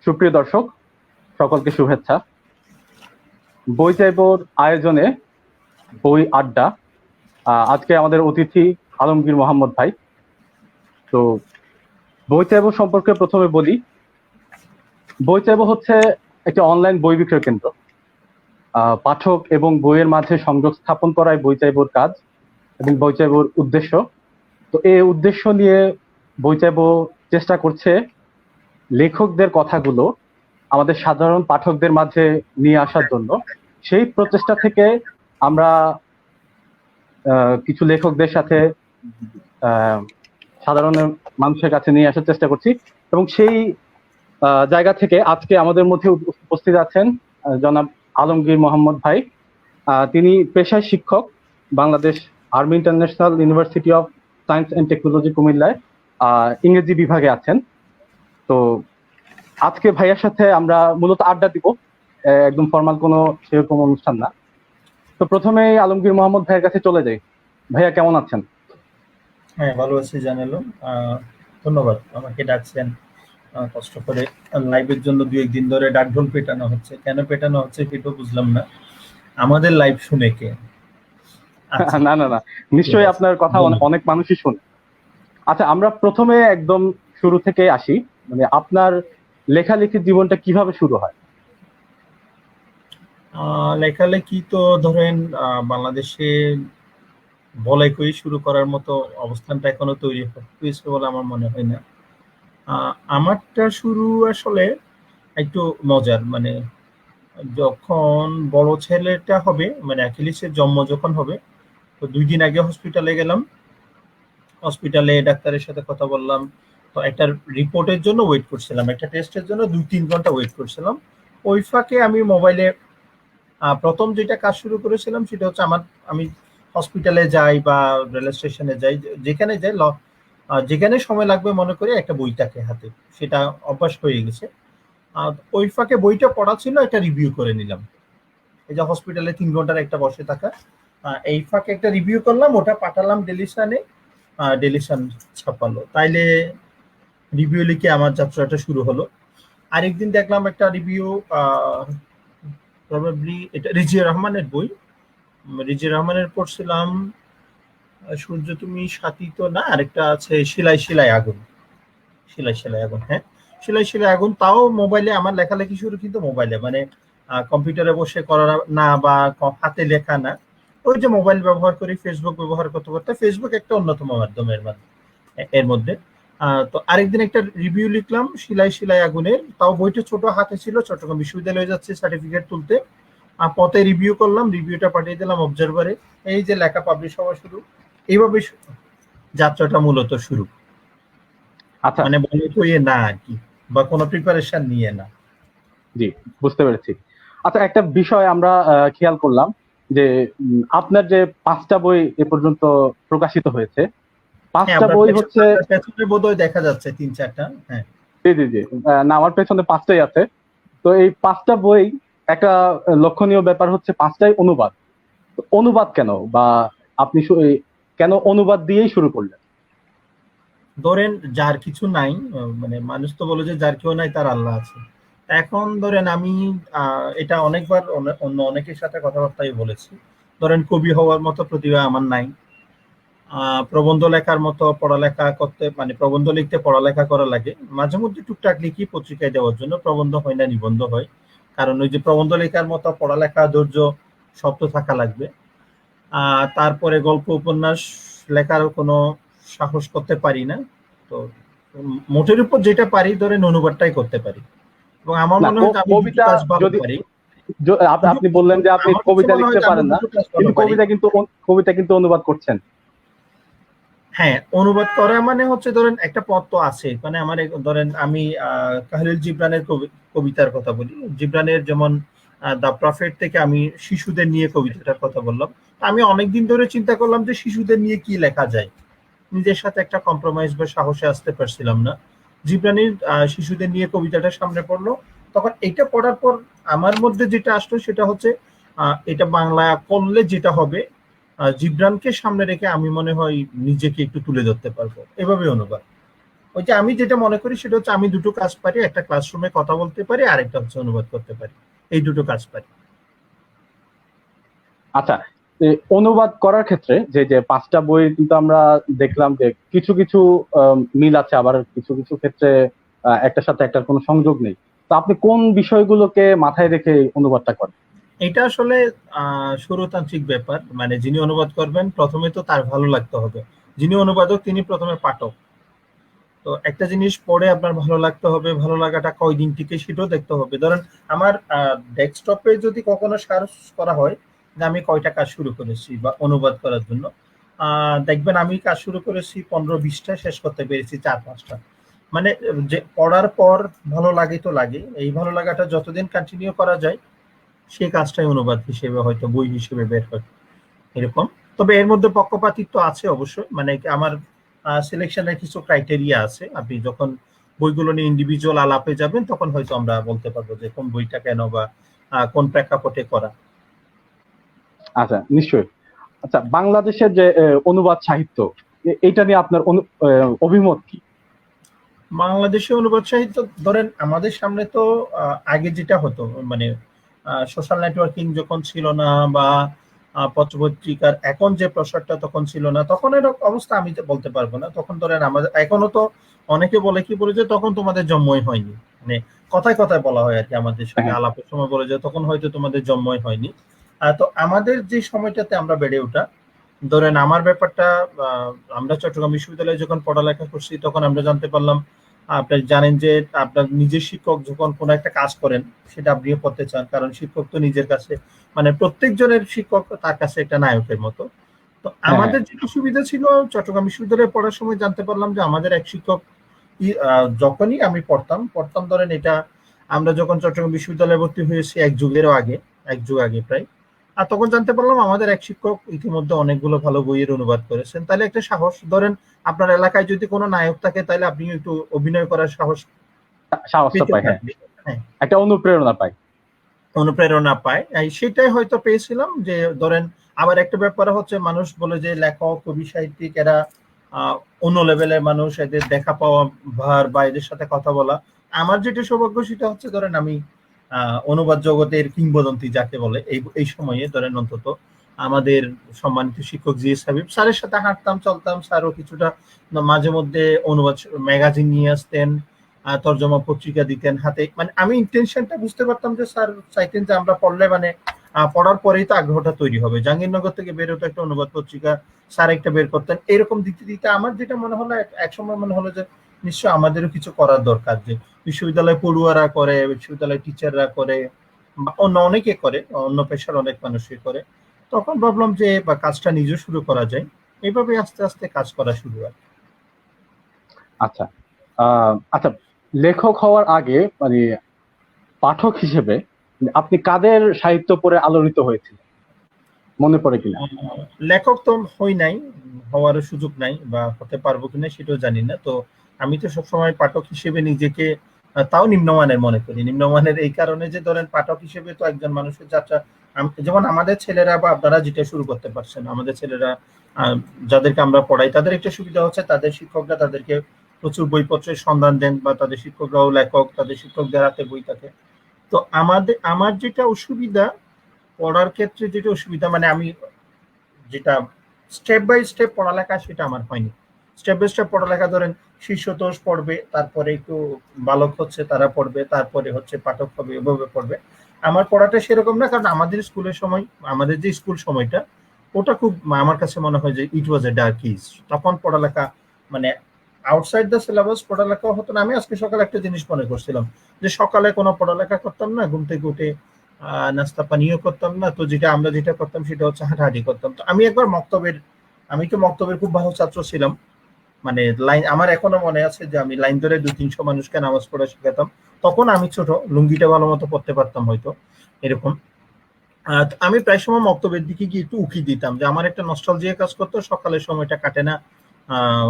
সুপ্রিয় দর্শক, সকলকে শুভেচ্ছা। বই চাইবোর আয়োজনে বই আড্ডা। আজকে আমাদের অতিথি আলমগীর মোহাম্মদ ভাই। তো বই চাইবো সম্পর্কে প্রথমে বলি। বই চাইবো হচ্ছে একটি অনলাইন বই বিক্রয় কেন্দ্র। পাঠক এবং বইয়ের মাঝে সংযোগ স্থাপন করাই বই চাইবোর কাজ এবং বই চাইবোর উদ্দেশ্য। তো এই উদ্দেশ্য নিয়ে বই চাইবো চেষ্টা করছে লেখকদের কথাগুলো আমাদের সাধারণ পাঠকদের মাঝে নিয়ে আসার জন্য। সেই প্রচেষ্টা থেকে আমরা কিছু লেখকদের সাথে সাধারণ মানুষের কাছে নিয়ে আসার চেষ্টা করছি এবং সেই জায়গা থেকে আজকে আমাদের মধ্যে উপস্থিত আছেন জনাব আলমগীর মোহাম্মদ ভাই। তিনি পেশায় শিক্ষক, Bangladesh army international university of science and technology কুমিল্লায় ইংরেজি বিভাগে আছেন। তো আজকে ভাইয়ার সাথে আমরা মূলত আড্ডা দিব, একদম ফর্মাল কোনো সেরকম অনুষ্ঠান না। তো প্রথমে আলমগীর মোহাম্মদ ভাইয়ের কাছে চলে যাই। ভাইয়া কেমন আছেন? হ্যাঁ, ভালো আছি জানালো। ধন্যবাদ, আমাকে ডাকছেন কষ্ট করে। লাইভের জন্য 2-1 দিন ধরে ডাকঢোল পেটানো হচ্ছে, কেন পেটানো হচ্ছে সেটাও বুঝলাম না। আমাদের লাইভ শুনে কে? না না না, নিশ্চয়ই আপনার কথা অনেক মানুষই শুনে। আচ্ছা, আমরা প্রথমে একদম শুরু থেকে আসি, মানে আপনার লেখালেখির জীবনটা কিভাবে শুরু হয়? লেখালেখি তো ধরেন বাংলাদেশে বলাই কই শুরু করার মতো অবস্থানটা এখনো তৈরি হয়েছে বলে আমার মনে হয় না। আমারটা শুরু আসলে একটু মজার, মানে যখন বড় ছেলেটা হবে, মানে অ্যাকিলিসের জন্ম যখন হবে, তো 2 দিন আগে হসপিটালে গেলাম। হসপিটালে ডাক্তারের সাথে কথা বললাম। তো একটা রিপোর্টের জন্য ওয়েট করছিলাম, একটা টেস্টের জন্য 2-3 ঘন্টা ওয়েট করছিলাম। ওই ফাঁকে আমি মোবাইলে প্রথম যেটা কাজ শুরু করেছিলাম সেটা হচ্ছে আমি হসপিটালে যাই বা রেল স্টেশনে যাই, যেখানে যাই যেখানে সময় লাগবে মনে করি একটা বই থাকে হাতে, সেটা অভ্যাস হয়ে গেছে। ওই ফাঁকে বইটা পড়া ছিল, একটা রিভিউ করে নিলাম। এই যে হসপিটালে 3 ঘন্টার একটা বসে থাকা, এই ফাঁকে একটা রিভিউ করলাম, ওটা পাঠালাম ডেলিশনে। ডেলিশন ছাপালো, তাইলে রিভিউ লিখে আমার যাত্রাটা শুরু হলো। আরেকদিন দেখলাম একটা রিভিউ, প্রবাবলি এটা রিজিয়া রহমানের বই। রিজিয়া রহমানের পড়ছিলাম সূর্য তুমি সাথী তো না, আরেকটা আছে শিলাই শিলাই আগুন। শিলাই শিলাই আগুন, হ্যাঁ, শিলাই শিলাই আগুন। তাও মোবাইলে, আমার লেখালেখি শুরু কিন্তু মোবাইলে, মানে কম্পিউটারে বসে করা না বা হাতে লেখা না। ওই যে মোবাইল ব্যবহার করি, ফেসবুক ব্যবহার করতে করতে, ফেসবুক একটা অন্যতম মাধ্যমের এর মধ্যে। তো আরেকদিন একটা রিভিউ লিখলাম শিলাই শিলাই আগুনের, তাও বইটা ছোট হাতে ছিল, চট্টগ্রাম বিশ্ববিদ্যালয়ে যাচ্ছে সার্টিফিকেট তুলতে। পথে রিভিউ করলাম, রিভিউটা পাঠিয়ে দিলাম অবজারভারে। এই যে লেখা পাবলিশ হওয়া শুরু, এইভাবে যাত্রাটা মূলত শুরু। আচ্ছা, মানে বলে কইয়ে না আর কি, বা কোনো প্রিপারেশন নিয়ে না। জি, বুঝতে পেরেছি। আচ্ছা, একটা বিষয় আমরা খেয়াল করলাম যে আপনার যে 5টা বই এ পর্যন্ত প্রকাশিত হয়েছে, 5টা বই হচ্ছে পেছনে বোধহয় দেখা যাচ্ছে 3-4টা। হ্যাঁ, জি জি জি, না আমার পেছনে 5টাই আছে। তো এই 5টা বই একটা লক্ষণীয় ব্যাপার হচ্ছে 5টাই অনুবাদ। অনুবাদ কেন, বা আপনি কেন অনুবাদ দিয়েই শুরু করলেন? ধরেন যার কিছু নাই, মানে মানুষ তো বলে যে যার কেউ নাই তার আল্লাহ আছে। এখন ধরেন আমি এটা অনেকবার অন্য অনেকের সাথে কথাবার্তায় বলেছি, ধরেন কবি হওয়ার মতো প্রতিভা আমার নাই। প্রবন্ধ লেখার মতো পড়ালেখা করতে, মানে প্রবন্ধ লিখতে পড়ালেখা করা লাগে, মাঝে মধ্যে টুকটাক লিখি পত্রিকায় দেওয়ার জন্য, প্রবন্ধ হয় না, নিবন্ধ হয়। কারণ ওই যে প্রবন্ধ লেখার মতো পড়ালেখা, ধৈর্য, শব্দ থাকা লাগবে। তারপরে গল্প উপন্যাস লেখার কোনো সাহস করতে পারি না। তো মোটের উপর যেটা পারি, ধরেন অনুবাদটাই করতে পারি, এবং আমার মনে হয় আমি দুটো কবিতা কাজ ভালো যদি পারি। আপনি বললেন যে আপনি আমার কাছে কবিতা মনে হয় লিখতে যে আমি পারেন না, দুটো কাজ ভালো কিন্তু পারি। কবিতা কিন্তু অনুবাদ করছেন। হ্যাঁ, অনুবাদ করা মানে হচ্ছে ধরেন একটা পথ তো আছে, মানে আমার ধরেন আমি কাহলিল জিবরানের কবিতার কথা বলি। জিবরানের যেমন দ্য প্রফেট থেকে আমি শিশুদের নিয়ে কবিতাটার কথা বললাম। আমি অনেকদিন ধরে চিন্তা করলাম যে শিশুদের নিয়ে কি লেখা যায়, নিজের সাথে একটা কম্প্রোমাইজ বা সাহসে আসতে পারছিলাম না। জিবরানির শিশুদের নিয়ে কবিতাটা সামনে পড়লো, তখন এটা পড়ার পর আমার মধ্যে যেটা আসলো সেটা হচ্ছে এটা বাংলা করলে যেটা হবে, জিবরানকে সামনে রেখে আমি মনে হয় নিজেকে একটু তুলে ধরতে পারবো, এভাবে অনুবাদ। ওই যে আমি যেটা মনে করি সেটা হচ্ছে আমি দুটো কাজ পারি, একটা ক্লাসরুমে কথা বলতে পারি, আরেকটা হচ্ছে অনুবাদ করতে পারি, এই দুটো কাজ পারি। আচ্ছা, অনুবাদ করার ক্ষেত্রে যে যে 5টা বই কিন্তু আমরা দেখলাম যে কিছু কিছু মিল আছে, আবার কিছু কিছু ক্ষেত্রে একটার সাথে একটার কোনো সংযোগ নেই। তো আপনি কোন বিষয়গুলোকে মাথায় রেখে এই অনুবাদটা করেন? এটা আসলে সুরতান্ত্রিক ব্যাপার, মানে যিনি অনুবাদ করবেন প্রথমে তো তার ভালো লাগতে হবে। যিনি অনুবাদক তিনি প্রথমে পাঠক। তো একটা জিনিস পড়ে আপনার ভালো লাগতে হবে, ভালো লাগাটা কয়দিন টিকে সেটাও দেখতে হবে। ধরেন আমার ডেস্কটপে যদি কখনো সার্চ করা হয় যে আমি কয়টা কাজ শুরু করেছি বা অনুবাদ করার জন্য, দেখবেন আমি কাজ শুরু করেছি 15-20টা, শেষ করতে পেরেছি 4-5টা। মানে যে পড়ার পর ভালো লাগে তো লাগে, এই ভালো লাগাটা যতদিন কন্টিনিউ করা যায় সেই কাজটাই অনুবাদ হিসেবে হয়তো বই হিসেবে বের হয় এরকম। তবে এর মধ্যে পক্ষপাতিত্ব আছে অবশ্যই, মানে আমার সিলেকশনের কিছু ক্রাইটেরিয়া আছে। আপনি যখন বইগুলো নিয়ে ইন্ডিভিজুয়াল আলাপে যাবেন তখন হয়তো আমরা বলতে পারবো যে কোন বইটা কেন বা কোন প্রেক্ষাপটে করা। আচ্ছা, নিশ্চয়ই। আচ্ছা, বাংলাদেশের যে অনুবাদ সাহিত্য, এইটা নিয়ে আপনার অভিমত কি? বাংলাদেশে অনুবাদ সাহিত্য, ধরেন আমাদের সামনে তো আগে যেটা হতো, মানে সোশ্যাল নেটওয়ার্কিং যখন ছিল না বা পত্রপত্রিকার এখন যে প্রসারটা তখন ছিল না, তখন এর অবস্থা আমি তো বলতে পারবো না। তখন ধরেন আমাদের এখনো তো অনেকে বলে কি বলে যে তখন তোমাদের জন্মই হয়নি, মানে কথায় কথায় বলা হয় আর কি, আমাদের সঙ্গে হ্যাঁ। আলাপের সময় বলে যে তখন হয়তো তোমাদের জন্মই হয়নি। তো আমাদের যে সময়টাতে আমরা বেড়ে ওঠা, ধরেন আমার ব্যাপারটা, আমরা চট্টগ্রাম বিশ্ববিদ্যালয়ে যখন পড়ালেখা করছি তখন আমরা জানতে পারলাম, আপনি জানেন যে আপনার নিজের শিক্ষক যখন কোনো একটা কাজ করেন সেটা আপনিও করতে চান, কারণ শিক্ষক তো নিজের কাছে, মানে প্রত্যেকজনের শিক্ষক তার কাছে একটা নায়কের মতো। তো হ্যাঁ। হ্যাঁ। আমাদের যেটা সুবিধা ছিল, চট্টগ্রাম বিশ্ববিদ্যালয়ে পড়ার সময় জানতে পারলাম যে আমাদের এক শিক্ষক, যখনই আমি পড়তাম ধরেন এটা, আমরা যখন চট্টগ্রাম বিশ্ববিদ্যালয়ে ভর্তি হয়েছি এক যুগেরও আগে, এক যুগ আগে প্রায়, আর তখন জানতে পারলাম আমাদের এক শিক্ষক ইতিমধ্যে অনেকগুলো ভালো বইয়ের অনুবাদ করেছেন। তাহলে একটা সাহস, ধরেন আপনার এলাকায় যদি কোনো নায়ক থাকে তাহলে আপনি একটু অভিনয় করার সাহস সাহসটা পেতে পাই, হ্যাঁ, পারেন। হ্যাঁ, একটা অনুপ্রেরণা পাই। অনুপ্রেরণা পায়, সেটাই হয়তো পেয়েছিলাম। যে ধরেন আবার একটা ব্যাপার হচ্ছে, মানুষ বলে যে লেখক কবি সাহিত্যিক এরা আহ, অন্য লেভেলের মানুষ, এদের দেখা পাওয়া ভার বা এদের সাথে কথা বলা। আমার যেটা সৌভাগ্য সেটা হচ্ছে, ধরেন আমি অনুবাদ জগতের কিংবদন্তি যাকে বলে এই এই সময়ে ধরেন অন্তত আমাদের সম্মানিত শিক্ষক জি এস হাবিব স্যারের সাথে হাঁটতাম চলতাম। স্যারও কিছুটা মাঝে মধ্যে অনুবাদ ম্যাগাজিন নিয়ে আসতেন, তর্জমা পত্রিকা দিতেন হাতে। মানে আমি ইন্টেনশনটা বুঝতে পারতাম যে স্যার চাইতেন যে আমরা পড়লে মানে পড়ার পরেই তো আগ্রহটা তৈরি হবে। জাহাঙ্গীরনগর থেকে বের হতো একটা অনুবাদ পত্রিকা, স্যার একটা বের করতেন, এরকম দিতে দিতে আমার যেটা মনে হলো, এক সময় মনে হলো যে নিশ্চয় আমাদেরও কিছু করার দরকার। যে বিশ্ববিদ্যালয় পড়ুয়ারা করে, বিশ্ববিদ্যালয় টিচাররা করে, বা অন্য অনেকে করে, অন্য পেশার অনেক মানুষই করে। তখন ভাবলাম যে বা কাজটা নিজে শুরু করা যায়, এইভাবে আস্তে আস্তে কাজ করা শুরু হয়। আচ্ছা, আচ্ছা, লেখক হওয়ার আগে মানে পাঠক হিসেবে আপনি কাদের সাহিত্য পড়ে আলোড়িত হয়েছিলেন, মনে পড়ে কিনা? লেখক তো হই নাই, হওয়ারও সুযোগ নাই, বা হতে পারবো কিনা সেটাও জানি না। তো আমি তো সবসময় পাঠক হিসেবে নিজেকে তাও নিম্নমানের মনে করি। নিম্নমানের এই কারণে যে ধরেন পাঠক হিসেবে তো একজন মানুষের যাত্রা, যেমন আমাদের ছেলেরা বা আপনারা যেটা শুরু করতে পারছেন, আমাদের ছেলেরা যাদেরকে আমরা পড়াই তাদের একটা সুবিধা হচ্ছে তাদের শিক্ষকরা তাদেরকে প্রচুর বইপত্রের সন্ধান দেন, বা তাদের শিক্ষকরাও লেখক, তাদের শিক্ষকদের হাতে বই থাকে। তো আমার যেটা অসুবিধা পড়ার ক্ষেত্রে, যেটা অসুবিধা মানে আমি যেটা স্টেপ বাই স্টেপ পড়ালেখা সেটা আমার হয়নি। স্টেপ বাই স্টেপ পড়ালেখা, ধরেন শিষ্যতোষ পড়বে, তারপরে একটু বালক হচ্ছে তারা পড়বে, তারপরে হচ্ছে পাঠক হবে, এভাবে পড়বে। আমার পড়াটা সেরকম না, কারণ আমাদের স্কুলের সময়, আমাদের যে স্কুল সময়টা ওটা খুব, আমার কাছে মনে হয় যে ইট ওয়াজ এ ডার্ক ইজ। তখন পড়ালেখা মানে আউটসাইড দ্য সিলেবাস পড়ালেখা হতো না। আমি আজকে সকালে একটা জিনিস মনে করছিলাম যে সকালে কোনো পড়ালেখা করতাম না, ঘুম থেকে উঠে নাস্তা পানিও করতাম না, তো আমরা যেটা করতাম সেটা হচ্ছে হাঁটাহাঁটি করতাম। তো আমি একবার আমি তো মক্তবের খুব ভালো ছাত্র ছিলাম। মানে লাইন আমার এখনো মনে আছে যে আমি লাইন ধরে 200-300 মানুষকে নামাজ পড়া শেখাতাম। তখন আমি ছোট, লুঙ্গিটা ভালো মতো পড়তে পারতাম হয়তো এরকম। তো আমি প্রায় সময় মক্তবের দিকে গিয়ে একটু উকি দিতাম, যে আমার একটা নস্টালজিয়া কাজ করতো, সকালের সময়টা কাটে না, আহ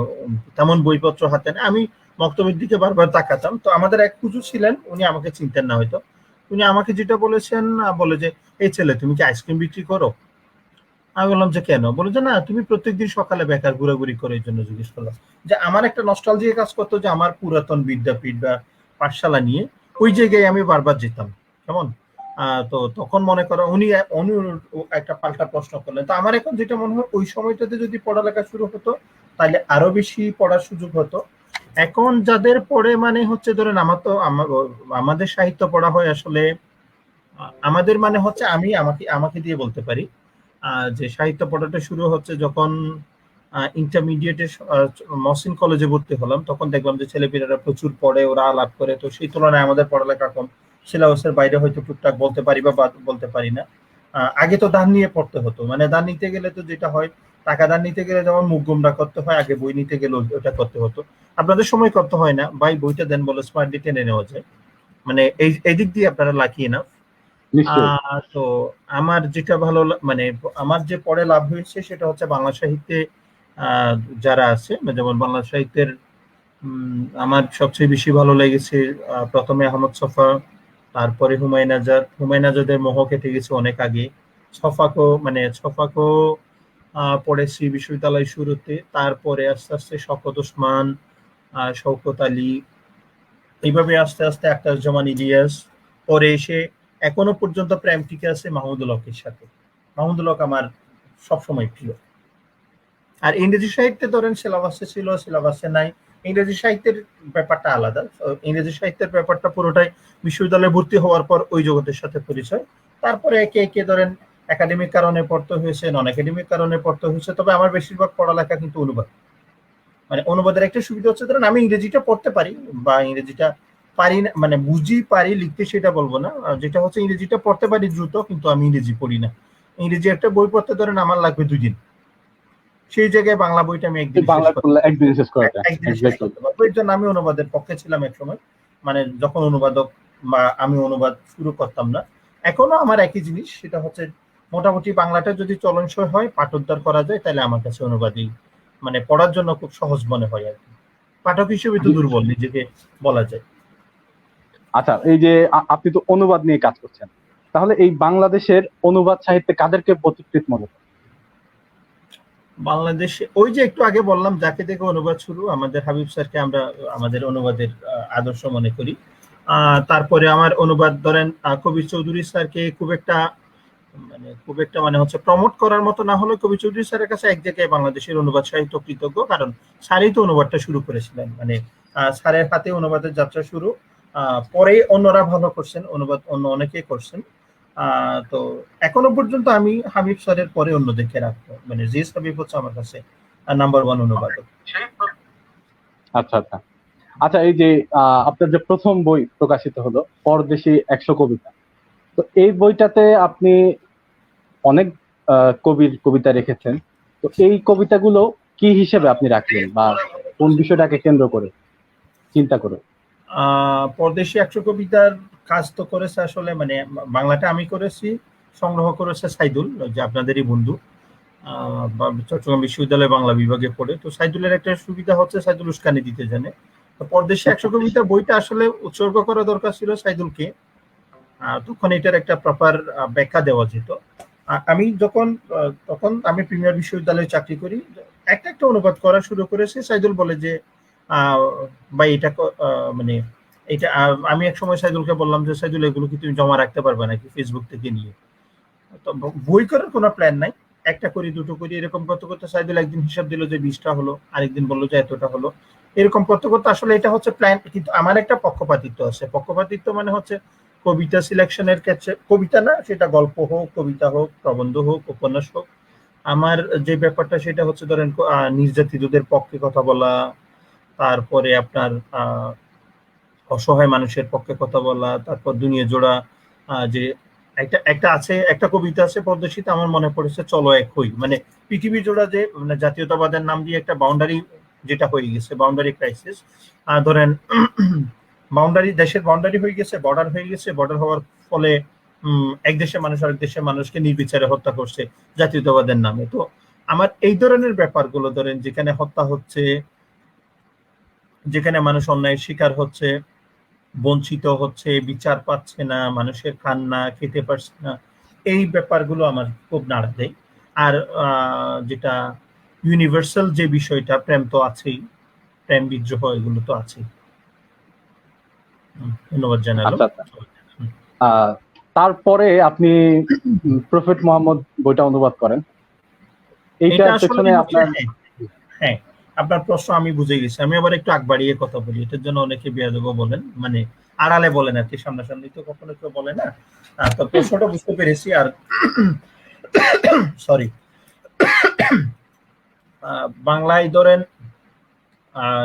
তেমন বইপত্র হাতে না, আমি মক্তবের দিকে বারবার তাকাতাম। তো আমাদের এক হুজুর ছিলেন, উনি আমাকে চিনতেন না হয়তো, উনি আমাকে যেটা বলেছেন, বলে যে এই ছেলে তুমি কি আইসক্রিম বিক্রি করো? আমি বললাম যে কেন, বলে যে না তুমি প্রত্যেকদিন সকালে বেকার ঘোরাঘুরি করে, এই জন্য জিজ্ঞেস করলাম। যে আমার একটা নস্টালজিয়া কাজ করতো যে আমার পুরাতন বিদ্যাপীঠ বা পাঠশালা নিয়ে ওই জায়গায় আমি বারবার যেতাম, কেমন। তো তখন মনে করো উনি উনি একটা পাল্টা প্রশ্ন করলেন, তো আমার এখন যেটা মনে হয় ওই সময়টাতে যদি পড়ালেখা শুরু হতো তাহলে আরো বেশি পড়ার সুযোগ হতো। এখন যাদের পড়ে মানে হচ্ছে ধরেন আমার তো আমাদের সাহিত্য পড়া হয় আসলে, আমাদের মানে হচ্ছে আমি আমাকে আমাকে দিয়ে বলতে পারি যে সাহিত্য পড়াটা শুরু হচ্ছে যখন ইন্টারমিডিয়েটে মহসিন কলেজে ভর্তি হলাম, তখন দেখলাম যে ছেলেপেলেরা প্রচুর পড়ে, ওরা আলাপ করে, তো সেই তুলনায় আমাদের পড়ালেখা কম, সিলেবাসের বাইরে হয়তো টুকটাক বলতে পারি বা বলতে পারি না। আগে তো দান নিয়ে পড়তে হতো, মানে দান নিতে গেলে তো যেটা হয়, টাকা দান নিতে গেলে যেমন মুখ গোমরা করতে হয়, আগে বই নিতে গেলে ওটা করতে হতো। আপনাদের সময় করতে হয় না ভাই, বইটা দেন বলে স্মার্টলি টেনে নেওয়া যায়, মানে এই দিক দিয়ে আপনারা লাকি না। নিশ্চয়ই। তো আমার যেটা ভালো মানে আমার যে পড়ে লাভ হয়েছে সেটা হচ্ছে বাংলা সাহিত্যে আহ, যারা আছে, যেমন বাংলা সাহিত্যের আমার সবচেয়ে বেশি ভালো লেগেছে প্রথমে আহমদ ছফা, তারপরে হুমায়ুন আজাদ। হুমায়ুন আজাদের মোহ কেটে গেছে অনেক আগে। ছফাকো পড়েছি বিশ্ববিদ্যালয় শুরুতে, তারপরে আস্তে আস্তে শওকত ওসমান, শওকত আলী, এইভাবে আস্তে আস্তে আখতারুজ্জামান ইলিয়াস, পরে এসে এখনো পর্যন্ত প্রেম টিকে আছে মাহমুদুল হকের সাথে। মাহমুদুল হক আমার সবসময় প্রিয়। আর ইংরেজি সাহিত্যে ধরেন সিলেবাসে ছিল, সিলেবাসে নাই, ইংরেজি সাহিত্যের ব্যাপারটা আলাদা। ইংরেজি সাহিত্যের ব্যাপারটা পুরোটাই বিশ্ববিদ্যালয়ে ভর্তি হওয়ার পর ওই জগতের সাথে পরিচয়। তারপরে একে একে ধরেন একাডেমিক কারণে পড়তে হয়েছে, নন একাডেমিক কারণে পড়তে হয়েছে। তবে আমার বেশিরভাগ পড়ালেখা কিন্তু অনুবাদ। মানে অনুবাদের একটা সুবিধা হচ্ছে ধরেন আমি ইংরেজিটা পড়তে পারি বা ইংরেজিটা পারি না, মানে বুঝি পারি লিখতে সেটা বলবো না, যেটা হচ্ছে ইংরেজিটা পড়তে পারি দ্রুত, কিন্তু আমি ইংরেজি পড়ি না। ইংরেজি একটা বই পড়তে ধরেন আমার লাগবে 2 দিন, সেই জায়গায় বাংলা বইটা আমি এই একদিনে শেষ বাংলা করতে করলে একদিনে শেষ করা যায়, একদিনে শেষ এক্স্যাক্টলি। করতে পারবো। এর জন্য আমি অনুবাদের পক্ষে ছিলাম এক সময়, মানে যখন অনুবাদক বা আমি অনুবাদ শুরু করতাম না। এখনো আমার একই জিনিস, সেটা হচ্ছে মোটামুটি বাংলাটা যদি চলনসই হয়, পাঠোদ্ধার করা যায়, তাহলে আমার কাছে অনুবাদই মানে পড়ার জন্য খুব সহজ মনে হয় আর কি। পাঠক হিসেবে তো দুর্বল নিজেকে বলা যায়। আচ্ছা, এই যে আপনি তো অনুবাদ নিয়ে কাজ করছেন, তাহলে এই বাংলাদেশের অনুবাদ সাহিত্যে কাদেরকে পথিকৃৎ মনে করেন? বাংলাদেশে ওই যে একটু আগে বললাম যাকে দেখে অনুবাদ শুরু, আমাদের হাবিব স্যারকে আমরা আমাদের অনুবাদের আদর্শ মনে করি। তারপরে আমার অনুবাদ ধরেন কবির চৌধুরী স্যারকে খুব একটা মানে হচ্ছে প্রমোট করার মতো না হলে, কবি চৌধুরী স্যারের কাছে এক জায়গায় বাংলাদেশের অনুবাদ সাহিত্য কৃতজ্ঞ, কারণ স্যারই তো অনুবাদটা শুরু করেছিলেন, মানে স্যারের হাতে অনুবাদের যাত্রা শুরু। পরে অন্যরা ভালো করছেন, অনুবাদ অন্য অনেকেই করছেন। তো এখনো পর্যন্ত আমি হাবিব স্যারের পরে অন্যদেরকে রাখবো, মানে জিএস হাবিব হচ্ছে আমার কাছে নাম্বার 1 অনুবাদক। আচ্ছা আচ্ছা। আচ্ছা, এই যে আপনার যে প্রথম বই প্রকাশিত হলো, পরদেশী 100 কবিতা, তো এই বইটাতে আপনি অনেক কবির কবিতা রেখেছেন। তো এই কবিতাগুলো কি হিসেবে আপনি রাখলেন, বা কোন বিষয়টাকে কেন্দ্র করে চিন্তা করে? পরদেশী 100 কবিতার কাজ তো করেছে আসলে, মানে বাংলাটা আমি করেছি, সংগ্রহ করেছে সাইদুল, যে আপনাদেরই বন্ধু, চট্টগ্রাম বিশ্ববিদ্যালয়ে বাংলা বিভাগে পড়ে। তো সাইদুলের একটা সুবিধা হচ্ছে সাইদুল উস্কানি দিতে জানে। তো পরদেশী 100 কবিতা বইটা আসলে উৎসর্গ করা দরকার ছিল সাইদুলকে, তখন এটার একটা প্রপার ব্যাখ্যা দেওয়া যেত। আমি তখন আমি প্রিমিয়ার বিশ্ববিদ্যালয়ে চাকরি করি, একটা একটা অনুবাদ করা শুরু করেছে। সাইদুল বলে যে ভাই এটা মানে এটা আমি এক সময় সাইদুলকে বললাম যে সাইদুল এগুলো কি তুমি জমা রাখতে পারবে নাকি ফেসবুক থেকে নিয়ে। তো বই করার কোনো প্ল্যান নাই, একটা করি দুটো করি এরকম করতে করতে সাইদুল একদিন হিসাব দিল যে 20টা হলো, আরেকদিন বললো যে এতটা হলো। এরকম করতে করতে আসলে এটা হচ্ছে প্ল্যান, কিন্তু আমার একটা পক্ষপাতিত্ব আছে। পক্ষপাতিত্ব মানে হচ্ছে কবিতা সিলেকশনের ক্ষেত্রে, কবিতা না সেটা গল্প হোক, কবিতা হোক, প্রবন্ধ হোক, উপন্যাস হোক, আমার যে ব্যাপারটা সেটা হচ্ছে ধরেন নির্যাতিতদের পক্ষে কথা বলা, তারপরে আপনার অসহায় মানুষের পক্ষে কথা বলা, তারপর দুনিয়া জোড়া যে একটা একটা আছে, একটা কবিতা আছে পদ্মশীতে আমার মনে পড়েছে, চলো এক হই, মানে পৃথিবী জোড়া যে মানে জাতীয়তাবাদের নাম দিয়ে একটা বাউন্ডারি যেটা হয়ে গেছে, বাউন্ডারি ক্রাইসিস। ধরেন বাউন্ডারি, দেশের বাউন্ডারি হয়ে গেছে, বর্ডার হয়ে গেছে, বর্ডার হওয়ার ফলে এক দেশের মানুষ আরেক দেশের মানুষকে নির্বিচারে হত্যা করছে জাতীয়তাবাদের নামে। তো আমার এই ধরনের ব্যাপারগুলো ধরেন যেখানে হত্যা হচ্ছে, যেখানে মানুষ অন্যায়ের শিকার হচ্ছে, বঞ্চিত হচ্ছে, বিচার পাচ্ছে না, মানুষের কান্না খেতে পারছে না, এই ব্যাপারগুলো আমার খুব নাড়া দেয়। আর যেটা ইউনিভার্সাল যে বিষয়টা, প্রেম তো আছেই, প্রেম বিদ্রোহ এগুলো তো আছেই। ধন্যবাদ জানালাম। আচ্ছা আচ্ছা। তারপরে আপনি প্রফেট মোহাম্মদ বইটা অনুবাদ করেন, এটা এইটার আসলে পেছনে হচ্ছে, আপনার? হ্যাঁ হ্যাঁ, আপনার প্রশ্ন আমি বুঝে গেছি। আমি আবার একটু আগ বাড়িয়ে কথা বলি, এটার জন্য অনেকে বেয়াদব বলেন, মানে আড়ালে বলেন আর কি, সামনাসামনি তো কখনো কেউ বলে না। তো প্রশ্নটা বুঝতে পেরেছি। আর সরি, বাংলায় ধরেন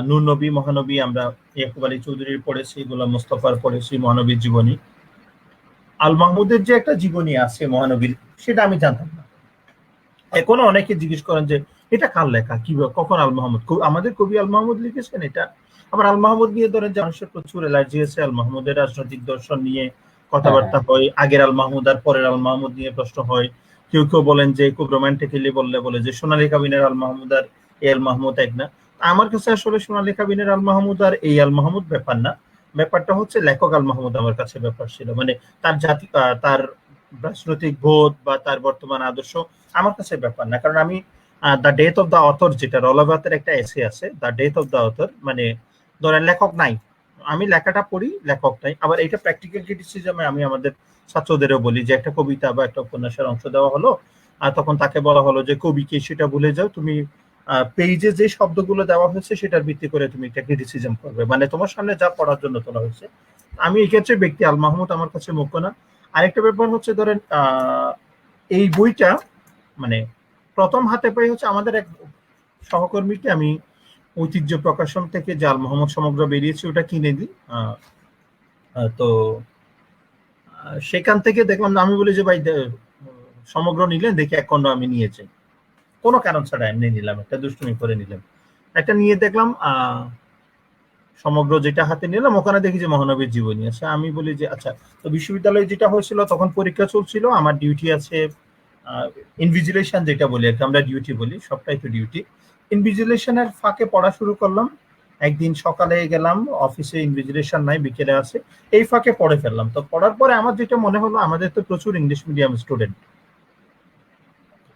নূর নবী, মহানবী, আমরা ইয়াকুব আলী চৌধুরীর পড়েছি, গোলাম মোস্তফার পড়েছি, মহানবীর জীবনী। আল মাহমুদের যে একটা জীবনী আছে মহানবীর, সেটা আমি জানতাম না। এখনো অনেকে জিজ্ঞেস করেন যে এটা কার লেখা, কি কখন আল মাহমুদ, আমাদের কবি আল মাহমুদ লিখেছেন এটা? আবার আল মাহমুদ নিয়ে ধরেন যে মানুষের প্রচুর অ্যালার্জি আছে, আল মাহমুদের রাজনৈতিক দর্শন নিয়ে হ্যাঁ কথাবার্তা হ্যাঁ। হয়, আগের আল মাহমুদ আর পরের আল মাহমুদ নিয়ে প্রশ্ন হয়। কেউ কেউ বলেন যে খুব রোমান্টিক্যালি বলে যে সোনালী কাবিনের আল মাহমুদ আর এই আল মাহমুদ এক না। আমার কাছে আসলে সোনালী কাবিনের আল মাহমুদ আর এই আল মাহমুদ ব্যাপার না, ব্যাপারটা হচ্ছে লেখক আল মাহমুদ আমার কাছে ব্যাপার ছিল। মানে তার জাতি, তার রাজনৈতিক বোধ বা তার বর্তমান আদর্শ আমার কাছে ব্যাপার না। কারণ আমি the death of the author, যেটা রলাবাতের একটা এসে আছে, the death of the author, মানে ধরেন লেখক নাই, আমি লেখাটা পড়ি, লেখক নাই। আবার এটা প্র্যাকটিক্যাল ক্রিটিসিজমে আমি আমাদের ছাত্রদেরও বলি যে একটা কবিতা বা একটা উপন্যাসের অংশ দেওয়া হলো, আর তখন তাকে বলা হলো যে কবিকে সেটা ভুলে যাও, তুমি পেজে যে শব্দগুলো দেওয়া হয়েছে সেটার ভিত্তি করে তুমি একটা ক্রিটিসিজম করবে, মানে তোমার সামনে যা পড়ার জন্য তোলা হয়েছে। আমি এই ক্ষেত্রে ব্যক্তি আল মাহমুদ আমার কাছে মুখ্য না। আরেকটা ব্যাপার হচ্ছে ধরেন এই বইটা মানে প্রথম হাতে পাই হচ্ছে আমাদের এক সহকর্মীকে আমি ঐতিহ্য প্রকাশন থেকে যে আল মোহাম্মদ সমগ্র বেরিয়েছে ওটা কিনে দিই। তো সেখান থেকে দেখলাম, আমি বলি যে ভাই সমগ্র নিলেন, দেখি এক খণ্ড আমি নিয়ে যাই, কোনো কারণ ছাড়া এমনি নিলাম, একটা দুষ্টুমি করে নিলাম, একটা নিয়ে দেখলাম সমগ্র যেটা হাতে নিলাম, ওখানে দেখি যে মহানবীর জীবনী আছে। আমি বলি যে আচ্ছা, তো বিশ্ববিদ্যালয়ে যেটা হয়েছিল তখন পরীক্ষা চলছিল, আমার ডিউটি আছে ইনভিজিলেশন যেটা বলি আর কি, আমরা ডিউটি বলি, সবটাই তো ডিউটি। ইনভিজিলেশনের ফাঁকে পড়া শুরু করলাম, একদিন সকালে গেলাম, অফিসে ইনভিজিলেশন নাই, বিকেলে আছে, এই ফাঁকে পড়ে ফেললাম। তো পড়ার পরে আমার যেটা মনে হলো, আমাদের তো প্রচুর ইংলিশ মিডিয়াম স্টুডেন্ট,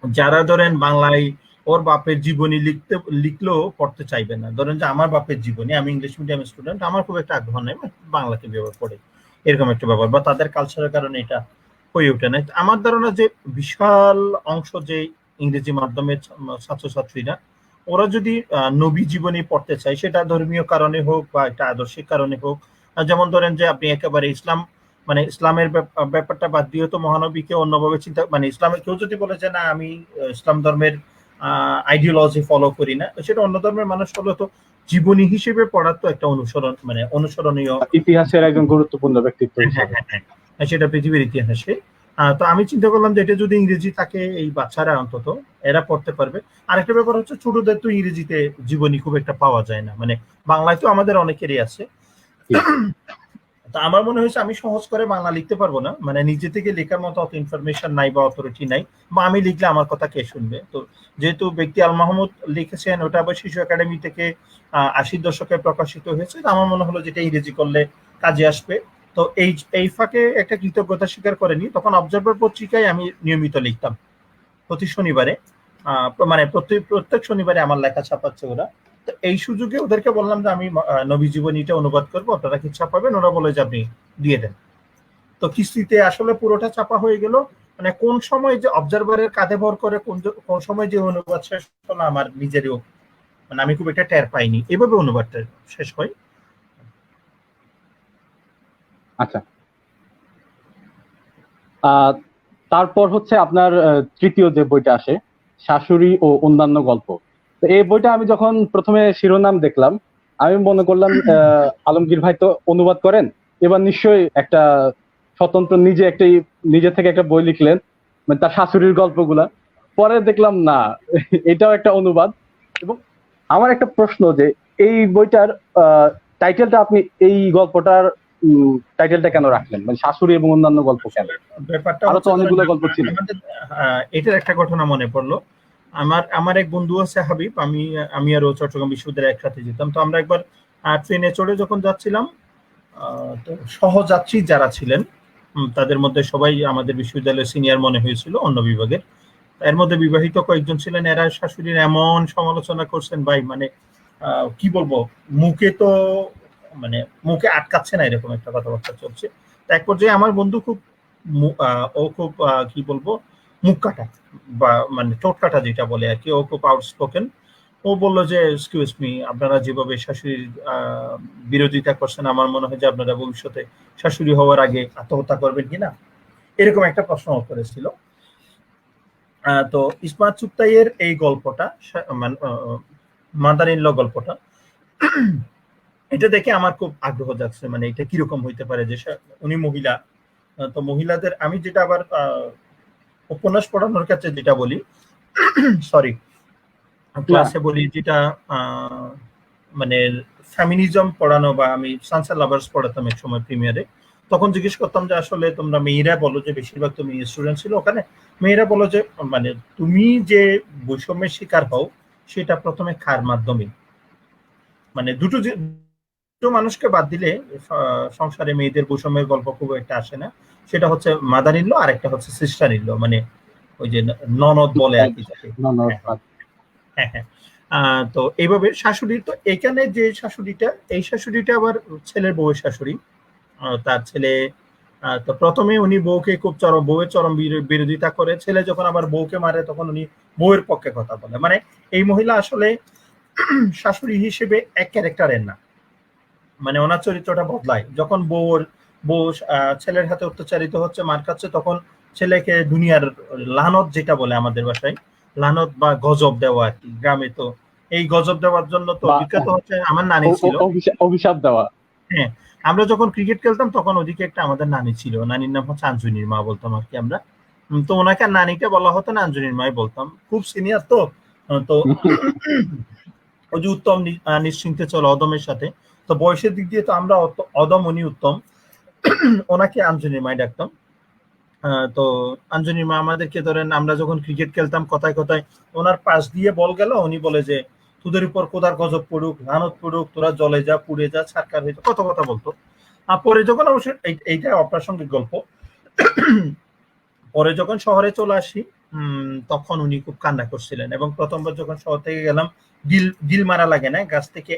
যারা ধরেন বাংলায় ওর বাপের জীবনী লিখলেও পড়তে চাইবে না। ধরেন যে আমার বাপের জীবনী, আমি ইংলিশ মিডিয়াম স্টুডেন্ট, আমার খুব একটা আগ্রহ নেই বাংলাকে ব্যবহার করে, এরকম একটা ব্যাপার, বা তাদের কালচারের কারণে এটা হয়ে ওঠে না। আমার ধারণা যে বিশাল অংশ যে ইংরেজি মাধ্যমের ছাত্রছাত্রীরা, ওরা যদি নবী জীবনী পড়তে চায়, সেটা ধর্মীয় কারণে হোক বা একটা আদর্শিক কারণে হোক, যেমন ধরেন যে আপনি একেবারে ইসলাম, মানে ইসলামের ব্যাপারটা বাদ দিয়ে তো মহানবীকে অন্যভাবে চিন্তা, মানে ইসলামের কেউ যদি বলে যে না আমি ইসলাম ধর্মের আইডিওলজি ফলো করি না, সেটা অন্য ধর্মের মানুষ হলে তো জীবনী হিসেবে পড়ার তো একটা অনুসরণ, মানে অনুসরণীয়, ইতিহাসের একজন গুরুত্বপূর্ণ ব্যক্তিত্ব হ্যাঁ হিসেবে। হ্যাঁ হ্যাঁ, সেটা পৃথিবীর ইতিহাসে। তো আমি চিন্তা করলাম যে এটা যদি ইংরেজি থাকে, এই বাচ্চারা অন্তত এরা পড়তে পারবে। আরেকটা ব্যাপার হচ্ছে ছোটদের তো ইংরেজিতে জীবনী খুব একটা পাওয়া যায় না, মানে বাংলায় তো আমাদের অনেকেরই আছে। তো আমার মনে হয়েছে আমি সহজ করে বাংলা লিখতে পারবো না, মানে নিজে থেকে লেখার মতো অত ইনফরমেশন নাই বা অথরিটি নাই, বা আমি লিখলে আমার কথা কে শুনবে। তো যেহেতু ব্যক্তি আল মাহমুদ লিখেছেন, ওটা আবার শিশু একাডেমি থেকে 80-র দশকে প্রকাশিত হয়েছে, আমার মনে হলো যেটা ইংরেজি করলে কাজে আসবে। তো এই ফাঁকে একটা কৃতজ্ঞতা স্বীকার করেনি, তখন অবজারভার পত্রিকায় আমি নিয়মিত লিখতাম প্রতি শনিবারে, মানে প্রত্যেক শনিবারে আমার লেখা ছাপাচ্ছে ওরা। তো এই সুযোগে ওদেরকে বললাম যে আমি নবী জীবনীটা অনুবাদ করবো, আপনারা কি ছাপাবেন? ওরা বলে যে আপনি দিয়ে দেন। তো কিস্তিতে আসলে পুরোটা চাপা হয়ে গেল। মানে কোন সময় যে অবজারভারের কাঁধে ভর করে কোন সময় যে অনুবাদ শেষ হলো আমার নিজেরও, মানে আমি খুব একটা টের পাইনি, এভাবে অনুবাদটা শেষ হয়। আচ্ছা, তারপর হচ্ছে আপনার তৃতীয় যে বইটা আসে, শাশুড়ি ও অন্যান্য গল্প। তো এই বইটা আমি যখন প্রথমে শিরোনাম দেখলাম, আমি মনে করলাম আলমগীর ভাই তো অনুবাদ করেন, এবার নিশ্চয়ই একটা স্বতন্ত্র নিজে থেকে একটা বই লিখলেন, মানে তার শাশুড়ির গল্পগুলা। পরে দেখলাম না, এটাও একটা অনুবাদ। এবং আমার একটা প্রশ্ন যে এই বইটার টাইটেলটা আপনি এই গল্পটার টাইটেলটা কেন রাখলেন, মানে শাশুড়ি এবং অন্যান্য গল্প কেন? ব্যাপারটা আরো তো হচ্ছে ধরেন অনেকগুলো গল্প ছিল। আমাদের এটার একটা ঘটনা মনে পড়লো। আমার এক বন্ধু আছে হাবিব, আমি আর ও চট্টগ্রাম বিশ্ববিদ্যালয়ে একসাথে যেতাম। তো আমরা একবার ট্রেনে চড়ে যখন যাচ্ছিলাম, তো সহযাত্রী যারা ছিলেন তাদের মধ্যে সবাই আমাদের বিশ্ববিদ্যালয়ের সিনিয়র মনে হয়েছিল, অন্য বিভাগের। এর মধ্যে বিবাহিত কয়েকজন ছিলেন, এরা শাশুড়ির এমন সমালোচনা করছেন ভাই, মানে কি বলবো, মুখে তো মানে মুখে আটকাচ্ছে না, এরকম একটা কথাবার্তা চলছে। এক পর্যায়ে আমার বন্ধু খুব ও খুব কি বলবো, মুখ কাটা বা মানে ঠোঁট কাটা যেটা বলে আর কি, ও খুব আউটস্পোকেন। ও বললো যে এক্সকিউজ মি, আপনারা যেভাবে শাশুড়ির বিরোধিতা করছেন, আমার মনে হয় যে আপনারা ভবিষ্যতে শাশুড়ি হওয়ার আগে আত্মহত্যা করবেন কিনা, এরকম একটা প্রশ্ন করেছিল। তো ইসমাত চুগতাইয়ের এই গল্পটা, মাদার ইন ল গল্পটা, এটা দেখে আমার খুব আগ্রহ জাগছে, মানে এটা কিরকম হইতে পারে যে উনি মহিলা। তো মহিলাদের আমি যেটা আবার উপন্যাস পড়ানোর ক্ষেত্রে যেটা বলি, সরি ক্লাসে বলি, যেটা মানে ফেমিনিজম পড়ানো, বা আমি সানসেট লাভার্স পড়াতাম এক সময় প্রিমিয়ারে, তখন জিজ্ঞেস করতাম যে আসলে তোমরা মেয়েরা বলো, যে বেশিরভাগ তো মেয়ে স্টুডেন্ট ছিল ওখানে, মেয়েরা বলো যে মানে তুমি যে বৈষম্যের শিকার হও সেটা প্রথমে কার মাধ্যমে, মানে দুটো মানুষকে বাদ দিলে সংসারে মেয়েদের বৈষম্যের গল্প খুব একটা আসে না। সেটা হচ্ছে মাদার ইন ল, আর একটা হচ্ছে সিস্টার ইন ল, মানে ওই যে ননদ বলে আর কি তাকে। হ্যাঁ হ্যাঁ। তো এইভাবে শাশুড়ি, তো এখানে যে শাশুড়িটা, এই শাশুড়িটা আবার ছেলের বউয়ের শাশুড়ি। তার ছেলে, তো প্রথমে উনি বউকে খুব বউয়ের চরম বিরোধিতা করে, ছেলে যখন আবার বউকে মারে তখন উনি বউয়ের পক্ষে কথা বলে। মানে এই মহিলা আসলে শাশুড়ি হিসেবে এক ক্যারেক্টারের না, মানে ওনার চরিত্রটা বদলায়। যখন বউ ছেলের হাতে অত্যাচারিত হচ্ছে, মার খাচ্ছে, তখন ছেলেকে দুনিয়ার লানত, যেটা বলে আমাদের বাসায় লানত বা গজব দেওয়া আর কি, গ্রামে তো এই গজব দেওয়ার জন্য তো বিখ্যাত হচ্ছে আমার নানি ছিল, অভিশাপ দেওয়া। হ্যাঁ, আমরা যখন ক্রিকেট খেলতাম তখন ওদিকে একটা আমাদের নানি ছিল, নানির নাম হচ্ছে আঞ্জুনির মা বলতাম আর কি আমরা। তো ওনাকে নানিকে বলা হতো না, আঞ্জুনির মাই বলতাম, খুব সিনিয়র তো। তো ওই যে উত্তম নিশ্চিন্তে চলো অদমের সাথে, তো বয়সের দিক দিয়ে তো আমরা অদম, উনি উত্তম, ওনাকে আঞ্জনির মাই ডাকতাম। তো আঞ্জনির মা আমাদেরকে ধরেন, আমরা যখন ক্রিকেট খেলতাম কথায় কথায় ওনার পাশ দিয়ে বল গেল, উনি বলে যে তোদের উপর খোদার গজব পড়ুক, লানত পড়ুক, তোরা জলে যা, পুড়ে যা, ছারকার হইতো, কত কথা বলতো। পরে যখন অবশ্য এইটা অপ্রাসঙ্গিক গল্প, পরে যখন শহরে চলে আসি তখন উনি খুব কান্না করছিলেন, এবং প্রথমবার যখন শহর থেকে গেলাম, ডিল মারা লাগে না, গাছ থেকে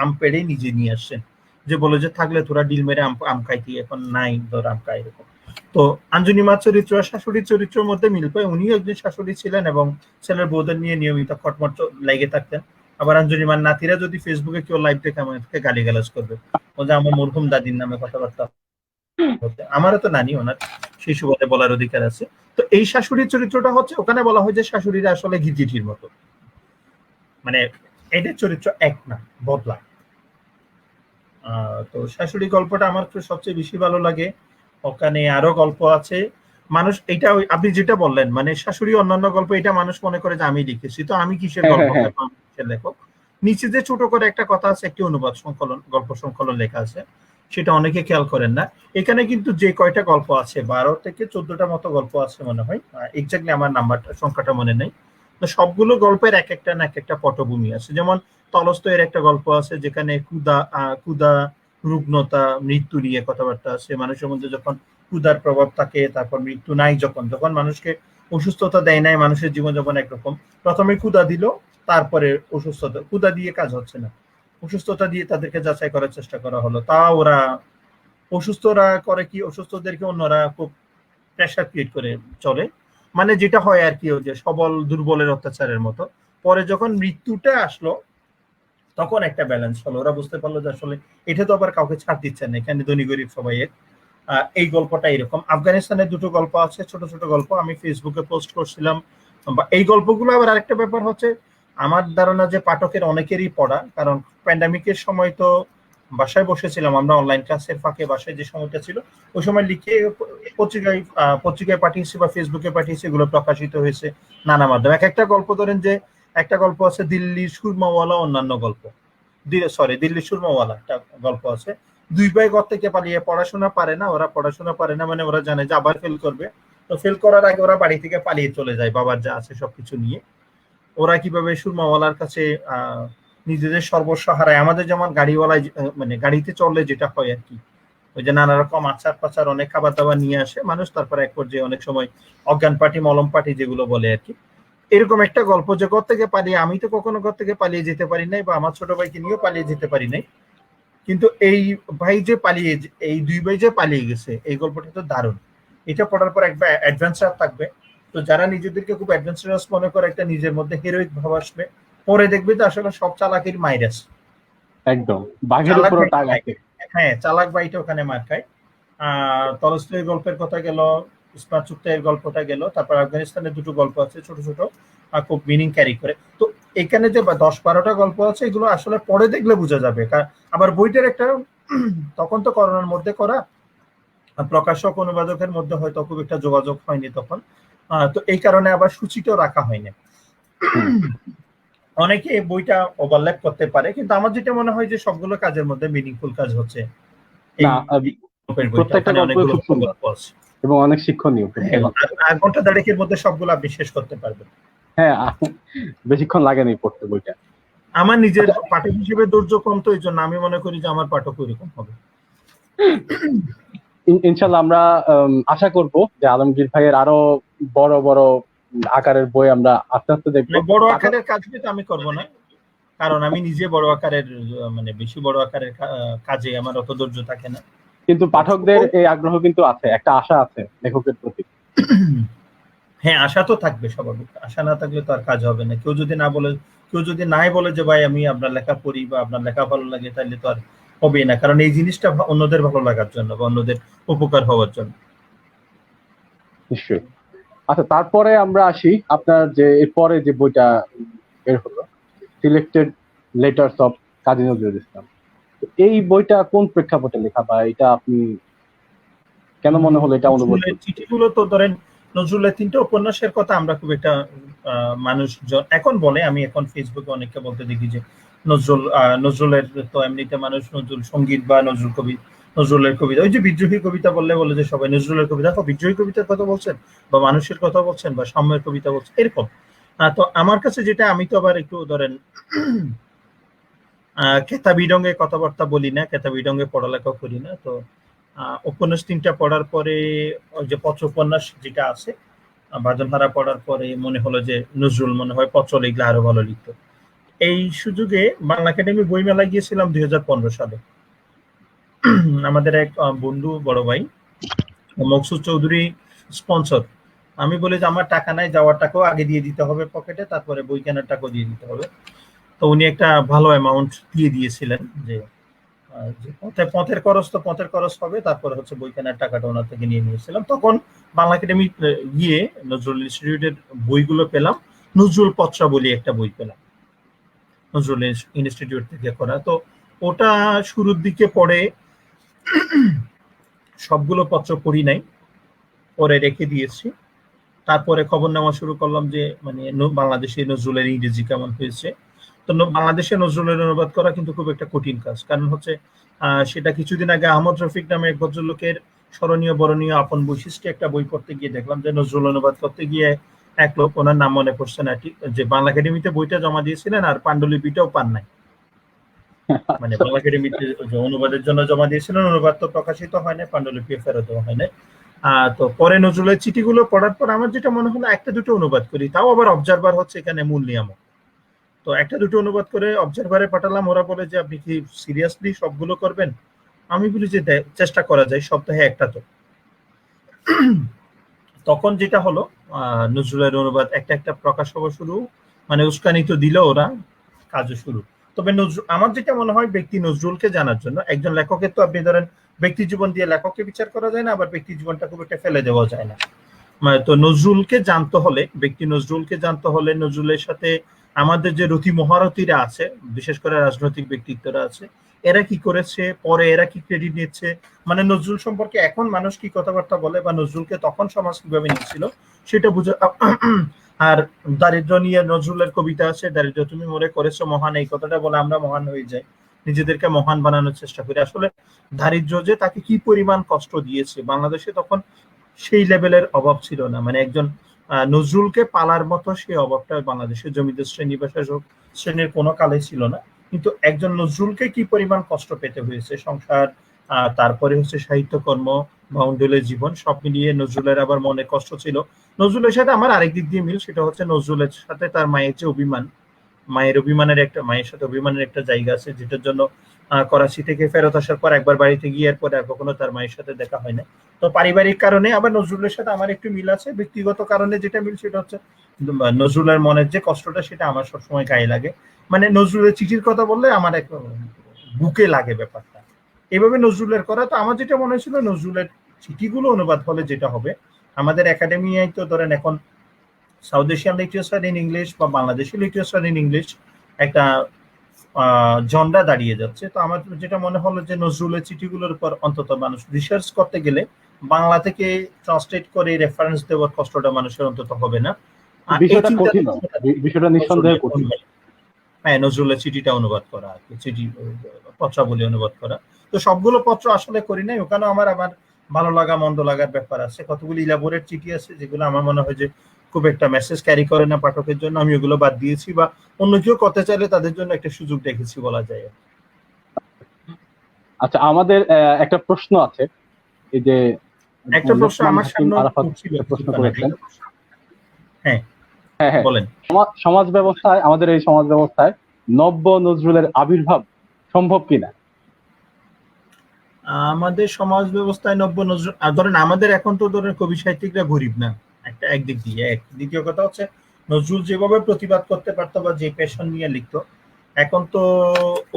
আম পেড়ে নিজে নিয়ে আসছেন, যে বলে যে থাকলে তোরা ডিল মেরে আম খাইতি, এখন নাই ধর আম খাই, এরকম। তো আঞ্জনি মার চরিত্র আর শাশুড়ির চরিত্রের মধ্যে মিল পায়, উনিও একজন শাশুড়ি ছিলেন এবং ছেলের বউদের নিয়ে নিয়মিত খটমট লেগে থাকতেন। আবার আঞ্জনি মার নাতিরা যদি ফেসবুকে কেউ লাইভ দেখে আমাদেরকে গালিগালাজ করবে, ও যে আমার মরহুম দাদির নামে কথাবার্তা, আমারও তো নানি, ওনার সেই সুবাদে বলার অধিকার আছে। তো এই শাশুড়ির চরিত্রটা হচ্ছে, ওখানে বলা হয় যে শাশুড়িরা আসলে গিরগিটির মতো, মানে এদের চরিত্র এক না, বদলায়। তো শাশুড়ি গল্পটা আমার সবচেয়ে বেশি ভালো লাগে। ওখানে আরো গল্প আছে, মানুষ এটা আপনি যেটা বললেন, মানে শাশুড়ি অন্যান্য গল্প, এটা মানুষ মনে করে যে আমি লিখেছি, তো আমি কিসের গল্প লেখক। নিচে যে ছোট করে একটা কথা আছে, একটি অনুবাদ সংকলন, গল্প সংকলন লেখা আছে, সেটা অনেকে খেয়াল করেন না। এখানে কিন্তু যে কয়টা গল্প আছে, 12 থেকে 14টা মতো গল্প আছে মনে হয়, এক্স্যাক্টলি আমার নাম্বারটা, সংখ্যাটা মনে নেই। তো সবগুলো গল্পের এক একটা না এক একটা পটভূমি আছে। যেমন তলস্তয়ের একটা গল্প আছে যেখানে ক্ষুধা, রুগ্নতা, মৃত্যু নিয়ে কথাবার্তা আছে, মানুষের মধ্যে যখন ক্ষুধার প্রভাব থাকে, তারপর মৃত্যু নাই, যখন যখন মানুষকে অসুস্থতা দেয় নাই, মানুষের জীবনযাপন একরকম, প্রথমে ক্ষুধা দিল, তারপরে অসুস্থতা, ক্ষুধা দিয়ে কাজ হচ্ছে না, অসুস্থতা দিয়ে তাদেরকে যাচাই করার চেষ্টা করা হলো, তা ওরা অসুস্থরা করে কি, অসুস্থদেরকে অন্যরা খুব প্রেশার ক্রিয়েট করে চলে, মানে যেটা হয় আর কি, ওই যে সবল দুর্বলের অত্যাচারের মতো। পরে যখন মৃত্যুটা আসলো তখন একটা ব্যালেন্স হলো, ওরা বুঝতে পারলো যে আসলে এটা তো আবার কাউকে ছাড় দিচ্ছে না, এখানে ধনী গরিব সবাই এক। এই গল্পটা এরকম। আফগানিস্তানের দুটো গল্প আছে, ছোট ছোট গল্প, আমি ফেসবুকে পোস্ট করছিলাম। এই গল্পগুলো আবার আরেকটা ব্যাপার হচ্ছে, আমার ধারণা যে পাঠকের অনেকেরই পড়া, কারণ প্যান্ডামিকের সময় তো বাসায় বসেছিলাম আমরা, অনলাইন ক্লাসের ফাঁকে বাসায় যে সময়টা ছিল, ওই সময় লিখে পত্রিকায় পাঠিয়েছি বা ফেসবুকে পাঠিয়েছি, এগুলো প্রকাশিত হয়েছে নানা মাধ্যমে। এক একটা গল্প ধরেন যে, একটা গল্প আছে দিল্লির সুরমাওয়ালা, অন্যান্য গল্প, দিল্লির সুরমাওয়ালা একটা গল্প আছে। দুই ভাই ঘর থেকে পালিয়ে, পড়াশোনা পারে না, ওরা পড়াশোনা পারে না, মানে ওরা জানে যে আবার ফেল করবে, তো ফেল করার আগে ওরা বাড়ি থেকে পালিয়ে চলে যায় বাবার যা আছে সবকিছু নিয়ে। ওরা কিভাবে সুরমাওয়ালার কাছে নিজেদের সর্বস্ব হারায়, আমাদের যেমন গাড়িওয়ালায় মানে গাড়িতে চললে যেটা হয় আর কি, ওই যে নানা রকম আচার পাচার, অনেক খাবার দাবার নিয়ে আসে মানুষ, তারপরে এক পর্যায়ে অনেক সময় অজ্ঞান পার্টি, মলম পার্টি যেগুলো বলে আর কি, এরকম একটা গল্প যে ঘর থেকে পালিয়ে, আমি তো কখনো ঘর থেকে পালিয়ে যেতে পারি নাই, বা আমার ছোট ভাইকে নিয়েও পালিয়ে যেতে পারি নাই, কিন্তু এই ভাই যে পালিয়ে, এই দুই ভাই যে পালিয়ে গেছে, এই গল্পটা তো দারুণ। এটা পড়ার পর একটা অ্যাডভেঞ্চার থাকবে। তো যারা নিজেদেরকে খুব অ্যাডভেঞ্চারাস মনে করে, একটা নিজের মধ্যে হিরোইক ভাব আসবে, পরে দেখবে তো আসলে সব চালাকির মাইরাস। একদম বাঘের চালাক উপরও ভাই, টাক আছে। হ্যাঁ চালাক ভাইটা ওখানে মার খায়। তলস্তয়ের গল্পের কথা গেল, ইসমাত চুগতাইয়ের গল্পটা গেল, তারপর আফগানিস্তানের দুটো গল্প আছে ছোট ছোট, খুব মিনিং ক্যারি করে। তো এখানে যে 10-12টা গল্প আছে, এগুলো আসলে পড়ে দেখলে বোঝা যাবে। আবার বইটার একটা তখন তো করোনার মধ্যে করা, প্রকাশক অনুবাদকের মধ্যে হয়তো খুব একটা যোগাযোগ হয়নি তখন, তো এই কারণে আবার সূচিটাও রাখা হয়নি। অনেকে এই বইটা ওভারল্যাপ করতে পারে, কিন্তু আমার যেটা মনে হয় যে সবগুলো কাজের মধ্যে মিনিংফুল কাজ হচ্ছে এই না, গল্পের বইটা। প্রত্যেকটা ওখানে গল্পই অনেকগুলো খুব সুন্দর গল্প আছে, এবং অনেক শিক্ষণীয় হ্যাঁ, প্রত্যেকটা গল্প। আর ঘন্টা দেড়েকের মধ্যে সবগুলো আপনি শেষ করতে পারবেন। হ্যাঁ, বেশিক্ষণ লাগেনি পড়তে বইটা। আমার নিজের আচ্ছা, পাঠক হিসেবে ধৈর্য কম, তো এই জন্য আমি মনে করি যে আমার পাঠক ওইরকম হবে। ইনশাল্লাহ আমরা আশা করব যে আলমগীর ভাইয়ের আরো বড় বড় আকারের বই আমরা আস্তে আস্তে দেখবো। মানে বড় আকারের কাজ কিন্তু আমি করব না, কারণ আমি নিজে বড় আকারের, মানে বেশি বড় আকারের কাজে আমার অত ধৈর্য থাকে না। কিন্তু পাঠকদের এই আগ্রহ কিন্তু আছে, একটা আশা আছে লেখকের প্রতি। হ্যাঁ, আশা তো থাকবে স্বাভাবিক, আশা না থাকলে তো আর কাজ হবে না। কেউ যদি না বলে, কেউ যদি নাই বলে যে ভাই আমি আপনার লেখা পড়ি বা আপনার লেখা ভালো লাগে, তাহলে তো আর হবেই না। কারণ এই জিনিসটা অন্যদের ভালো লাগার জন্য বা অন্যদের উপকার হওয়ার জন্য। নিশ্চয়ই। আচ্ছা, তারপরে আমরা আসি আপনার যে এরপরে যে বইটা বের হলো, selected letters of Kazi Nazrul Islam. এই বইটা কোন প্রেক্ষাপটে লেখা, বা এটা আপনি কেন মনে হলো এটা অনুবাদ নজরুলের করতে? চিঠিগুলো তো ধরেন, নজরুলের 3টা উপন্যাসের কথা আমরা খুব একটা মানুষজন এখন বলে, আমি এখন ফেসবুকে অনেককে বলতে দেখি যে নজরুলের তো এমনিতে মানুষ নজরুল সঙ্গীত বা নজরুল কবি, নজরুলের কবিতা, ওই যে বিদ্রোহী কবিতা বললে বলে যে সবাই নজরুলের কবিতা, বিদ্রোহী কবিতার কথা বলছেন বা মানুষের কথা বলছেন বা সাম্যের কবিতা বলছেন, এরকম। তো আমার কাছে যেটা, আমি তো আবার একটু ধরেন কেতাবি ঢঙ্গে কথাবার্তা বলি না, কেতাবি ঢঙ্গে পড়ালেখা করি না। তো উপন্যাস 3টা পড়ার পরে, ওই যে পত্র উপন্যাস যেটা আছে বাদনহারা পড়ার পরে মনে হলো যে নজরুল মনে হয় পত্র লিখলে আরো ভালো লিখতো। এই সুযোগে বাংলা একাডেমি বইমেলায় গিয়েছিলাম 2015 সালে। আমাদের এক বন্ধু, বড় ভাই মকসুদ চৌধুরী স্পন্সর। আমি বলি যে আমার টাকা নাই, যাওয়ার টাকাও আগে দিয়ে দিতে হবে পকেটে, তারপরে বই কেনার টাকাও দিয়ে দিতে হবে। তো উনি একটা ভালো অ্যামাউন্ট দিয়ে দিয়েছিলেন, যে পথের খরচ তো পথের খরচ হবে, তারপরে হচ্ছে বই কেনার টাকাটা ওনার থেকে নিয়ে নিয়েছিলাম। তখন বাংলা একাডেমি গিয়ে নজরুল ইনস্টিটিউটের বইগুলো পেলাম, নজরুল পত্রা বলি একটা বই পেলাম নজরুল ইনস্টিটিউট থেকে করা। তো ওটা শুরুর দিকে পড়ে সবগুলো পত্র পড়ি নাই, পরে রেখে দিয়েছি। তারপরে খবর নেওয়া শুরু করলাম যে মানে বাংলাদেশে নজরুলের ইংরেজি কেমন হয়েছে। তো বাংলাদেশে নজরুলের অনুবাদ করা কিন্তু খুব একটা কঠিন কাজ, কারণ হচ্ছে সেটা কিছুদিন আগে আহমদ রফিক নামে এক ভদ্রলোকের স্মরণীয় বরণীয় আপন বৈশিষ্ট্য একটা বই পড়তে গিয়ে দেখলাম যে নজরুল অনুবাদ করতে গিয়ে এক লোক, ওনার নাম মনে পড়ছে না ঠিক, যে বাংলা একাডেমিতে বইটা জমা দিয়েছিলেন আর পাণ্ডুলিপিটাও পান নাই। মানে বাংলা একাডেমিতে যে অনুবাদের জন্য জমা দিয়েছিলেন, অনুবাদ তো প্রকাশিত হয় না, পাণ্ডুলিপি ফেরত দেওয়া হয় না। তো পরে নজরুলের চিঠিগুলো পড়ার পর আমার যেটা মনে হলো, একটা দুটো অনুবাদ করি, তাও আবার অবজারভার হচ্ছে এখানে মূল নিয়ামক। তো একটা দুটো অনুবাদ করে অবজারভারে পাঠালাম, ওরা বলে যে আপনি কি সিরিয়াসলি সবগুলো করবেন? আমি বলি যে চেষ্টা করা যায়, সপ্তাহে একটা তো। তখন যেটা হলো, নজরুলের অনুবাদ একটা একটা প্রকাশ হওয়া শুরু, মানে উস্কানি তো দিল ওরা, কাজও শুরু। তবে নজরুল, আমার যেটা মনে হয়, ব্যক্তি নজরুলকে জানার জন্য, একজন লেখকের তো আপনি ধরেন ব্যক্তি জীবন দিয়ে লেখককে বিচার করা যায় না, আবার ব্যক্তি জীবনটা খুব একটা ফেলে দেওয়া যায় না। তো নজরুলকে জানতে হলে, ব্যক্তি নজরুলকে জানতে হলে, নজরুলের সাথে আমাদের যে রতি মহারথীরা আছে, বিশেষ করে রাজনৈতিক ব্যক্তিত্বরা আছে, এরা কি করেছে, পরে এরা কি ক্রেডিট নিচ্ছে, মানে নজরুল সম্পর্কে এখন মানুষ কি কথাবার্তা বলে বা নজরুলকে তখন সমাজ কিভাবে নিচ্ছিল সেটা বুঝে। আর দারিদ্র নিয়ে নজরুলের কবিতা আছে, দারিদ্র তুমি মনে করেছো মহান, এই কথাটা বলে আমরা মহান হয়ে যাই, নিজেদেরকে মহান বানানোর চেষ্টা করি। আসলে দারিদ্র যে তাকে কি পরিমাণ কষ্ট দিয়েছে, বাংলাদেশে তখন সেই লেভেলের অভাব ছিল না, মানে একজন নজরুলকে পালার মতো সেই অভাবটা বাংলাদেশের জমিদার শ্রেণী বা শাসক শ্রেণীর কোনো কালে ছিল না। কিন্তু একজন নজরুলকে কি পরিমাণ কষ্ট পেতে হয়েছে, সংসার, তারপরে হচ্ছে সাহিত্যকর্ম, বাউন্ডুলের জীবন, সব মিলিয়ে নজরুলের আবার মনে কষ্ট ছিল। নজরুলের সাথে আমার আরেক দিক দিয়ে মিল, সেটা হচ্ছে নজরুলের সাথে তার মায়ের যে অভিমান, মায়ের সাথে অভিমানের একটা জায়গা আছে, যেটার জন্য করাচি থেকে ফেরত আসার পর একবার বাড়িতে গিয়ে এরপর আর কখনো তার মায়ের সাথে দেখা হয় না। তো পারিবারিক কারণে আবার নজরুলের সাথে আমার একটু মিল আছে, ব্যক্তিগত কারণে যেটা মিল সেটা হচ্ছে নজরুলের মনের যে কষ্টটা সেটা আমার সবসময় গায়ে লাগে। মানে নজরুলের চিঠির কথা বললে আমার এক বুকে লাগে ব্যাপারটা। এইভাবে নজরুলের করা, তো আমার যেটা মনে হয়েছিল নজরুলের চিঠিগুলো অনুবাদ হলে যেটা হবে, আমাদের একাডেমিয়ায় তো ধরেন এখন south Asian literature in English বা বাংলাদেশি লিটারেচার ইন ইংলিশ একটা জনরা দাঁড়িয়ে যাচ্ছে। তো আমার যেটা মনে হলো যে নজরুলের চিঠিগুলোর উপর অন্তত মানুষ রিসার্চ করতে গেলে বাংলা থেকে ট্রান্সলেট করে রেফারেন্স দেওয়ার কষ্টটা মানুষের অন্তত হবে না। বিষয়টা কঠিন, বিষয়টা নিঃসন্দেহে কঠিন। হ্যাঁ, নজরুলের চিঠিটা অনুবাদ করা আর কি, চিঠি পত্রাবলী অনুবাদ করা। তো সবগুলো পত্র আসলে করি নাই, ওখানে আমার ভালো লাগা মন্দ লাগার ব্যাপার আছে। কতগুলো ইলাবোরেট চিঠি আছে যেগুলো আমার মনে হয় যে খুব একটা মেসেজ ক্যারি করে না পাঠকের জন্য, আমি ওগুলো বাদ দিয়েছি, বা অন্য কেউ করতে চাইলে তাদের জন্য একটা সুযোগ দেখেছি বলা যায়। আচ্ছা, আমাদের একটা প্রশ্ন আছে, এই যে একটা প্রশ্ন আমার সামনে প্রশ্ন করেছেন। হ্যাঁ হ্যাঁ হ্যাঁ, বলেন। সমাজ ব্যবস্থায়, আমাদের এই সমাজ ব্যবস্থায় নব্য নজরুলের আবির্ভাব সম্ভব কিনা? আমাদের সমাজ ব্যবস্থায় নব্য নজরুল, ধরেন আমাদের এখন তো ধরেন কবি সাহিত্যিকরা গরিব না, একটা একদিক দিয়ে। দ্বিতীয় কথা হচ্ছে নজরুল যেভাবে প্রতিবাদ করতে পারতো বা যে প্যাশন নিয়ে লিখতো, এখন তো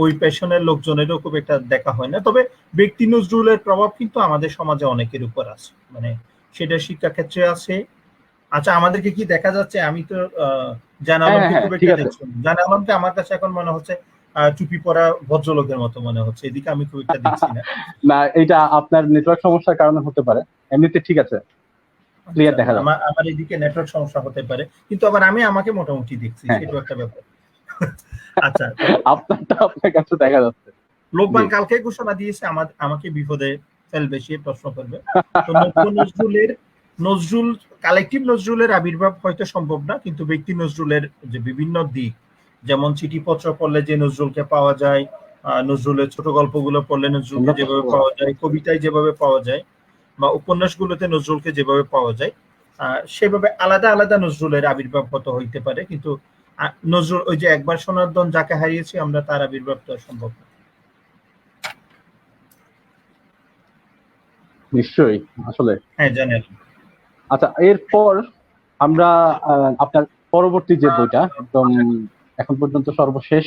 ওই প্যাশনের লোকজনেরও খুব একটা দেখা হয় না। তবে ব্যক্তি নজরুলের প্রভাব কিন্তু আমাদের সমাজে অনেকের উপর আছে, মানে সেটা শিক্ষা ক্ষেত্রে আছে। আচ্ছা, আমাদেরকে কি দেখা যাচ্ছে? আমি তো জান আলমকে খুব একটা দেখছি, জান আলমকে আমার কাছে এখন মনে হচ্ছে টুপি পরা ভদ্রলোকের মতো মনে হচ্ছে, এদিকে আমি খুব একটা দেখছি না। না, এটা আপনার নেটওয়ার্ক সমস্যার কারণে হতে পারে, এমনিতে ঠিক আছে, ক্লিয়ার দেখা যাচ্ছে। আমার এদিকে নেটওয়ার্ক সমস্যা হতে পারে, কিন্তু আবার আমি আমাকে মোটামুটি দেখছি, সেটাও একটা ব্যাপার। আচ্ছা, আপনারটা আপনার কাছে দেখা যাচ্ছে। লোকমান কালকে ঘোষণা দিয়েছে আমাকে বিপদে ফেলবে, সে প্রশ্ন করবে। তো নজরুল কালেকটিভ নজরুলের আবির্ভাব হয়তো সম্ভব না, কিন্তু ব্যক্তি নজরুলের যে বিভিন্ন দিক, যেমন চিঠিপত্র পড়লে যে নজরুলকে পাওয়া যায়, নজরুলের ছোট গল্পগুলো পড়লে নজরুলকে যেভাবে পাওয়া যায়, কবিতায় যেভাবে পাওয়া যায়, বা উপন্যাসগুলোতে নজরুলকে যেভাবে পাওয়া যায়, সেভাবে আলাদা আলাদা নজরুলের আবির্ভাব হতে হইতে পারে। কিন্তু নজরুল ওই যে একবার সোনার দন যাকে হারিয়েছি আমরা, তার আবির্ভাব তো সম্ভব না। নিশ্চয়ই, আসলে হ্যাঁ জানেন। আচ্ছা, এরপর আমরা আপনার পরবর্তী যে বইটা, একদম এখন পর্যন্ত সর্বশেষ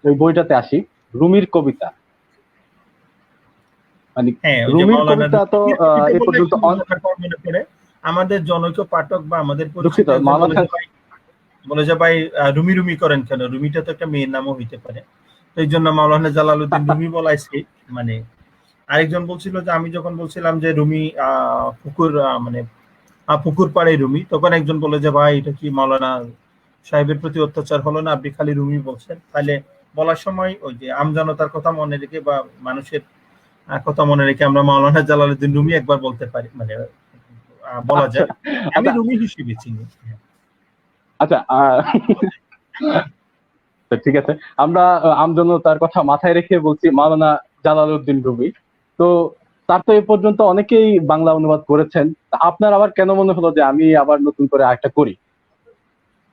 ওই বইটাতে আসি, রুমির কবিতা। মানে রুমির কবিতা তো এ পর্যন্ত আমাদের জনৈক পাঠক বা আমাদের পরিচিত বলে যে ভাই রুমি রুমি করেন কেন, রুমিটা তো একটা মেয়ের নামও হইতে পারে। তো এই জন্য মাওলানা জালালউদ্দিন রুমি বলাইছে। মানে আরেকজন বলছিল যে আমি যখন বলছিলাম যে রুমি পুকুর মানে পুকুর পাড়ে রুমি, তখন একজন বলে যে ভাই এটা কি মাওলানা সাহেবের প্রতি অত্যাচার হলো না, আপনি খালি রুমি বলছেন। তাহলে বলার সময় ওই যে আমজনতার কথা মনে রেখে বা মানুষের কথা মনে রেখে আমরা মাওলানা জালালউদ্দিন রুমি একবার বলতে পারি, মানে বলা যায়। আমি রুমি হিসেবে চিনি। আচ্ছা, ঠিক আছে, আমরা আমজনতার কথা মাথায় রেখে বলছি মাওলানা জালালউদ্দিন রুমি। তো তার তো এ পর্যন্ত অনেকেই বাংলা অনুবাদ করেছেন, আপনার আবার কেন মনে হলো যে আমি আবার নতুন করে আরেকটা করি?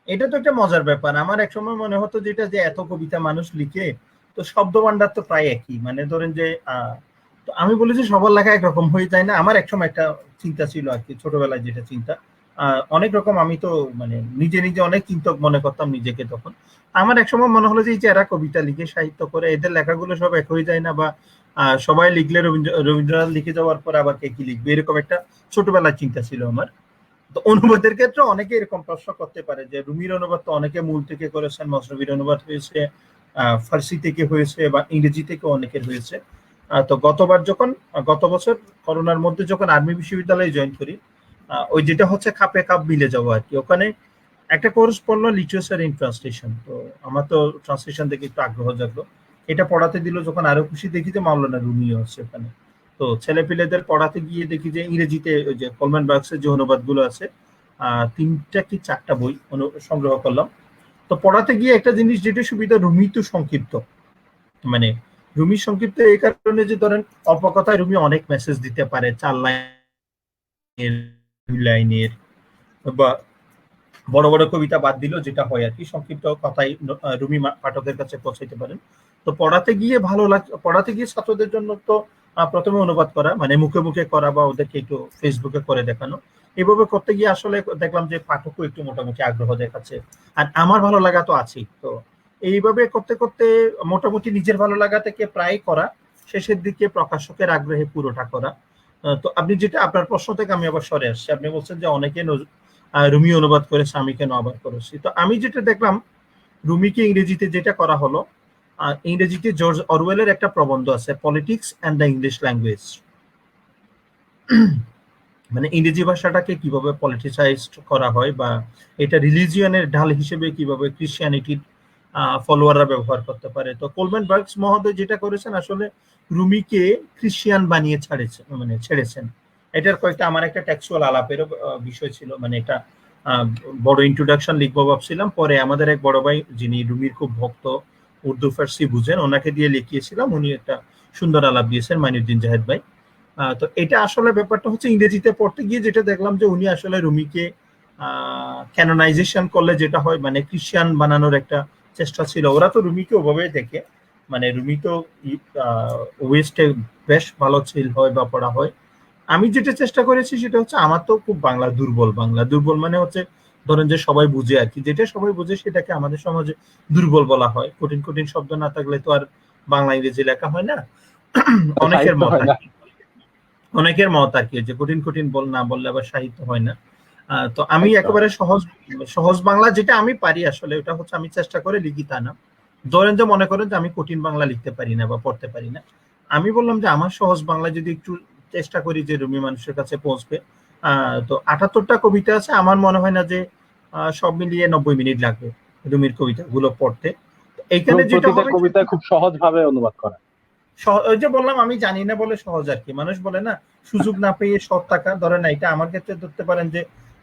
এটা তো একটা মজার ব্যাপার। আমার এক সময় মনে হতো যেটা যে এত কবিতা মানুষ লিখে, তো শব্দ ভান্ডার তো প্রায় একই, মানে ধরেন যে তো আমি বলি যে সবার লেখা একরকম হয়ে যায় না। আমার একসময় একটা চিন্তা ছিল আর কি, ছোটবেলায় যেটা চিন্তা, অনেক রকম, আমি তো মানে নিজে নিজে অনেক চিন্তক মনে করতাম নিজেকে তখন। আমার একসময় মনে হলো যে এই যে এরা কবিতা লিখে সাহিত্য করে, এদের লেখাগুলো সব এক হয়ে যায় না, বা সবাই লিখলে রবীন্দ্রনাথ লিখে যাওয়ার পর আবার কে কি লিখবে, এরকম একটা ছোটবেলার চিন্তা ছিল আমার। তো অনুবাদের ক্ষেত্রে অনেকে এরকম প্রশ্ন করতে পারে যে রুমির অনুবাদ তো অনেকে মূল থেকে করেছেন, মসনবীর অনুবাদ হয়েছে, ফার্সি থেকে হয়েছে, বা ইংরেজি থেকে অনেকের হয়েছে। তো গত বছর করোনার মধ্যে যখন আর্মি বিশ্ববিদ্যালয়ে জয়েন করি, ওই যেটা হচ্ছে খাপে খাপ মিলে যাওয়া আর কি, ওখানে একটা কোর্স পড়লো লিটারেচার ইন ট্রান্সলেশন। তো আমার তো ট্রান্সলেশন দেখে একটু আগ্রহ জাগলো, এটা পড়াতে দিল যখন আরো খুশি দেখি যে মাওলানা রুমিও আছে ওখানে। তো ছেলে পেলেদের পড়াতে গিয়ে দেখি যে ইংরেজিতে ওই যে কলম্যান বার্কসের যে অনুবাদগুলো আছে, 3টা কি 4টা বই সংগ্রহ করলাম। তো পড়াতে গিয়ে একটা জিনিস যেটা সুবিধা, রুমি তো সংক্ষিপ্ত, মানে রুমি সংক্ষিপ্ত এই কারণে যে ধরেন অল্প কথায় রুমি অনেক মেসেজ দিতে পারে, 4 লাইনের 2 লাইনের। বা বড় বড় কবিতা বাদ দিলেও যেটা হয় আর কি, সংক্ষিপ্ত কথাই রুমি পাঠকের কাছে পৌঁছাইতে পারেন। তো পড়াতে গিয়ে ভালো লাগে, পড়াতে গিয়ে ছাত্রদের জন্য তো প্রথমে অনুবাদ করা, মানে মুখে মুখে করা বা ওদেরকে একটু ফেসবুকে করে দেখানো, এভাবে করতে গিয়ে আসলে দেখলাম যে পাঠকও একটু মোটামুটি আগ্রহ দেখাচ্ছে, আর আমার ভালো লাগা তো আছেই। তো এইভাবে করতে করতে মোটামুটি নিজের ভালো লাগা থেকে প্রায় করা, শেষের দিকে প্রকাশকের আগ্রহে পুরোটা করা। তো আপনি যেটা, আপনার প্রশ্ন থেকে আমি আবার সরে আসছি, আপনি বলছেন যে অনেকে রুমি অনুবাদ করেছে, আমি কেন আবার করেছি। তো আমি যেটা দেখলাম, রুমিকে ইংরেজিতে যেটা করা হলো, ইংরেজিতে জর্জ অরওয়েলের একটা প্রবন্ধ আছে, politics and the English language, মানে ইংরেজি ভাষাটাকে কিভাবে পলিটিসাইজড করা হয় বা এটা রিলিজিয়নের ঢাল হিসেবে কিভাবে ক্রিশ্চিয়ানিটির ফলোয়াররা ব্যবহার করতে পারে। তো কোলম্যান বার্গস মহোদয় যেটা করেছেন, আসলে রুমিকে ক্রিশ্চিয়ান বানিয়ে ছেড়েছেন। এটার কয়েকটা, আমার একটা টেক্সচুয়াল আলাপেরও বিষয় ছিল, মানে এটা বড় ইন্ট্রোডাকশন লিখবো ভাবছিলাম, পরে আমাদের এক বড় ভাই যিনি রুমির খুব ভক্ত, উর্দু ফার্সি বুঝেন, ওনাকে দিয়ে লিখিয়েছিলাম, উনি একটা সুন্দর আলাপ দিয়েছেন, মাইনুদ্দিন জাহেদ ভাই। তো এটা আসলে ব্যাপারটা হচ্ছে, ইংরেজিতে পড়তে গিয়ে যেটা দেখলাম যে উনি আসলে রুমিকে ক্যানোনাইজেশন করলে যেটা হয়, মানে ক্রিশ্চিয়ান বানানোর একটা চেষ্টা ছিল। ওরা তো রুমিকে ওভাবে দেখে, মানে রুমি তো ওয়েস্টে বেশ ভালো ছিল হয় বা পড়া হয়। আমি যেটা চেষ্টা করেছি সেটা হচ্ছে, আমার তো খুব বাংলা দুর্বল, বাংলা দুর্বল মানে হচ্ছে ধরেন যে সবাই বুঝে আর কি, যেটা সবাই বুঝে সেটাকে আমাদের সমাজে দুর্বল বলা হয়। কঠিন কঠিন শব্দ না থাকলে তো আর বাংলা ইংরেজি লেখা হয় না। অনেকের সাহিত্য মত হয় আর না। কি, অনেকের মত আর কি, যে কঠিন কঠিন না বললে আবার সাহিত্য হয় না। তো আমি একদম। একেবারে সহজ সহজ বাংলা যেটা আমি পারি, আসলে ওটা হচ্ছে আমি চেষ্টা করে লিখি তা না। ধরেন যে মনে করেন যে আমি কঠিন বাংলা লিখতে পারি না বা পড়তে পারি না, আমি বললাম যে আমার সহজ বাংলা যদি একটু চেষ্টা করি যে রুমি মানুষের কাছে পৌঁছবে। তো 78টা কবিতা আছে, আমার মনে হয় না যে সব মিলিয়ে 90 মিনিট লাগবে রুমির কবিতাগুলো পড়তে। এইখানে যেটা প্রতিটা হবে, কবিতা খুব সহজ ভাবে অনুবাদ করা। ওই যে বললাম আমি জানি না বলে সহজ আর কি, মানুষ বলে না সুযোগ না পেয়ে সৎ থাকা, ধরেন না, এটা আমার ক্ষেত্রে ধরতে পারেন যে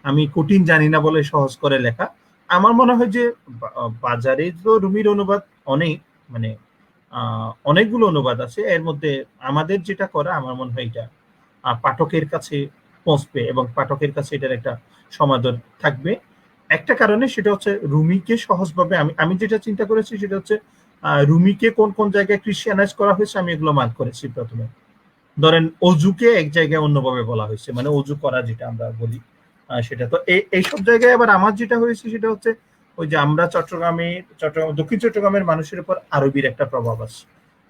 আমি কঠিন জানি না বলে সহজ করে লেখা। আমার মনে হয় যে বাজারে তো রুমির অনুবাদ অনেক, মানে অনেকগুলো অনুবাদ আছে, এর মধ্যে আমাদের যেটা করা আমার মনে হয় এটা পাঠকের কাছে পৌঁছবে এবং পাঠকের কাছে এটার একটা সমাদর থাকবে। একটা কারণে, সেটা হচ্ছে রুমিকে সহজভাবে, আমি আমি যেটা চিন্তা করেছি সেটা হচ্ছে রুমিকে কোন কোন জায়গায় ক্রিশ্চিয়ানাইজ করা হয়েছে আমি এগুলো মার্ক করেছি প্রথমে। ধরেন অজুকে এক জায়গায় অন্যভাবে বলা হয়েছে, মানে অজু করা যেটা আমরা বলি, সেটা তো এইসব জায়গায় আবার আমার যেটা হয়েছে সেটা হচ্ছে, ওই যে আমরা দক্ষিণ চট্টগ্রামের মানুষের উপর আরবির একটা প্রভাব আছে,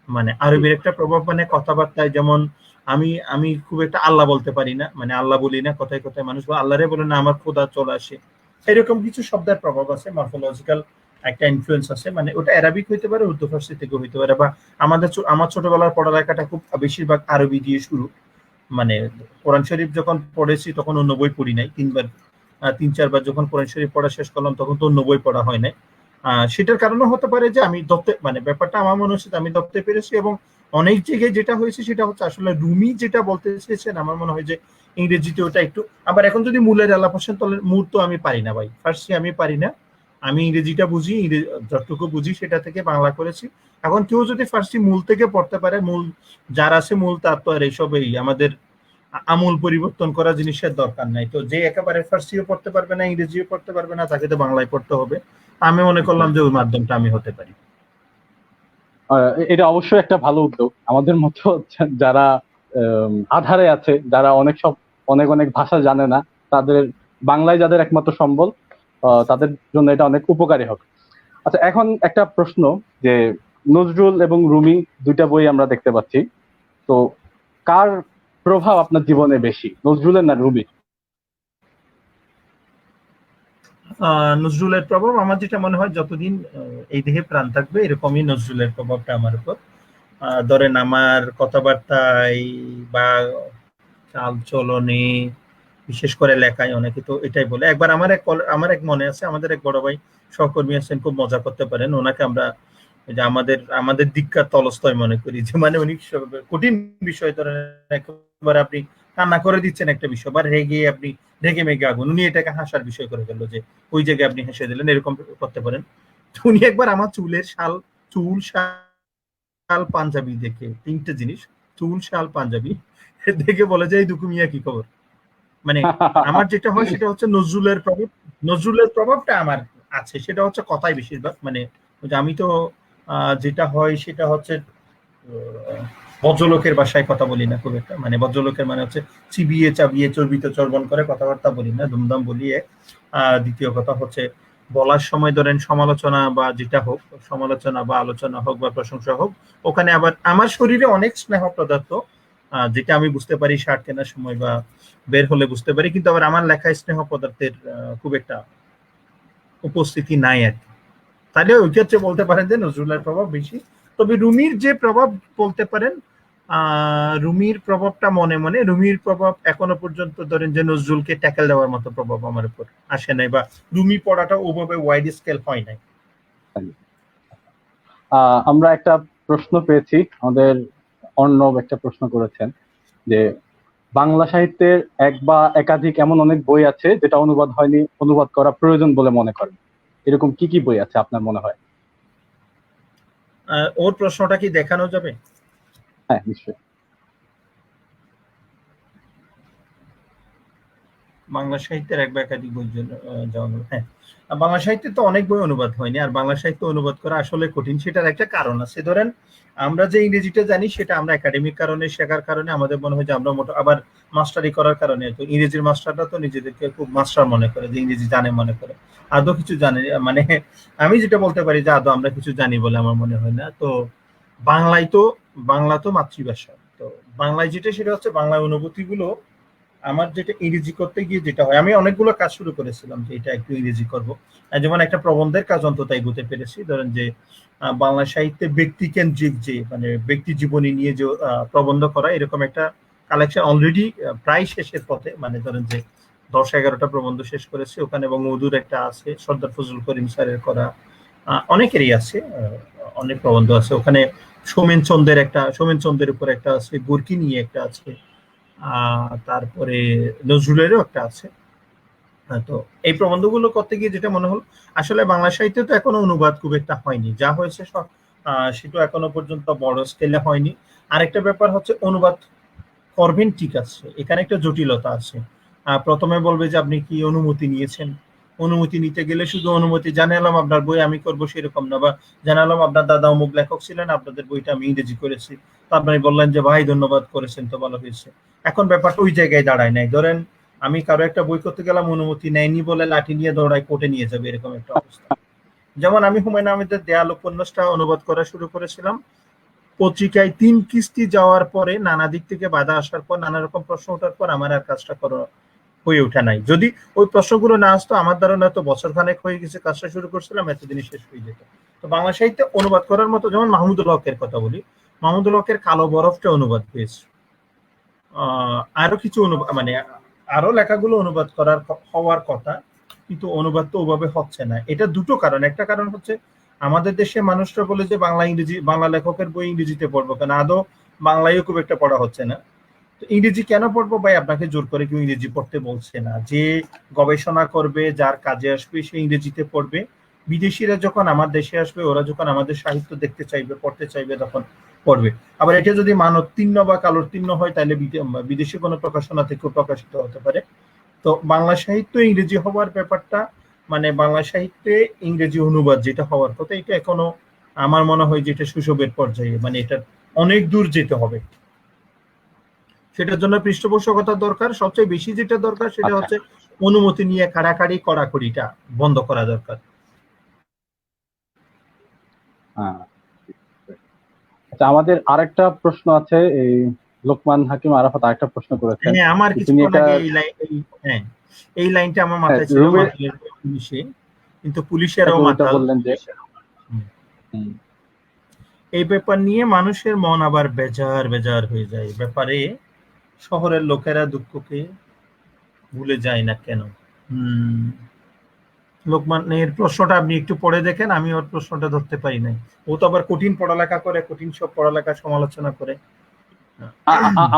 মানে আরবির একটা প্রভাব, মানে কথাবার্তায় যেমন আমি আমি খুব একটা আল্লাহ বলতে পারি না, মানে আল্লাহ বলি না, কথায় কথায় মানুষ আল্লাহরে বলে না, আমার খোদা চলে আসে, এরকম কিছু শব্দের প্রভাব আছে, মরফোলজিক্যাল একটা ইনফ্লুয়েন্স আছে, মানে ওটা অ্যারাবিক হইতে পারে, উর্দু ফার্সি থেকে হইতে পারে, বা আমার ছোটবেলার পড়ালেখাটা খুব বেশিরভাগ আরবি দিয়ে শুরু, মানে কোরআন শরীফ যখন পড়েছি তখন অন্য বই পড়ি নাই, তিন চারবার যখন কোরআন শরীফ পড়া শেষ করলাম তখন তো অন্য বই পড়া হয় নাই। সেটার কারণে হতে পারে যে আমি ধরতে, মানে ব্যাপারটা আমার মনে হচ্ছে আমি ধরতে পেরেছি, এবং অনেক জায়গায় যেটা হয়েছে সেটা হচ্ছে আসলে রুমি যেটা বলতে চেয়েছেন, আমার মনে হয় যে ইংরেজিতে ওটা একটু, আবার এখন যদি মূলের আলাপ আসেন তাহলে মূল তো আমি পারি না ভাই, ফার্সি আমি পারি না, আমি ইংরেজিটা বুঝি, যতটুকু বুঝি সেটা থেকে বাংলা করেছি। এখন কেউ যদি ফার্সি মূল থেকে পড়তে পারে, মূল যার আছে মূল, তার তো আর এইসব এই আমাদের আমূল পরিবর্তন করা জিনিসের দরকার নাই। তো যে একেবারে ফার্সিও পড়তে পারবে না, ইংরেজিও পড়তে পারবে না, তাকে তো বাংলায় পড়তে হবে। আমি মনে করলাম যে ওই মাধ্যমটা আমি হতে পারি। এটা অবশ্যই একটা ভালো উদ্যোগ। আমাদের মতো যারা আধারে আছে, যারা অনেক অনেক ভাষা জানে না, তাদের বাংলায় যাদের একমাত্র সম্বল, তাদের জন্য এটা অনেক উপকারী হবে। আচ্ছা, এখন একটা প্রশ্ন, যে নজরুল এবং রুমি দুইটা বই আমরা দেখতে পাচ্ছি, তো কার প্রভাব আপনার জীবনে বেশি, নজরুলের না রুমির? নজরুলের প্রভাব আমার যেটা মনে হয়, যতদিন এই দেহে প্রাণ থাকবে এরকমই নজরুলের প্রভাবটা আমার উপর। ধরেন আমার কথাবার্তায় বা চাল চলনে, বিশেষ করে লেখায়, অনেকে তো এটাই বলে। একবার আমার এক মনে আছে, আমাদের এক বড় ভাই সহকর্মী আছেন, খুব মজা করতে পারেন, ওনাকে আমরা যে আমাদের আমাদের দিককার তলস্তয় মনে করি, যে মানে উনি কঠিন বিষয় ধরেন একবার আপনি কান্না করে দিচ্ছেন একটা বিষয়, বা আপনি রেগে মেগে আগুন, উনি এটাকে হাসার বিষয় করে ফেললো, যে ওই জায়গায় আপনি হেসে দিলেন, এরকম করতে পারেন। তো উনি একবার আমার চুল শাল পাঞ্জাবি দেখে, তিনটে জিনিস, চুল শাল পাঞ্জাবি দেখে বলে যে এই দুকু মিয়া কি খবর, মানে আমার যেটা হয় সেটা হচ্ছে নজরুলের প্রভাবটা আমার আছে, সেটা হচ্ছে কথাই বেশিরভাগ, মানে আমি তো যেটা হয় সেটা হচ্ছে ভদ্রলোকের ভাষায় কথা বলি না খুব একটা, মানে ভদ্রলোকের মানে হচ্ছে চিবিয়ে চাবিয়ে চর্বিত চর্বণ করে কথাবার্তা বলি না, দুমদাম বলি এক। দ্বিতীয় কথা হচ্ছে বলার সময় ধরেন সমালোচনা বা যেটা হোক, সমালোচনা বা আলোচনা হোক বা প্রশংসা হোক, ওখানে আবার আমার শরীরে অনেক স্নেহ পদার্থ যেটা আমি বুঝতে পারি শার্ট কেনার সময় বা বের হলে বুঝতে পারি, কিন্তু আবার আমার লেখায় স্নেহ পদার্থের খুব একটা উপস্থিতি নাই আর কি। তাহলে ওই ক্ষেত্রে বলতে পারেন যে নজরুলের প্রভাব বেশি। তবে রুমির যে প্রভাব বলতে পারেন, রুমির প্রভাবটা মনে মনে, রুমির প্রভাব এখনো পর্যন্ত ধরেন যে নজরুলকে ট্যাকেল দেওয়ার মতো প্রভাব আমার উপর আসে নাই, বা রুমি পড়াটা ওভাবে ওয়াইড স্কেল হয় নাই। আমরা একটা প্রশ্ন পেয়েছি, আমাদের অর্ণব একটা প্রশ্ন করেছেন যে বাংলা সাহিত্যের এক বা একাধিক এমন অনেক বই আছে যেটা অনুবাদ হয়নি, অনুবাদ করা প্রয়োজন বলে মনে করেন, এরকম কি কি বই আছে আপনার মনে হয়? ওর প্রশ্নটা কি দেখানো যাবে? হ্যাঁ, নিশ্চয়ই। বাংলা সাহিত্যের এক বা একাধিক বই হ্যাঁ, বাংলা সাহিত্যে তো অনেক বই অনুবাদ হয়নি, আর বাংলা সাহিত্য অনুবাদ করা আসলে কঠিন। সেটার একটা কারণ আছে, ধরেন আমরা যে ইংরেজিটা জানি সেটা আমরা একাডেমিক কারণে শেখার কারণে আমাদের মনে হয় যে আমরা আবার মাস্টারি করার কারণে, তো ইংরেজির মাস্টাররা তো নিজেদেরকে খুব মাস্টার মনে করে, যে ইংরেজি জানে মনে করে, আদৌ কিছু জানে, মানে আমি যেটা বলতে পারি যে আদৌ আমরা কিছু জানি বলে আমার মনে হয় না। তো বাংলায় তো, বাংলা তো মাতৃভাষা, তো বাংলায় যেটা সেটা হচ্ছে বাংলায় অনুভূতি গুলো আমার যেটা ইংরেজি করতে গিয়ে যেটা হয়, আমি অনেকগুলো কাজ শুরু করেছিলাম যে এটা একটু ইংরেজি করব, যেমন একটা প্রবন্ধের কাজ অন্তত এগোতে পেরেছি। ধরেন যে বাংলা সাহিত্যে ব্যক্তি কেন্দ্রিক যে মানে ব্যক্তি জীবনী নিয়ে যে প্রবন্ধ করা, এরকম একটা কালেকশন অলরেডি প্রায় শেষের পথে, মানে ধরেন যে 10-11টা প্রবন্ধ শেষ করেছি ওখানে, এবং মধুর একটা আছে, সর্দার ফজলুল করিম স্যারের করা, অনেকেরই আছে, অনেক প্রবন্ধ আছে ওখানে। সোমেন চন্দ্রের উপর একটা আছে, গুরকি নিয়ে একটা আছে, তারপরে নজরুলেরও একটা আছে। তো এই প্রবন্ধগুলো করতে গিয়ে যেটা মনে হলো, আসলে বাংলা সাহিত্যে তো এখনো অনুবাদ খুব একটা হয়নি, যা হয়েছে সব সেটা এখনো পর্যন্ত বড় স্কেলে হয়নি। আরেকটা ব্যাপার হচ্ছে অনুবাদ করবেন ঠিক আছে, এখানে একটা জটিলতা আছে। প্রথমে বলবে যে আপনি কি অনুমতি নিয়েছেন, অনুমতি নিতে গেলে শুধু অনুমতি জানালাম আপনার বই আমি করবো সেরকম না, বা জানালাম আপনার দাদা অমুক লেখক ছিলেন, আপনাদের বইটা আমি ইংরেজি করেছি, তো আপনি বললেন যে ভাই ধন্যবাদ করেছেন, তো ভালো হয়েছে। এখন ব্যাপারটা ওই জায়গায় দাঁড়ায় নাই, ধরেন আমি কারো একটা বই করতে গেলাম, অনুমতি নেয়নি বলে লাঠি নিয়ে দৌড়ায় কোর্টে নিয়ে যাবে, এরকম একটা অবস্থা। যেমন আমি হুমায়ুন আহমেদের দেয়াল উপন্যাসটা অনুবাদ করা শুরু করেছিলাম, পত্রিকায় 3 কিস্তি যাওয়ার পরে, নানা দিক থেকে বাধা আসার পর, নানা রকম প্রশ্ন ওঠার পর আমার আর কাজটা করা হয়ে ওঠা নাই। যদি ওই প্রশ্নগুলো না আসতো, আমার ধারণা তো বছর খানেক হয়ে গেছে কাজটা শুরু করছিলাম, এতদিনই শেষ হয়ে যেত। তো বাংলা সাহিত্যে অনুবাদ করার মতো, যেমন মাহমুদুল হকের কথা বলি, মাহমুদুল হকের কালো বরফটা অনুবাদ হয়েছে, আরো কিছু অনুবাদ মানে আরো লেখাগুলো অনুবাদ হওয়ার কথা, কিন্তু অনুবাদ তো ওভাবে হচ্ছে না। এটা দুটো কারণ, একটা কারণ হচ্ছে আমাদের দেশে মানুষরা বলে যে বাংলা লেখকের বই ইংরেজিতে পড়বো কেন, আদৌ বাংলায়ও খুব একটা পড়া হচ্ছে না। তো ইংরেজি কেন পড়বো ভাই, আপনাকে জোর করে কেউ ইংরেজি পড়তে বলছে না, যে গবেষণা করবে, যার কাজে আসবে সে ইংরেজিতে পড়বে। বিদেশিরা যখন আমার দেশে আসবে, ওরা যখন আমাদের সাহিত্য দেখতে চাইবে, পড়তে চাইবে, তখন পড়বে। আবার এটা যদি মানোত্তীর্ণ বা কালোত্তীর্ণ হয়, তাহলে বিদেশি কোনো প্রকাশনা থেকেও প্রকাশিত হতে পারে। তো বাংলা সাহিত্য ইংরেজি হওয়ার ব্যাপারটা, মানে বাংলা সাহিত্যে ইংরেজি অনুবাদ যেটা হওয়ার কথা, এটা এখনো আমার মনে হয় যে এটা সুশোভের পর্যায়ে, মানে এটা অনেক দূর যেতে হবে। সেটার জন্য পৃষ্ঠপোষকতা দরকার, সবচেয়ে বেশি যেটা দরকার সেটা হচ্ছে অনুমতি নিয়ে কাড়াকাড়ি কড়াকড়িটা বন্ধ করা দরকার। আচ্ছা, আমাদের আরেকটা প্রশ্ন আছে, এই লোকমান হাকিম আরাফাত আরেকটা প্রশ্ন করেছেন। হ্যাঁ, আমার তিনি কিছুক্ষণ একটা আগে হ্যাঁ, এই লাইনটা আমার মাথায় ছিল, রুমের মাতালের পুলিশে, কিন্তু পুলিশেরও ওইটা মাতাল। বললেন যে এই ব্যাপার নিয়ে মানুষের মন আবার বেজার বেজার হয়ে যায়, ব্যাপারে শহরের লোকেরা দুঃখকে ভুলে যায় না কেন। লোকমানের প্রশ্নটা আপনি একটু পড়ে দেখেন, আমি ওর প্রশ্নটা ধরতে পারি নাই। ও তো আবার কঠিন পড়ালেখা করে, কঠিন সব পড়ালেখা সমালোচনা করে।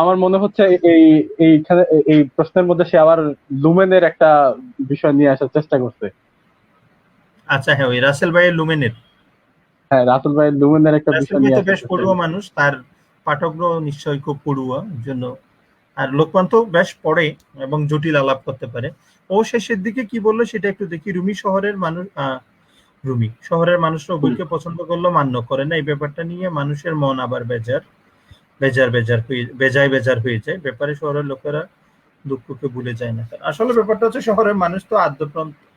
আমার মনে হচ্ছে এই এইখানে এই প্রশ্নের মধ্যে সে আবার লুমেনের একটা বিষয় নিয়ে আসার চেষ্টা করছে। আচ্ছা, হ্যাঁ, ওই রাসেল ভাইয়ের লুমেনের, হ্যাঁ, রাসেল ভাই লুমেনের একটা রাসেল বিষয় ভাই নিয়ে তো আসার বেশ চেষ্টা পড়ুয়া করছে। মানুষ, তার পাঠকরা নিশ্চয়ই খুব পড়ুয়া, জন্য আর লোকমান তো বেশ পড়ে এবং জটিল আলাপ করতে পারে। ও শেষের দিকে কি বললো সেটা একটু দেখি। রুমি শহরের মানুষরা উভয়কে পছন্দ করলো, মান্য করে না। এই ব্যাপারটা নিয়ে মানুষের মন আবার বেজার হয়ে যায়। ব্যাপারে শহরের লোকেরা দুঃখকে ভুলে যায় না। আসলে ব্যাপারটা হচ্ছে শহরের মানুষ তো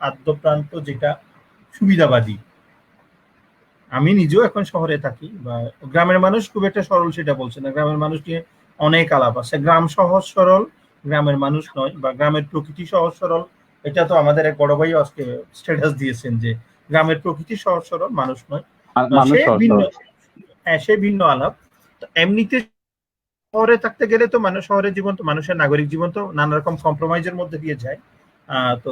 আদ্যপ্রান্ত যেটা সুবিধাবাদী। আমি নিজেও এখন শহরে থাকি, বা গ্রামের মানুষ খুব একটা সরল সেটা বলছে না। গ্রামের মানুষ নিয়ে অনেক আলাপ আছে। গ্রাম সহজ সরল, গ্রামের মানুষ নয়, বা গ্রামের প্রকৃতি সহজ সরল। এটা তো আমাদের এক বড় ভাই আজকে স্ট্যাটাস দিয়েছেন যে গ্রামের প্রকৃতি সহজ সরল, মানুষ নয়। মানুষ সে সহজ ভিন্ন, সরল। হ্যাঁ সে ভিন্ন আলাপ। তো এমনিতে শহরে থাকতে গেলে তো শহরের জীবন তো, মানুষের নাগরিক জীবন তো নানা রকম কম্প্রোমাইজের মধ্যে দিয়ে যায়। তো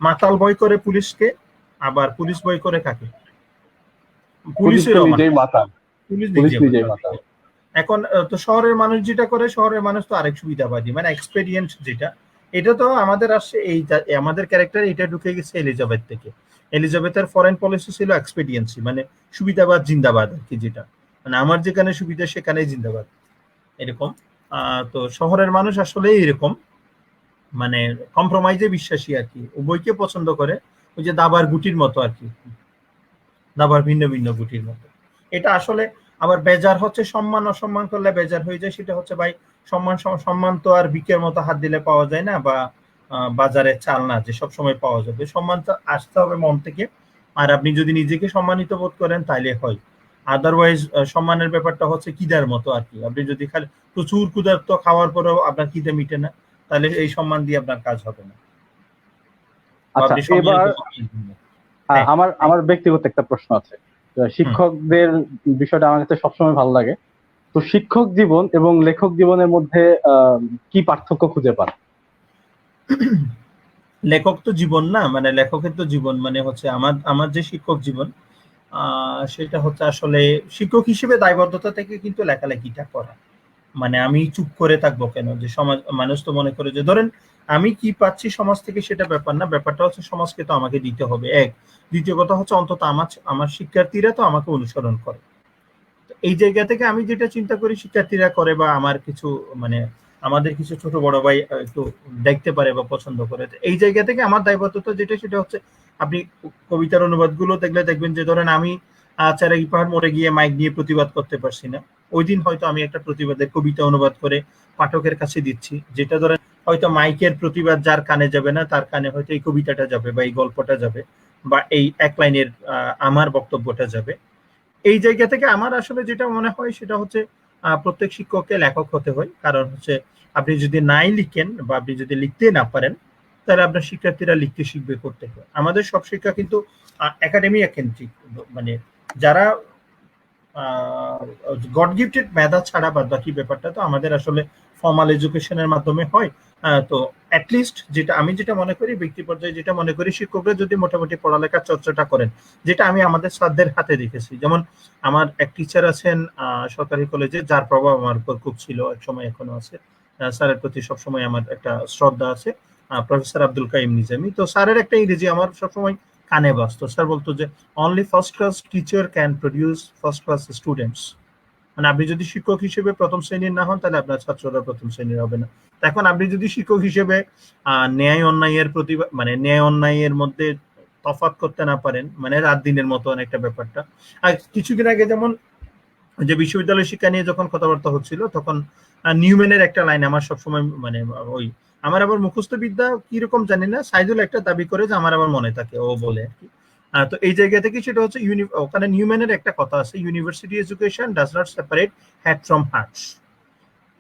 মাতাল ভয় করে পুলিশকে, আবার পুলিশ ভয় করে কাকে? পুলিশ তো পুলিশেরও মানে নিজেই মাতাল। পুলিশ পুলিশ নিজেই মাতাল। এখন তো শহরের মানুষ যেটা করে, শহরের মানুষ তো আরেক সুবিধাবাদী, মানে এক্সপেরিয়েন্স যেটা। এটা তো আমাদের আসছে এই আমাদের ক্যারেক্টার এটা ঢুকে গেছে এলিজাবেথ থেকে। এলিজাবেথের ফরেন পলিসি ছিল এক্সপেডিয়েন্সি, মানে সুবিধাবাদ জিন্দাবাদ আর কি, যেটা মানে আমার যেখানে সুবিধা সেখানে জিন্দাবাদ, এরকম। তো শহরের মানুষ আসলে এরকম, মানে কম্প্রোমাইজে বিশ্বাসী আর কি, উভয়কে পছন্দ করে। ওই যে দাবার গুটির মতো আর কি, দাবার ভিন্ন ভিন্ন গুটির মতো। এটা আসলে আবার বেজার হচ্ছে সম্মান অসম্মান করলে বেজার হয়ে যায়। সেটা হচ্ছে ভাই, সম্মান তো আর বিকের মতো হাত দিলে পাওয়া যায় না, বা বাজারে চাল না যে সব সময় পাওয়া যাবে। সম্মানটা আসতে হবে মন থেকে। আর আপনি যদি নিজেকে সম্মানিত বোধ করেন তাইলে হয়। আদারওয়াইজ সম্মানের ব্যাপারটা হচ্ছে কিদার মতো আর কি। আপনি যদি খালি প্রচুর ক্ষুধার্ত খাওয়ার পরেও আপনার খিদে মিটে না, তাহলে এই সম্মান দিয়ে আপনার কাজ হবে না। আচ্ছা, আপনি সম্মানিত এবার হ্যাঁ আমার আমার ব্যক্তিগত একটা প্রশ্ন আছে। হুম। শিক্ষকদের বিষয়টা আমার কাছে সবসময় ভালো লাগে। তো শিক্ষক জীবন এবং লেখক জীবনের মধ্যে কি পার্থক্য খুঁজে পান? লেখক তো জীবন না, মানে লেখকের তো জীবন মানে হচ্ছে আমার আমার যে শিক্ষক জীবন, সেটা হচ্ছে আসলে শিক্ষক হিসেবে দায়বদ্ধতা থেকে কিন্তু লেখালেখিটা করা। মানে আমি চুপ করে থাকবো কেন? যে সমাজ, মানুষ তো মনে করে যে ধরেন আমি কি পাচ্ছি সমাজ থেকে সেটা ব্যাপার না, ব্যাপারটা হচ্ছে সমাজকে তো আমাকে দিতে হবে এক। দ্বিতীয় কথা হচ্ছে অন্তত আমার আমার শিক্ষার্থীরা তো আমাকে অনুসরণ করে। এই জায়গা থেকে আমি যেটা চিন্তা করি শিক্ষার্থীরা করে, বা আমার কিছু মানে আমাদের কিছু ছোট বড় ভাই একটু দেখতে পারে বা পছন্দ করে। এই জায়গা থেকে আমার দায়বদ্ধতা যেটা সেটা হচ্ছে, আপনি কবিতার অনুবাদ গুলো দেখলে দেখবেন যে ধরেন আমি চারাই পাহাড় মোড়ে গিয়ে মাইক নিয়ে প্রতিবাদ করতে পারছি না, ওই দিন হয়তো আমি একটা প্রতিবাদের কবিতা অনুবাদ করে পাঠকের কাছে দিচ্ছি, যেটা ধরেন হয়তো মাইকের প্রতিবাদ যার কানে যাবে না তার কানে হয়তো এই কবিতাটা যাবে, বা এই গল্পটা যাবে, বা এই এক লাইনের আমার বক্তব্যটা যাবে। এই জায়গা থেকে আমার আসলে যেটা মনে হয় সেটা হচ্ছে প্রত্যেক শিক্ষককে লেখক হতে হয়। কারণ হচ্ছে আপনি যদি নাই লিখেন বা আপনি যদি লিখতে না পারেন, তাহলে আপনার শিক্ষার্থীরা লিখতে শিখবে করতে হয়। আমাদের সব শিক্ষা কিন্তু একাডেমিয়া কেন্দ্রিক, মানে যারা গড গিফটেড মেধা ছাড়া বাদ বাকি ব্যাপারটা তো আমাদের আসলে ফর্মাল এডুকেশনের মাধ্যমে হয়। তো অ্যাটলিস্ট যেটা আমি যেটা মনে করি ব্যক্তি পর্যায়ে যেটা মনে করি, শিক্ষকরা যদি মোটামুটি পড়ালেখার চর্চাটা করেন, যেটা আমি আমাদের স্যারদের হাতে দেখেছি। যেমন আমার এক টিচার আছেন সরকারি কলেজে, যার প্রভাব আমার উপর খুব ছিল, এক সময় এখনো আছে। স্যারের প্রতি সবসময় আমার একটা শ্রদ্ধা আছে, প্রফেসর আব্দুল কাইম নিজামী। তো স্যারের একটা ইংরেজি আমার সবসময় কানে বাজতো। স্যার বলতো যে only first class teacher can produce first class students. মানে আপনি যদি শিক্ষক হিসেবে প্রথম শ্রেণীর না হন, তাহলে আপনার ছাত্ররা প্রথম শ্রেণীর হবে না। এখন আপনি যদি শিক্ষক হিসেবে ন্যায় অন্যায়ের প্রতিবাদ, মানে ন্যায় অন্যায়ের মধ্যে তফাৎ করতে না পারেন, মানে রাত দিনের মতো অনেকটা ব্যাপারটা। আর কিছুদিন আগে যেমন যে বিশ্ববিদ্যালয় শিক্ষা নিয়ে যখন কথাবার্তা হচ্ছিল, তখন নিউম্যানের একটা লাইন আমার সবসময় মানে ওই আমার আবার মুখস্থ বিদ্যা কিরকম জানি না, সাইদুল একটা দাবি করে যে আমার আবার মনে থাকে, ও বলে আর কি। তো এই জায়গা থেকে সেটা হচ্ছে ওখানে নিউম্যানের একটা কথা আছে, university education does not separate head from hearts.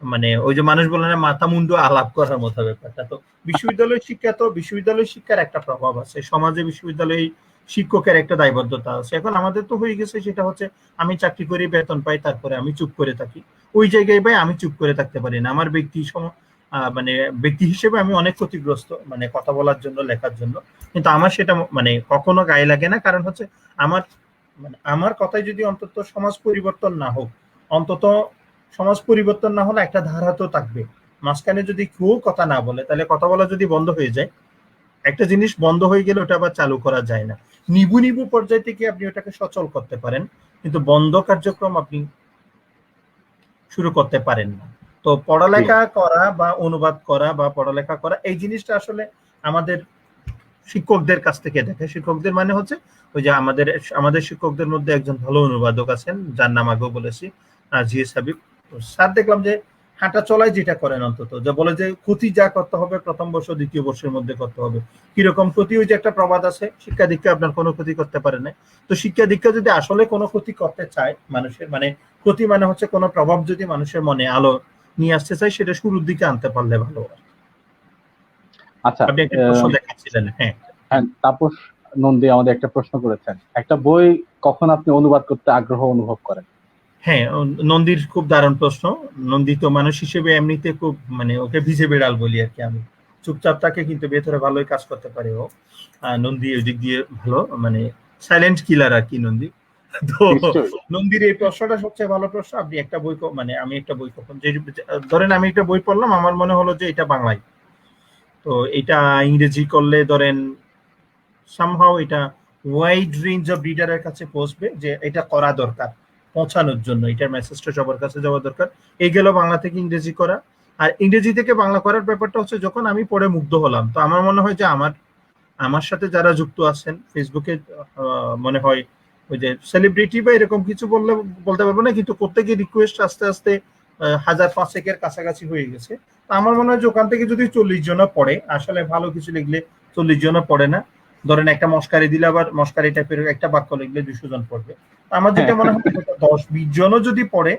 মানে ওই যে মানুষ বলে না মাথা মুন্ডু আলাপ করার মতো ব্যাপারটা। তো বিশ্ববিদ্যালয় শিক্ষার একটা প্রভাব আছে সমাজে, বিশ্ববিদ্যালয় শিক্ষকের একটা দায়বদ্ধতা আছে। এখন আমাদের তো হয়ে গেছে সেটা হচ্ছে আমি চাকরি করি, বেতন পাই, তারপরে আমি চুপ করে থাকি। ওই জায়গায় ভাই আমি চুপ করে থাকতে পারি না। আমার মানে ব্যক্তি হিসেবে আমি অনেক ক্ষতিগ্রস্ত, মানে কথা বলার জন্য, লেখার জন্য। কিন্তু আমার সেটা মানে কখনো গায়ে লাগে না। কারণ হচ্ছে আমার মানে আমার কথায় যদি অন্তত সমাজ পরিবর্তন না হোক, অন্তত সমাজ পরিবর্তন না হলে একটা ধারা তো থাকবে। মাঝখানে যদি কেউ কথা না বলে, তাহলে কথা বলা যদি বন্ধ হয়ে যায়, একটা জিনিস বন্ধ হয়ে গেলে ওটা আবার চালু করা যায় না। নিবু নিবু পর্যায় থেকে আপনি ওটাকে সচল করতে পারেন, কিন্তু বন্ধ কার্যক্রম আপনি শুরু করতে পারেন না। তো পড়ালেখা করা বা অনুবাদ করা বা পড়ালেখা করা এই জিনিসটা আসলে আমাদের শিক্ষকদের কাছ থেকে দেখে। শিক্ষকদের মানে হচ্ছে ওই যে আমাদের শিক্ষকদের মধ্যে একজন ভালো অনুবাদক আছেন, যার নাম আগেও বলেছি, জিএস হাবিব স্যার। দেখলাম যে হাঁটা চলায় যেটা করেন, অন্তত যা বলে যে ক্ষতি যা করতে হবে প্রথম বর্ষ দ্বিতীয় বর্ষের মধ্যে করতে হবে। কিরকম ক্ষতি? ওই যে একটা প্রবাদ আছে, শিক্ষা দীক্ষা আপনার কোনো ক্ষতি করতে পারে না। তো শিক্ষা দীক্ষা যদি আসলে কোনো ক্ষতি করতে চায় মানুষের, মানে ক্ষতি মানে হচ্ছে কোনো প্রভাব যদি মানুষের মনে আলো নিয়ে আসতে চায়, সেটা শুরুর দিকে আনতে পারলে ভালো। আচ্ছা, আপনি একটা প্রশ্ন দেখাচ্ছিলেন। হ্যাঁ, তাপস নন্দী আমাদের একটা প্রশ্ন করেছেন, একটা বই কখন আপনি অনুবাদ করতে আগ্রহ অনুভব করেন? হ্যাঁ, নন্দীর খুব দারুণ প্রশ্ন। নন্দী তো মানুষ হিসেবে এমনিতে খুব, মানে ওকে ভিজে বেড়াল বলি আর কি আমি। চুপচাপ থাকে কিন্তু ভেতরে ভালোই কাজ করতে পারে ও। নন্দী ওই দিক দিয়ে ভালো, মানে সাইলেন্ট কিলার আর কি নন্দী। তো নন্দীর এই প্রশ্নটা সবচেয়ে ভালো প্রশ্ন। আপনি একটা বই, মানে আমি একটা বই কখন ধরেন আমি একটা বই পড়লাম, আমার মনে হলো যে এটা বাংলায়, তো এটা ইংরেজি করলে ধরেন সামহাও এটা ওয়াইড রেঞ্জ অফ রিডারের কাছে পৌঁছবে, যে এটা করা দরকার পৌঁছানোর জন্য, এটার মেসেজটা সবার কাছে যাওয়া দরকার। এই গেল বাংলা থেকে ইংরেজি করা। আর ইংরেজি থেকে বাংলা করার ব্যাপারটা হচ্ছে, যখন আমি পড়ে মুগ্ধ হলাম, তো আমার মনে হয় যে আমার সাথে যারা যুক্ত আছেন ফেসবুকে, মনে হয় ওই যে সেলিব্রিটি বা এরকম কিছু বলতে পারবো না, কিন্তু প্রত্যেকের রিকোয়েস্ট আস্তে আস্তে 1000-500-এর কাছাকাছি হয়ে গেছে। তো আমার মনে হয় যে ওখান থেকে যদি 40 জনও পড়ে, আসলে ভালো কিছু লিখলে 40 জনও পড়ে না। ধরেন একটা মস্কারি দিলে, আবার মস্কারি টাইপের একটা বাক্য লিখলে 200 জন পড়বে। আমার যেটা মনে হয় 10-20 জনও যদি পড়ে,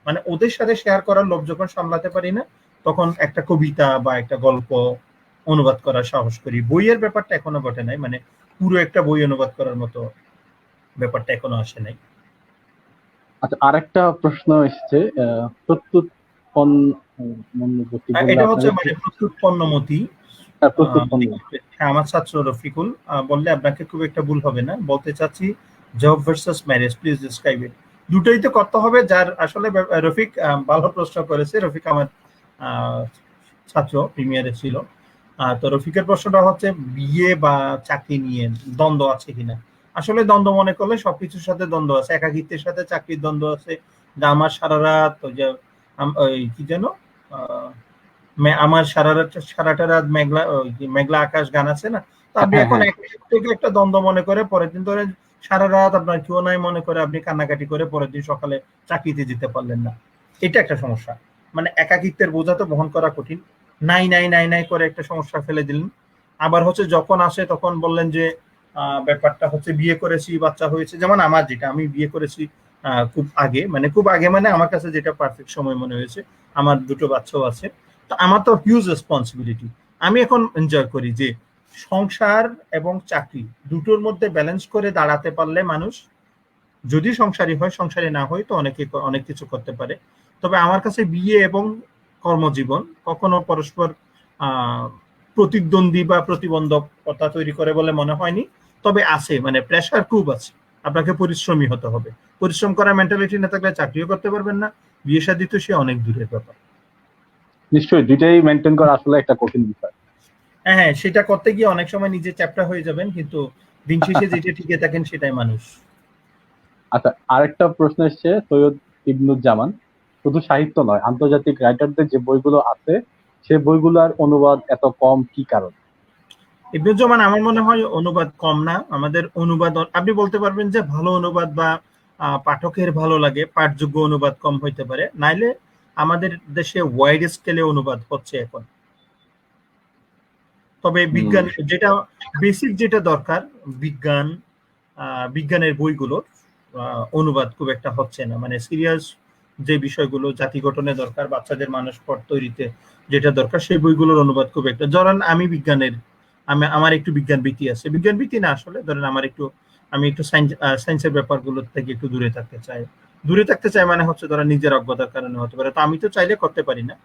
মানে ওদের সাথে শেয়ার করার লোভ যখন সামলাতে পারি না, তখন একটা কবিতা বা একটা গল্প অনুবাদ করার সাহস করি। বইয়ের ব্যাপারটা এখনো ঘটে নাই, মানে পুরো একটা বই অনুবাদ করার মতো ব্যাপারটা এখনো আসে নাই। আচ্ছা, আরেকটা প্রশ্ন এসেছে, প্রত্যুৎ এটা হচ্ছে মানে প্রস্তুত পণ্যমতি। হ্যাঁ, আমার ছাত্র রফিকুল বললে আপনাকে খুব একটা ভুল হবে না। বলতে চাচ্ছি job versus marriage, please describe ইট। দুটোই তো করতে হবে। যার আসলে রফিক ভালো প্রশ্ন করেছে। রফিক আমার ছাত্র, প্রিমিয়ারে ছিল। তো রফিকের প্রশ্নটা হচ্ছে বিয়ে বা চাকরি নিয়ে দ্বন্দ্ব আছে কিনা। আসলে দ্বন্দ্ব মনে করলে সবকিছুর সাথে দ্বন্দ্ব আছে। একাকিত্বের সাথে চাকরির দ্বন্দ্ব আছে। আমার সারা রাত ওই যে কি যেন আমার সারাটা রাত মেঘলা আকাশ গান আছে না, তো আপনি এখন থেকে একটা দ্বন্দ্ব মনে করে পরের দিন ধরে সারা রাত আপনার কেউ নাই মনে করে আপনি কান্নাকাটি করে পরের দিন সকালে চাকরিতে যেতে পারলেন না। এটা একটা সমস্যা। মানে একাকিত্বের বোঝা তো বহন করা কঠিন। নাই নাই নাই নাই করে একটা সমস্যা ফেলে দিলেন। আবার হচ্ছে যখন আসে তখন বললেন যে ব্যাপারটা হচ্ছে বিয়ে করেছি, বাচ্চা হয়েছে। যেমন আমার যেটা, আমি বিয়ে করেছি খুব আগে, মানে আমার কাছে যেটা পারফেক্ট সময় মনে হয়েছে। আমার দুটো বাচ্চাও আছে। তো আমার তো হিউজ রেসপন্সিবিলিটি। আমি এখন এনজয় করি যে সংসার এবং চাকরি দুটোর মধ্যে ব্যালেন্স করে দাঁড়াতে পারলে মানুষ, যদি সংসারী হয়, সংসারী না হয় তো অনেক কিছু করতে পারে। তবে আমার কাছে বিয়ে এবং কর্মজীবন কখনো পরস্পর প্রতিদ্বন্দ্বী বা প্রতিবন্ধকতা তৈরি করে বলে মনে হয়নি। তবে আছে, মানে প্রেশার খুব আছে। আপনাকে পরিশ্রমী হতে হবে। পরিশ্রম করার মেন্টালিটি না থাকলে চাকরিও করতে পারবেন না, বিয়ে শাদী তো সে অনেক দূরের ব্যাপার। নিশ্চয়ই, দুইটাই মেনটেন করা আসলে একটা কঠিন বিষয়। হ্যাঁ, সেটা করতে গিয়ে অনেক সময় নিজে চ্যাপ্টা হয়ে যাবেন, কিন্তু দিন শেষে যেটা টিকে থাকেন সেটাই মানুষ। আচ্ছা, আরেকটা প্রশ্ন এসছে সৈয়দ ইবনুজ্জামান, শুধু সাহিত্য নয়, আন্তর্জাতিক রাইটারদের যে বইগুলো আছে সে বইগুলোর অনুবাদ এত কম, কি কারণ? ইবনুজ্জামান, আমার মনে হয় অনুবাদ কম না। আমাদের অনুবাদ, আপনি বলতে পারবেন যে ভালো অনুবাদ বা পাঠকের ভালো লাগে, পাঠযোগ্য অনুবাদ কম হইতে পারে। নাইলে আমাদের দেশে ওয়াইড স্কেলে অনুবাদ হচ্ছে এখন। তবে বিজ্ঞান যেটা বেসিক যেটা দরকার, বিজ্ঞানের বইগুলোর অনুবাদ খুব একটা হচ্ছে না। মানে সিরিয়াস যে বিষয়গুলো জাতি গঠনে দরকার, বাচ্চাদের মানুষ পট তৈরিতে যেটা দরকার, সেই বইগুলোর অনুবাদ খুব একটা। ধরেন আমি আমার একটু বিজ্ঞান ভীতি আছে, বিজ্ঞান ভীতি না আসলে, ধরেন আমি একটু সায়েন্সের ব্যাপারগুলো থেকে একটু দূরে থাকতে চাই মানে হচ্ছে ধরেন নিজের অজ্ঞতার কারণে হতে পারে। তো আমি তো চাইলে করতে পারি না।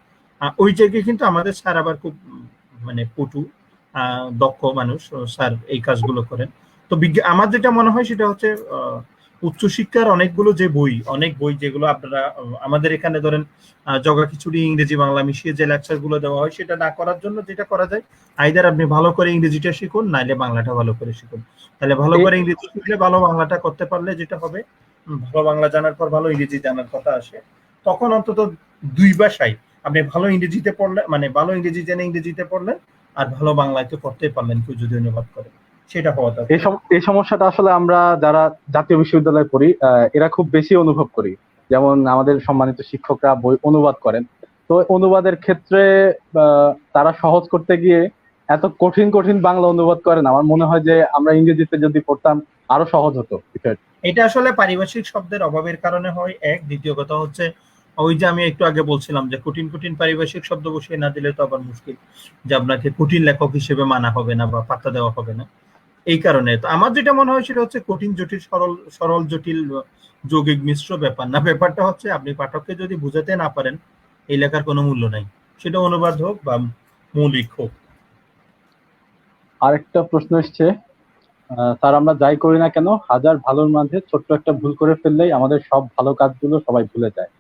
ওই জায়গায় কিন্তু আমাদের স্যার আবার খুব মানে পটু, দক্ষ মানুষ। স্যার এই কাজগুলো করেন। তো আমার যেটা মনে হয় সেটা হচ্ছে উচ্চশিক্ষার অনেক বই যেগুলো আপনারা আমাদের এখানে ধরেন জগা খিচুড়ি ইংরেজি বাংলা মিশিয়ে যে লেকচার গুলো দেওয়া হয়, সেটা না করার জন্য যেটা করা যায়, আইদার আপনি ভালো করে ইংরেজিটা শিখুন, নাইলে বাংলাটা ভালো করে শিখুন। তাহলে ভালো করে ইংরেজি শিখলে ভালো বাংলাটা করতে পারলে যেটা হবে, ভালো বাংলা জানার পর ভালো ইংরেজি জানার কথা আসে, তখন অন্তত দুই ভাষায় আপনি ভালো ইংরেজিতে পড়লেন, মানে ভালো ইংরেজি জেনে ইংরেজিতে পড়লেন, আর ভালো বাংলাতে পড়তে পারলেন কেউ যদি অনুবাদ করে, সেটা হওয়া দরকার। এই সমস্যাটা আসলে আমরা যারা জাতীয় বিশ্ববিদ্যালয়ে পড়ি এরা খুব বেশি অনুভব করি। যেমন আমাদের সম্মানিত শিক্ষকরা বই অনুবাদ করেন, তো অনুবাদের ক্ষেত্রে তারা সহজ করতে গিয়ে এত কঠিন কঠিন বাংলা অনুবাদ করেন। আমার মনে হয় যে আমরা ইংরেজিতে যদি পড়তাম আরো সহজ হতো বিষয়টা। এটা আসলে পারিভাষিক শব্দের অভাবের কারণে হয় এক, দ্বিতীয় কথা হচ্ছে ওই যে আমি একটু আগে বলছিলাম যে কঠিন কঠিন পারিভাষিক শব্দ বসিয়ে না দিলে তো আবার মুশকিল, যে আপনাকে কঠিন লেখক হিসেবে মানা হবে না বা পাত্তা দেওয়া হবে না। এই কারণে তো আমার যেটা মনে হয় সেটা হচ্ছে কঠিন জটিল সরল, সরল জটিল যৌগিক মিশ্র ব্যাপার না। ব্যাপারটা হচ্ছে আপনি পাঠককে যদি বুঝাতে না পারেন এই লেখার কোনো মূল্য নাই, সেটা অনুবাদ হোক বা মৌলিক হোক। আরেকটা প্রশ্ন এসছে, স্যার আমরা যাই করি না কেন হাজার ভালোর মাঝে ছোট্ট একটা ভুল করে ফেললেই আমাদের সব ভালো কাজগুলো সবাই ভুলে যায়।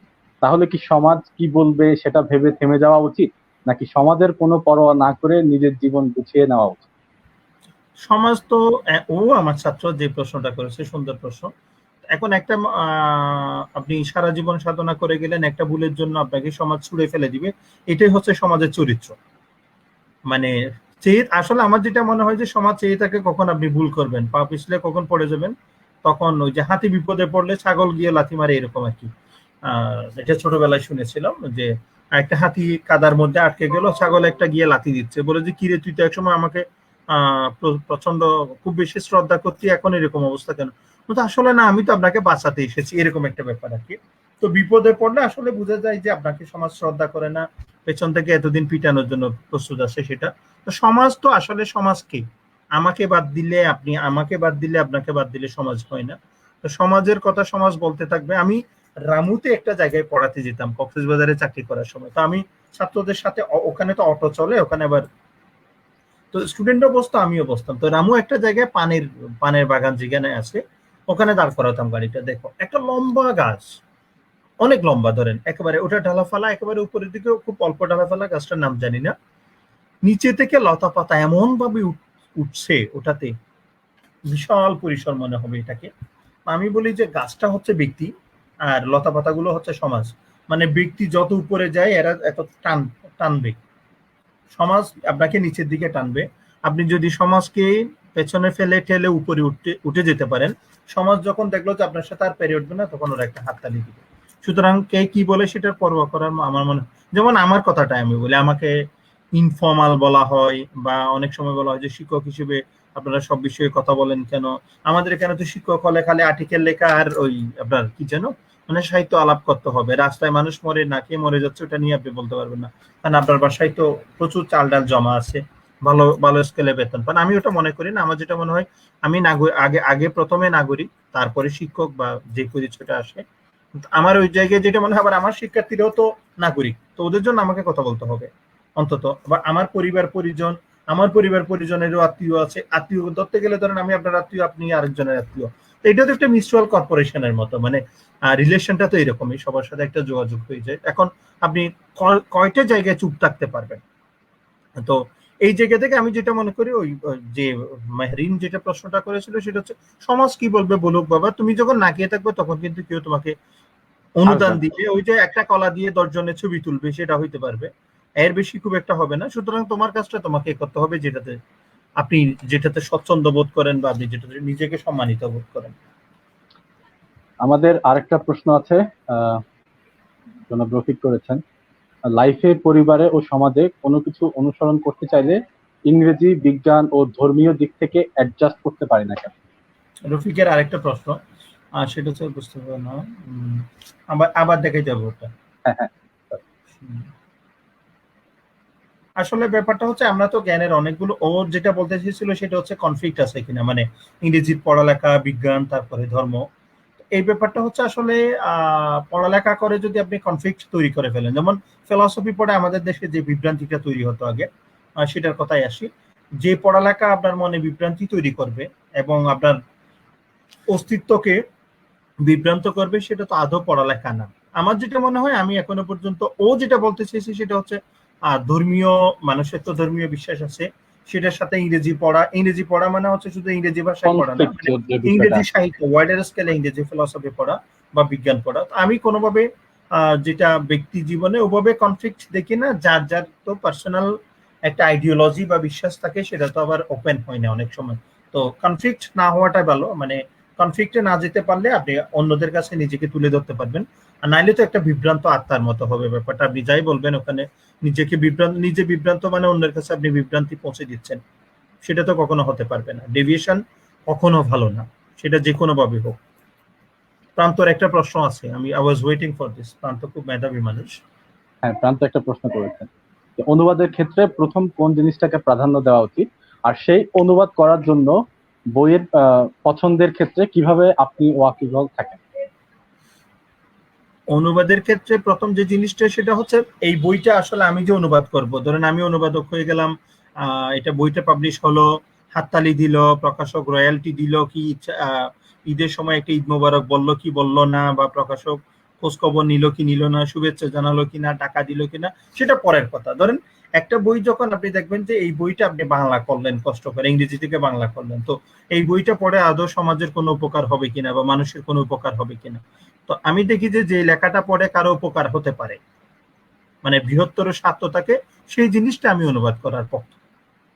তাহলে কি সমাজ কি বলবে সেটা ভেবে থেমে যাওয়া উচিত, নাকি সমাজের কোনো পরোয়া না করে নিজের জীবন গুছিয়ে নেওয়া উচিত? সমাজ তো ও আমার ছাত্র যে প্রশ্নটা করেছে সুন্দর প্রশ্ন। এখন একটা আপনি সারা জীবন সাধনা করে গেলেন, একটা ভুলের জন্য আপনাকে সমাজ ছুড়ে ফেলে দিবে, এটাই হচ্ছে সমাজের চরিত্র। মানে আসলে আমার যেটা মনে হয় যে সমাজ চেয়ে থাকে কখন আপনি ভুল করবেন, পা পিছলে কখন পড়ে যাবেন, তখন ওই যে হাতি বিপদে পড়লে ছাগল গিয়ে লাথি মারে, এরকম আর কি। এটা ছোটবেলায় শুনেছিলাম যে একটা হাতি কাদার মধ্যে আটকে গেল, ছাগল একটা গিয়ে লাথি দিচ্ছে, বলে যে কিরে তুই তো একসময় আমাকে প্রচন্ড খুব বেশি শ্রদ্ধা করছি, এখন এরকম অবস্থা কেন? তো আসলে না, আমি তো আপনাকে বাঁচাতে এসেছি, এরকম একটা ব্যাপার আর কি। তো বিপদে পড়লে আসলে বোঝা যায় যে আপনাকে সমাজ শ্রদ্ধা করে না, পেছন থেকে এতদিন পিটানোর জন্য প্রস্তুত আছে সেটা। তো সমাজ তো আসলে সমাজ কি, আমাকে বাদ দিলে আপনি, আমাকে বাদ দিলে আপনাকে বাদ দিলে সমাজ হয় না। তো সমাজের কথা সমাজ বলতে থাকবে। আমি রামুতে একটা জায়গায় পড়াতে যেতাম কক্সবাজারে চাকরি করার সময়, তো আমি ছাত্রদের সাথে, ওখানে তো অটো চলে ওখানে, আবার তো স্টুডেন্টও বসতো আমিও বসতাম। তো রামু একটা জায়গায় পানের বাগান যেখানে আছে ওখানে দাঁড় করাতাম গাড়িটা। দেখো একটা লম্বা গাছ, অনেক লম্বা, ধরেন একেবারে ওটা ডালাফালা, একেবারে উপরের দিকে খুব অল্প ডালাফালা, গাছটার নাম জানি না, নিচে থেকে লতা পাতা এমন ভাবে উঠছে ওটাতে, বিশাল পরিসর মনে হবে এটাকে। আমি বলি যে গাছটা হচ্ছে ব্যক্তি আর লতা পাতাগুলো হচ্ছে সমাজ। মানে ব্যক্তি যত উপরে যায় এরা এত টানবে, সমাজ আপনাকে নিচের দিকে টানবে। আপনি যদি সমাজকে পেছনে ফেলে ঠেলে উপরে উঠে যেতে পারেন, সমাজ যখন দেখলো যে আপনার সাথে আর পেরে উঠবে না, তখন ওরা একটা হাততালি দিবে। সুতরাং কে কি বলে সেটার পরোয়া করার আমার মনে, যেমন আমার কথাটা আমি বলি, আমাকে ইনফর্মাল বলা হয় বা অনেক সময় বলা হয় যে শিক্ষক হিসেবে আপনারা সব বিষয়ে কথা বলেন কেন। আমাদের এখানে তো শিক্ষক হলে খালি আর্টিকেল লেখা আর ওই আপনার কি যেন মানে সাহিত্য আলাপ করতে হবে, রাস্তায় মানুষ মরে না খেয়ে মরে যাচ্ছে ওটা নিয়ে আপনি বলতে পারবেন না, কারণ আপনার বাসায় তো প্রচুর চাল ডাল জমা আছে, ভালো ভালো স্কেলে বেতন পান। আমি ওটা মনে করি না। আমার যেটা মনে হয় আমি আগে আগে প্রথমে নাগরিক, তারপরে শিক্ষক বা যে পরিচয়টা আসে। আমার ওই জায়গায় যেটা মনে হয়, আবার আমার শিক্ষার্থীরাও তো নাগরিক, তো ওদের জন্য আমাকে কথা বলতে হবে অন্তত। বা আমার পরিবার পরিজনেরও আত্মীয় আছে, আত্মীয় ধরতে গেলে ধরেন আমি আপনার আত্মীয়, আপনি আরেকজনের আত্মীয়, তো এটা তো একটা মিউচুয়াল কর্পোরেশনের মতো, মানে রিলেশনটা তো এরকমই, সবার সাথে একটা যোগাযোগ হয়ে যায়। এখন আপনি কয়টা জায়গায় চুপ থাকতে পারবেন? তো এই জায়গা থেকে আমি যেটা মনে করি, ওই যে মেহরিন যেটা প্রশ্নটা করেছিল সেটা হচ্ছে সমাজ কি বলবে বলুক বাবা, তুমি যখন না খেয়ে থাকবে তখন কিন্তু কেউ তোমাকে অনুদান দিবে, ওই যে একটা কলা দিয়ে 10 জনের ছবি তুলবে, সেটা হইতে পারবে, এর বেশি খুব একটা হবে না। সুতরাং তোমার কাজটা তোমাকে করতে হবে যেটাতে স্বচ্ছন্দ বোধ করেন বা আপনি যেটাতে নিজেকে সম্মানিত বোধ করেন। আমাদের আরেকটা প্রশ্ন আছে, জনাব রফিক করেছেন, লাইফে পরিবারে ও সমাজে কোনো কিছু অনুসরণ করতে চাইলে ইংরেজি বিজ্ঞান ও ধর্মীয় দিক থেকে অ্যাডজাস্ট করতে পারি না কেন? রফিকের আরেকটা প্রশ্ন, সেটা হচ্ছে বুঝতে পারবো না, আবার আবার দেখে যাবো ওটা। হ্যাঁ হ্যাঁ। আসলে ব্যাপারটা হচ্ছে আমরা তো জ্ঞানের অনেকগুলো, ওর যেটা বলতে চেয়েছিল সেটা হচ্ছে কনফ্লিক্ট আছে কিনা, মানে ইংরেজির পড়ালেখা, বিজ্ঞান, তারপরে ধর্ম। এই ব্যাপারটা হচ্ছে আসলে পড়ালেখা করে যদি আপনি কনফ্লিক্ট তৈরি করে ফেলেন, যেমন ফিলসফি পড়ে আমাদের দেশে যে বিভ্রান্তিটা তৈরি হতো আগে, সেটার কথাই আসি। যে পড়ালেখা আপনার মনে বিভ্রান্তি তৈরি করবে এবং আপনার অস্তিত্বকে বিভ্রান্ত করবে, সেটা তো আদৌ পড়ালেখা না। আমার যেটা মনে হয়, আমি এখনো পর্যন্ত ও যেটা বলতে চেয়েছি সেটা হচ্ছে ধর্মীয়, মানুষের তো ধর্মীয় বিশ্বাস আছে, সেটার সাথে ইংরেজি পড়া মানে হচ্ছে শুধু ইংরেজি ভাষায় পড়া না, মানে ইংরেজি সাহিত্য ওয়াইডার স্কেলে ইংরেজি ফিলসফি পড়া বা বিজ্ঞান পড়া। আমি কোনোভাবে যেটা ব্যক্তি জীবনে ওভাবে কনফ্লিক্ট দেখি না, যার যার তো পার্সোনাল একটা আইডিওলজি বা বিশ্বাস থাকে, সেটা তো আবার ওপেন হয় না অনেক সময়। তো কনফ্লিক্ট না হওয়াটা ভালো, মানে কনফ্লিক্টে না যেতে পারলে আপনি অন্যদের কাছে নিজেকে তুলে ধরতে পারবেন, আর নাইলে তো একটা বিভ্রান্ত আত্মার মতো হবে ব্যাপারটা। আপনি যাই বলবেন ওখানে নিজে বিভ্রান্ত মানে অন্যের কাছে আপনি বিভ্রান্তি পৌঁছে দিচ্ছেন, সেটা তো কখনো হতে পারবে না। ডেভিয়েশন কখনো ভালো না, সেটা যে কোনো ভাবে হোক। প্রান্তর একটা প্রশ্ন আছে, I was waiting for this. প্রান্ত খুব মেধাবী মানুষ। হ্যাঁ, প্রান্ত একটা প্রশ্ন করেছেন যে অনুবাদের ক্ষেত্রে প্রথম কোন জিনিসটাকে প্রাধান্য দেওয়া উচিত, আর সেই অনুবাদ করার জন্য বইয়ের পছন্দের ক্ষেত্রে কিভাবে আপনি ওয়াকিবহাল থাকেন? অনুবাদের ক্ষেত্রে প্রথম যে জিনিসটা সেটা হচ্ছে এই বইটা আসলে আমি যে অনুবাদ করব, ধরেন আমি অনুবাদক হয়ে গেলাম, এটা বইটা পাবলিশ হলো, হাততালি দিল, প্রকাশক রয়্যালটি দিল কি, ঈদের সময় একটা ঈদ মোবারক বললো কি বললো না, বা প্রকাশক খোঁজ খবর নিল কি নিল না, শুভেচ্ছা জানালো কিনা, টাকা দিল কিনা, সেটা পরের কথা। ধরেন একটা বই যখন আপনি দেখবেন যে এই বইটা আপনি বাংলা করলেন, কষ্ট করে ইংরেজি থেকে বাংলা করলেন, তো এই বইটা পড়ে আদৌ সমাজের কোনো উপকার হবে কিনা বা মানুষের কোনো উপকার হবে কিনা। তো আমি দেখি যে লেখাটা পড়ে কারো উপকার হতে পারে, মানে বৃহত্তর স্বার্থ থাকে, সেই জিনিসটা আমি অনুবাদ করার পক্ষে।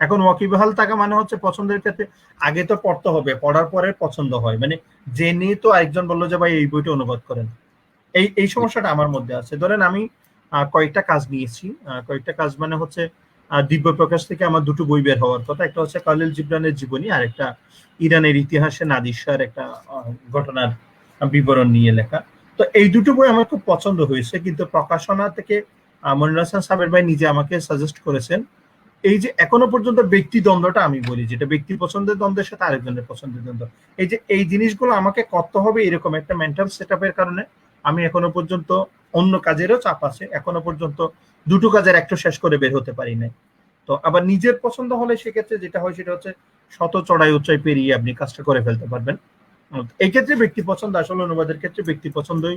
এখন ওয়াকিবহাল থাকা মানে হচ্ছে পছন্দের ক্ষেত্রে আগে তো পড়তে হবে, পড়ার পরে পছন্দ হয়, মানে জেনে তো একজন বললো যে ভাই এই বইটা অনুবাদ করেন, এই সমস্যাটা আমার মধ্যে আছে। ধরেন আমি কয়েকটা কাজ নিয়েছি, কয়েকটা কাজ মানে হচ্ছে দিব্য প্রকাশ থেকে আমার দুটো বই বের হওয়ার কথা, একটা হচ্ছে খালিল জিবরানের জীবনী, আর একটা ইরানের ইতিহাসে নাদির শাহর একটা ঘটনার বিবরণ নিয়ে লেখা। তো এই দুটো বই আমার খুব পছন্দ হয়েছে, কিন্তু প্রকাশনা থেকে মনির হাসান সাবের ভাই নিজে আমাকে সাজেস্ট করেছেন এই যে এখনো পর্যন্ত ব্যক্তি দ্বন্দ্বটা আমি বলি, যেটা ব্যক্তি পছন্দের দ্বন্দ্বের সাথে আরেকজনের পছন্দের দ্বন্দ্ব, এই যে এই জিনিসগুলো আমাকে করতে হবে এরকম একটা মেন্টাল সেটআপের কারণে আমি এখনো পর্যন্ত, অন্য কাজেরও চাপ আছে, এখনো পর্যন্ত দুটো কাজের একটা শেষ করে বের হতে পারি নাই। তো আবার নিজের পছন্দ হলে সেক্ষেত্রে যেটা হয় সেটা হচ্ছে শত চড়াই উচ্চাই পেরিয়ে আপনি কাজটা করে ফেলতে পারবেন। এই ক্ষেত্রে ব্যক্তি পছন্দ আসলে অনুবাদের ক্ষেত্রে ব্যক্তি পছন্দই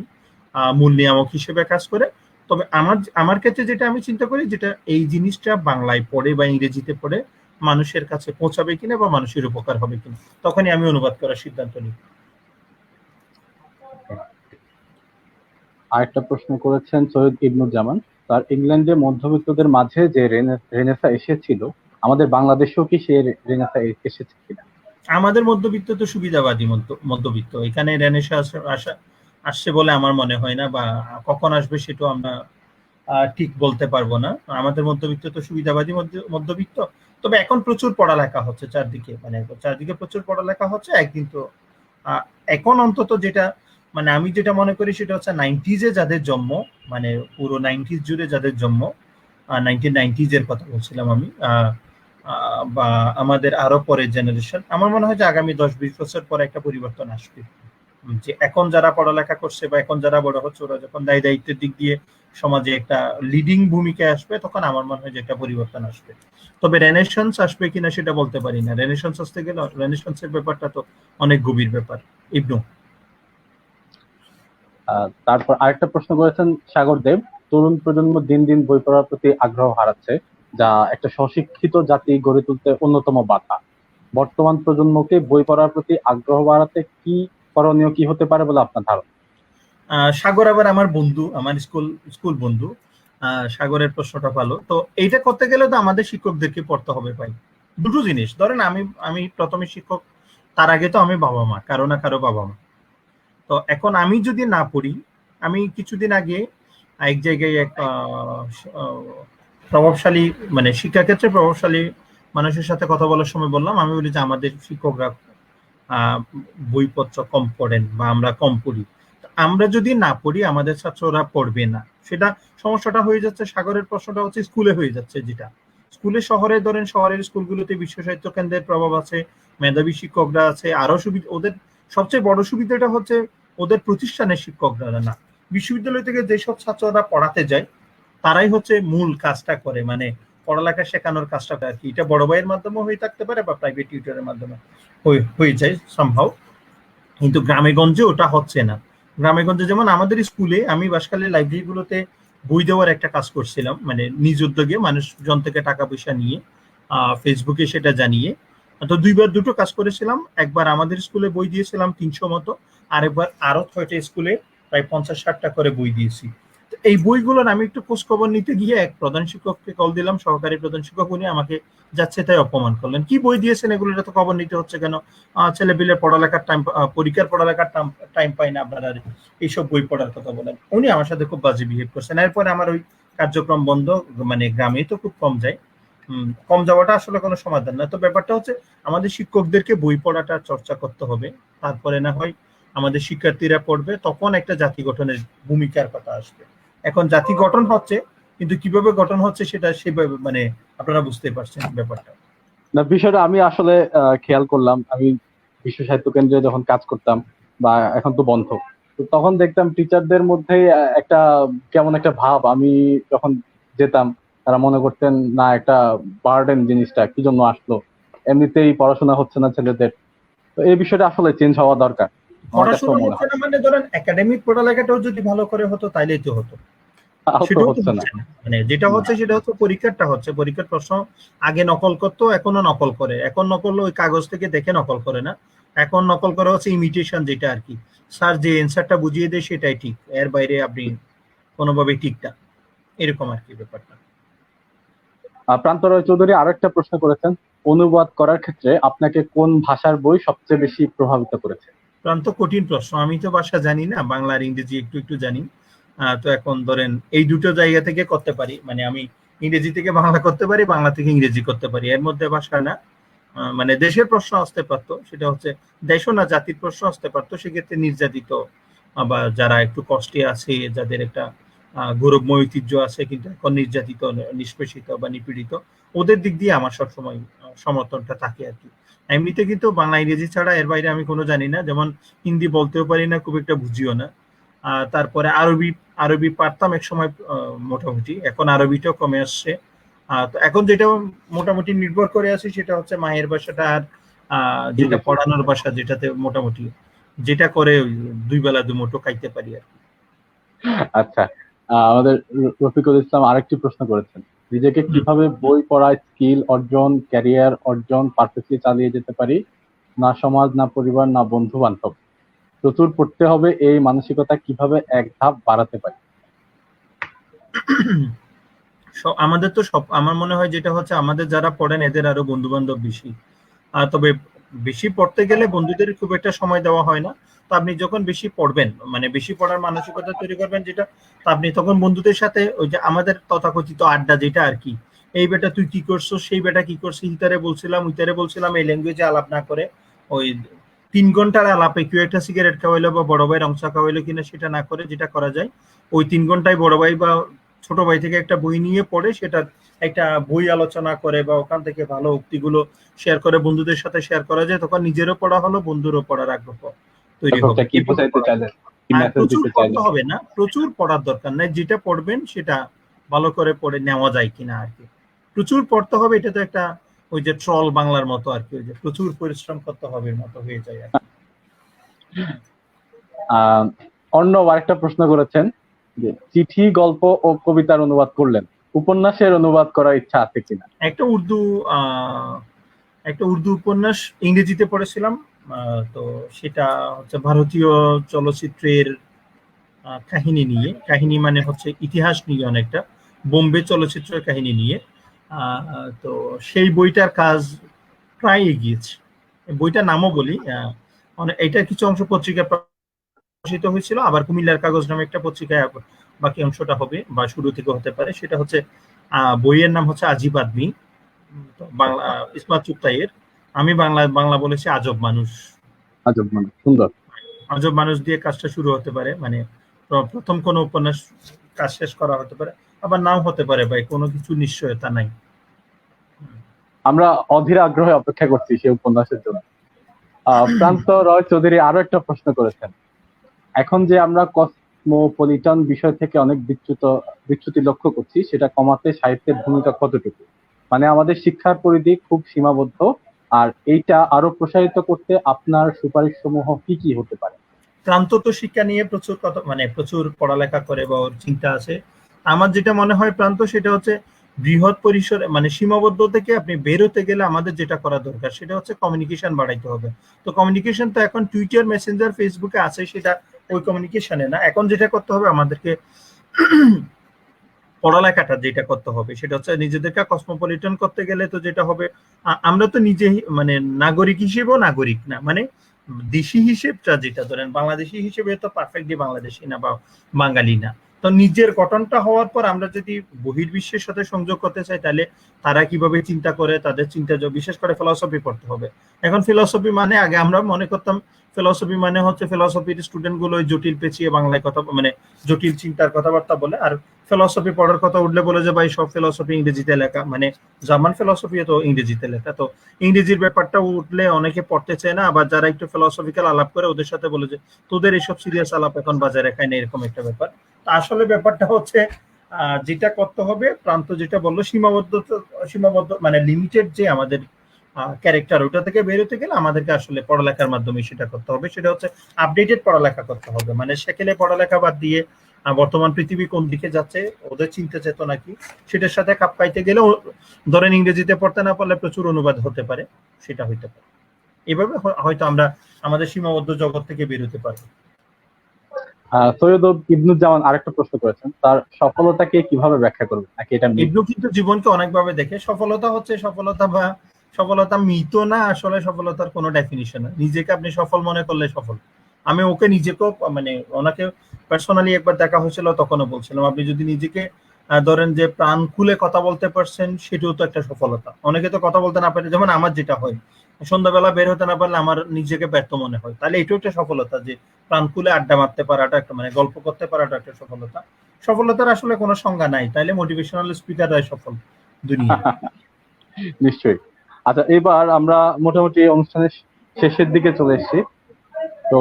মূল নিয়ামক হিসেবে কাজ করে। তবে আমার ক্ষেত্রে যেটা আমি চিন্তা করি, যেটা এই জিনিসটা বাংলায় পড়ে বা ইংরেজিতে পড়ে মানুষের কাছে পৌঁছাবে কিনা বা মানুষের উপকার হবে কিনা, তখনই আমি অনুবাদ করার সিদ্ধান্ত নিই। আরেকটা প্রশ্ন করেছেন সৈয়দ ইবনুজ্জামান, তার ইংল্যান্ডে মধ্যবিত্তদের মাঝে যে রেনেসা এসেছিল, আমাদের বাংলাদেশেও কি সে রেনেসা এসেছে কিনা? আমাদের মধ্যবিত্ত তো সুবিধাবাদী মধ্যবিত্ত, এখানে রেনেসাঁ আসছে বলে আমার মনে হয় না, বা কখন আসবে সেটাও আমরা ঠিক বলতে পারবো না। আমাদের মধ্যবিত্ত তো সুবিধাবাদী মধ্যবিত্ত। তবে এখন প্রচুর পড়ালেখা হচ্ছে চারদিকে, মানে চারদিকে প্রচুর পড়ালেখা হচ্ছে। একদিন তো এখন অন্তত যেটা, মানে আমি যেটা মনে করি সেটা হচ্ছে 90s-এ যাদের জন্ম, মানে পুরো 90s জুড়ে যাদের জন্ম, 1990s এর কথা বলছিলাম আমি, বা আমাদের আরো পরের জেনারেশন, আমার মনে হয় যে আগামী 10-20 বছর পরে একটা পরিবর্তন আসবে। যে এখন যারা পড়ালেখা করছে বা এখন যারা বড় হচ্ছে, ওরা যখন দায় দায়িত্বের দিক দিয়ে সমাজে একটা লিডিং ভূমিকায় আসবে, তখন আমার মনে হয় যে একটা পরিবর্তন আসবে। তবে রেনেসান্স আসবে কিনা সেটা বলতে পারি না। রেনেসান্স আসতে গেলে রেনেসান্সের ব্যাপারটা তো অনেক গভীর ব্যাপার। ইবনু। তারপর আরেকটা প্রশ্ন করেছেন সাগর দেব, তরুণ প্রজন্ম দিন দিন বই পড়ার প্রতি আগ্রহ হারাচ্ছে, যা একটা স্বশিক্ষিত জাতি গড়ে তুলতে অন্যতম বাধা। বর্তমান প্রজন্মকে বই পড়ার প্রতি আগ্রহ বাড়াতে কি করণীয়, কি হতে পারে বলে আপনার ধারণা? সাগর আবার আমার বন্ধু, আমার স্কুল বন্ধু। সাগরের প্রশ্নটা ভালো। তো এইটা করতে গেলে তো আমাদের শিক্ষকদেরকে পড়তে হবে ভাই। দুটো জিনিস, ধরেন আমি প্রথমে শিক্ষক, তার আগে তো আমি বাবা মা, কারো না কারো বাবা মা। তো এখন আমি যদি না পড়ি, আমি কিছুদিন আগে এক জায়গায় এক প্রভাবশালী, মানে শিক্ষাক্ষেত্রে প্রভাবশালী মানুষের সাথে কথা বলার সময় বললাম, আমি বলি যে আমাদের শিক্ষকরা বইপত্র কম পড়েন বা আমরা কম পড়ি। আমরা যদি না পড়ি আমাদের ছাত্ররা পড়বে না, সেটা সমস্যাটা হয়ে যাচ্ছে। সাগরের প্রশ্নটা হচ্ছে স্কুলে হয়ে যাচ্ছে, যেটা স্কুলে শহরে, ধরেন শহরের স্কুলগুলোতে বিশ্ব সাহিত্য কেন্দ্রের প্রভাব আছে, মেধাবী শিক্ষকরা আছে, আরো সুবিধা। ওদের সবচেয়ে বড় সুবিধাটা হচ্ছে ওদের প্রতিষ্ঠানের শিক্ষকরা না, বিশ্ববিদ্যালয় থেকে যেসব ছাত্ররা পড়াতে যায় তারাই হচ্ছে মূল কাজটা করে, মানে পড়ালেখা শেখানোর কাজটা আর কি। এটা বড় ভাইয়ের মাধ্যমে হয়ে থাকতে পারে বা প্রাইভেট টিউটরের মাধ্যমে হয়ে যায় সম্ভব, কিন্তু গ্রামে গঞ্জে ওটা হচ্ছে না। গ্রামে গঞ্জে যেমন আমাদের স্কুলে, আমি বাসখালী লাইব্রেরিগুলোতে বই দেওয়ার একটা কাজ করছিলাম, মানে নিজ উদ্যোগে মানুষজন থেকে টাকা পয়সা নিয়ে, ফেসবুকে সেটা জানিয়ে। তো দুটো কাজ করেছিলাম। একবার আমাদের স্কুলে বই দিয়েছিলাম 300 মতো, আর একবার আরো 6টা স্কুলে প্রায় 50-60টা করে বই দিয়েছি। এই বইগুলোর আমি একটু খোঁজ খবর নিতে গিয়ে এক প্রধান শিক্ষককে কল দিলাম, সহকারী প্রধান শিক্ষক, উনি আমাকে যাচ্ছে তাই অপমান করলেন। কি বই দিয়েছেন এগুলো, এটা তো খবর নিতে হচ্ছে কেন? ছেলে পিলের পড়ালেখার টাইম, পরীক্ষার পড়ালেখার টাইম পাই না আপনারা এইসব বই পড়ার কথা বলেন। উনি আমার সাথে খুব বাজে বিহেভ করছেন। এরপরে আমার ওই কার্যক্রম বন্ধ, মানে গ্রামে তো খুব কম যায়, কম যাওয়াটা আসলে কোনো সমাধান না। তো ব্যাপারটা হচ্ছে আমাদের শিক্ষকদেরকে বই পড়াটা চর্চা করতে হবে, তারপরে না হয় আমাদের শিক্ষার্থীরা পড়বে, তখন একটা জাতি গঠনের ভূমিকার কথা আসবে। এখন জাতি গঠন হচ্ছে, কিন্তু কিভাবে গঠন হচ্ছে সেটা সেভাবে মানে আপনারা বুঝতে পারছেন ব্যাপারটা। না, বিষয়টা আমি আসলে খেয়াল করলাম। আমি বিশ্ব সাহিত্য কেন্দ্রে যখন কাজ করতাম, বা এখন তো বন্ধ, তো তখন দেখতাম টিচারদের মধ্যে একটা কেমন একটা ভাব। আমি যখন যেতাম, তারা মনে করতেন না একটা বার্ডেন জিনিসটা কি জন্য আসলো, এমনিতেই পড়াশোনা হচ্ছে না ছেলেদের। তো এই বিষয়টা আসলে চেঞ্জ হওয়া দরকার, আমার কাছেও পড়াশোনা মনে হচ্ছে হয়। না মানে ধরেন একাডেমিক পড়ালেখাটাও যদি ভালো করে হতো তাইলেই তো হতো, তাও তো সেটাও তো হচ্ছে না। হচ্ছে না। মানে যেটা না। হচ্ছে সেটা হচ্ছে পরীক্ষারটা হচ্ছে, পরীক্ষার প্রশ্ন আগে নকল করতো, এখনো নকল করে। এখন নকল ওই কাগজ থেকে দেখে নকল করে না, এখন নকল করা হচ্ছে ইমিটেশন, যেটা আর কি স্যার যে এনসারটা বুঝিয়ে দেয় সেটাই ঠিক, এর বাইরে আপনি কোনোভাবেই ঠিক না, এরকম আর কি ব্যাপারটা। প্রান্ত রয় চৌধুরী আরো একটা প্রশ্ন করেছেন, অনুবাদ করার ক্ষেত্রে আপনাকে কোন ভাষার বই সবচেয়ে বেশি প্রভাবিত করেছে? প্রান্ত কঠিন প্রশ্ন, আমি তো ভাষা জানি না, বাংলা আর ইংরেজি একটু একটু জানি। তো এখন ধরেন এই দুটো জায়গা থেকে করতে পারি, মানে আমি ইংরেজি থেকে বাংলা করতে পারি, বাংলা থেকে ইংরেজি করতে পারি, এর মধ্যে ভাষা না। মানে দেশের প্রশ্ন আসতে পারতো, সেটা হচ্ছে দেশও না জাতির প্রশ্ন আসতে পারতো, সেক্ষেত্রে নির্যাতিত বা যারা একটু কষ্টে আছে, যাদের একটা গৌরবময় ঐতিহ্য আছে কিন্তু এখন নির্যাতিত, নিষ্পেষিত বা নিপীড়িত, ওদের দিক দিয়ে আমার সবসময় সমর্থনটা থাকে আর কি। এমনিতে কিন্তু বাংলা ইংরেজি ছাড়া এর বাইরে আমি কোনো জানি না, যেমন হিন্দি বলতেও পারি না, খুব একটা বুঝিও না। তারপরে আরবি, আরবি পারতাম এক সময় মোটামুটি, এখন আরবিটাও কমে আসছে। তো এখন যেটা মোটামুটি নির্ভর করে আছে সেটা হচ্ছে মায়ের ভাষাটা, আর যেটা ইংরেজি। পড়ানোর ভাষা, যেটাতে মোটামুটি যেটা করে ওই দুই বেলা দুমুঠো খাইতে পারি আর কি। আচ্ছা, আমাদের রফিকুল ইসলাম আরেকটি প্রশ্ন করেছেন, নিজেকে হুম। কিভাবে বই পড়ায় স্কিল অর্জন, ক্যারিয়ার অর্জন পারফেক্টলি চালিয়ে যেতে পারি? না সমাজ, না পরিবার, না বন্ধু বান্ধব, প্রচুর পড়তে হবে, এই মানসিকতা কিভাবে এক ধাপ বাড়াতে পারি? আমাদের তো সব, আমার মনে হয় যেটা হচ্ছে আমাদের যারা পড়েন এদের আরো বন্ধু বান্ধব বেশি। তবে বেশি পড়তে গেলে বন্ধুদের খুব একটা সময় দেওয়া হয় না। তো আপনি যখন বেশি পড়বেন, মানে বেশি পড়ার মানসিকতা তৈরি করবেন যেটা, তো আপনি তখন বন্ধুদের সাথে ওই যে আমাদের তথাকথিত আড্ডা যেটা আর কি, এই বেটা তুই কি করছো, সেই বেটা কি করছে, ইতারে বলছিলাম উইতারে বলছিলাম, এই ল্যাঙ্গুয়েজে আলাপ না করে ওই 3 ঘন্টার আলাপে কেউ একটা সিগারেট খাওয়াইলো বা বড় ভাই রংচা খাওয়াইলো কিনা সেটা না করে, যেটা করা যায় ওই 3 ঘন্টায় বড় ভাই বা ছোট ভাই থেকে একটা বই নিয়ে পড়ে সেটা একটা বই আলোচনা করে বা ওখান থেকে ভালো উক্তিগুলো শেয়ার করে বন্ধুদের সাথে শেয়ার করা যায়, তখন নিজেরও পড়া হলো, বন্ধুরও পড়ার আগ্রহ তৈরি হবে। শিক্ষকটা কি এভাবে বোঝাইতে পড়া চাইলেন, কি আর মেসেজ প্রচুর দিতে পড়তে চাইলেন? হবে না, প্রচুর পড়ার দরকার নাই, যেটা পড়বেন সেটা ভালো করে পড়ে নেওয়া যায় কিনা আর কি। প্রচুর পড়তে হবে এটা তো একটা ওই যে ট্রল বাংলার মতো আর কি, ওই যে প্রচুর পরিশ্রম করতে হবে মতো হয়ে যায় আর কি। আহ অন্য আরেকটা প্রশ্ন করেছেন, যে চিঠি, গল্প ও কবিতার অনুবাদ করলেন, উপন্যাসের অনুবাদ করার ইচ্ছা আছে কিনা? একটা উর্দু আহ একটা উর্দু উপন্যাস ইংরেজিতে পড়েছিলাম। তো সেটা হচ্ছে ভারতীয় চলচ্চিত্রের কাহিনী নিয়ে, কাহিনী মানে হচ্ছে ইতিহাস নিয়ে অনেকটা, বোম্বে চলচ্চিত্রের কাহিনী নিয়ে। তো সেই বইটার কাজ প্রায় এগিয়েছে। বইটার নামও বলি, এটার কিছু অংশ পত্রিকায় প্রকাশিত হয়েছিল, আবার কুমিল্লার কাগজ নামে একটা পত্রিকায় বাকি অংশটা হবে বা শুরু থেকে হতে পারে। সেটা হচ্ছে বইয়ের নাম হচ্ছে আজিব আদমি, তো বাংলা ইসমাত চুগতাইয়ের। আমি বাংলা বাংলা বলেছি আজব মানুষ। আজব, মানে সুন্দর। আজব মানুষ দিয়ে কাজটা শুরু হতে পারে, মানে প্রথম কোনো উপন্যাস কাজ শেষ করা হতে পারে, আবার নাও হতে পারে, ভাই কোনো কিছু নিশ্চয়তা নাই। আমরা অধীর আগ্রহে অপেক্ষা করছি সেই উপন্যাসের জন্য। প্রান্ত রয় চৌধুরী আরো একটা প্রশ্ন করেছেন, এখন যে আমরা কসমোপলিটন বিষয় থেকে অনেক বিচ্যুতি লক্ষ্য করছি, সেটা কমাতে সাহিত্যের ভূমিকা কতটুকু? মানে আমাদের শিক্ষার পরিধি খুব সীমাবদ্ধ, আর এইটা আরো প্রসারিত করতে আপনার সুপারিশ সমূহ কি কি হতে পারে? প্রান্ত তো শিক্ষা নিয়ে প্রচুর কথা, মানে প্রচুর পড়ালেখা করে বা ওর চিন্তা আছে। আমার যেটা মনে হয় প্রান্ত সেটা হচ্ছে বৃহৎ পরিসরে, মানে সীমাবদ্ধ থেকে আপনি বেরোতে গেলে আমাদের যেটা করা দরকার সেটা হচ্ছে কমিউনিকেশন বাড়াইতে হবে। তো কমিউনিকেশন তো এখন টুইটার, মেসেঞ্জার, ফেসবুকে আছে, সেটা ওই কমিউনিকেশনে না। এখন যেটা করতে হবে আমাদেরকে পড়ালেখাটা যেটা করতে হবে সেটা হচ্ছে নিজেদেরকে কসমোপলিটন করতে গেলে তো যেটা হবে, আমরা তো নিজে মানে নাগরিক হিসেবেও নাগরিক না, মানে দেশি হিসেবটা যেটা ধরেন বাংলাদেশি হিসেবে তো পারফেক্টলি বাংলাদেশি না বা বাঙালি না। তো নিজের গঠনটা হওয়ার পর আমরা যদি বহির্বিশ্বের সাথে সংযোগ করতে চাই, তাহলে তারা কিভাবে চিন্তা করে, তাদের চিন্তা, বিশেষ করে ফিলসফি পড়তে হবে। এখন ফিলসফি মানে আগে আমরা মনে করতাম ফিলসফি মানে হচ্ছে ফিলসফির স্টুডেন্ট গুলো জটিল পেঁচিয়ে বাংলায় কথা মানে জটিল চিন্তার কথাবার্তা বলে, আর ফিলসফি পড়ার কথা উঠলে বলে যে ভাই সব ফিলসফি ইংরেজিতে লেখা, মানে জার্মান ফিলসফি তো ইংরেজিতে লেখা। তো ইংরেজির ব্যাপারটা উঠলে অনেকে পড়তে চায় না, আবার যারা একটু ফিলসফিক্যাল আলাপ করে ওদের সাথে বলে যে তোদের এইসব সিরিয়াস আলাপ এখন বাজারে খায় না, এরকম একটা ব্যাপার। তা আসলে ব্যাপারটা হচ্ছে যেটা করতে হবে, প্রান্ত যেটা বললো সীমাবদ্ধ মানে লিমিটেড যে আমাদের ক্যারেক্টার, ওটা থেকে বেরোতে গেলে আমাদেরকে আসলে পড়ালেখার মাধ্যমে সেটা করতে হবে। সেটা হচ্ছে আপডেটেড পড়ালেখা করতে হবে, মানে সেকেলে পড়ালেখা বাদ দিয়ে বর্তমান পৃথিবী কোন দিকে যাচ্ছে, ওদের চিন্তা চেতনা কি, সেটার সাথে খাপ খাইতে গেলে ধরেন ইংরেজিতে পড়তে না পারলে প্রচুর অনুবাদ হতে পারে, সেটা হইতে পারে। এভাবে হয়তো আমরা আমাদের সীমাবদ্ধ জগৎ থেকে বেরোতে পারবো। সৈয়দ ইবনুজ্জামান আরেকটা প্রশ্ন করেছেন, তার সফলতাকে কিভাবে ব্যাখ্যা করবেন, নাকি এটা মিথ? ইবনু কিন্তু জীবনকে অনেকভাবে দেখে। সফলতা হচ্ছে সফলতা বা সফলতা মিত না, আসলে সফলতার কোনো ডেফিনিশন না। নিজেকে আপনি সফল মনে করলে সফল। আমি ওকে নিজেকেও মানে ওনাকে পার্সোনালি একবার দেখা হয়েছিল, তখনও বলছিলাম আপনি যদি নিজেকে ধরেন যে প্রাণ খুলে কথা বলতে পারছেন, সেটাও তো একটা সফলতা। অনেকে তো কথা বলতে না পারে, যেমন আমার যেটা হয় সন্ধ্যাবেলা বের হতে না পারলে আমার নিজেকে ব্যর্থ মনে হয়, তাহলে এটাও একটা সফলতা যে প্রাণ খুলে আড্ডা মারতে পারাটা একটা মানে গল্প করতে পারাটা একটা সফলতা। সফলতার আসলে কোনো সংজ্ঞা নাই, তাইলে মোটিভেশনাল স্পিকার হয় সফল দুনিয়া। নিশ্চয়ই। আচ্ছা, এবার আমরা মোটামুটি অনুষ্ঠানের শেষের দিকে চলে এসেছি। তো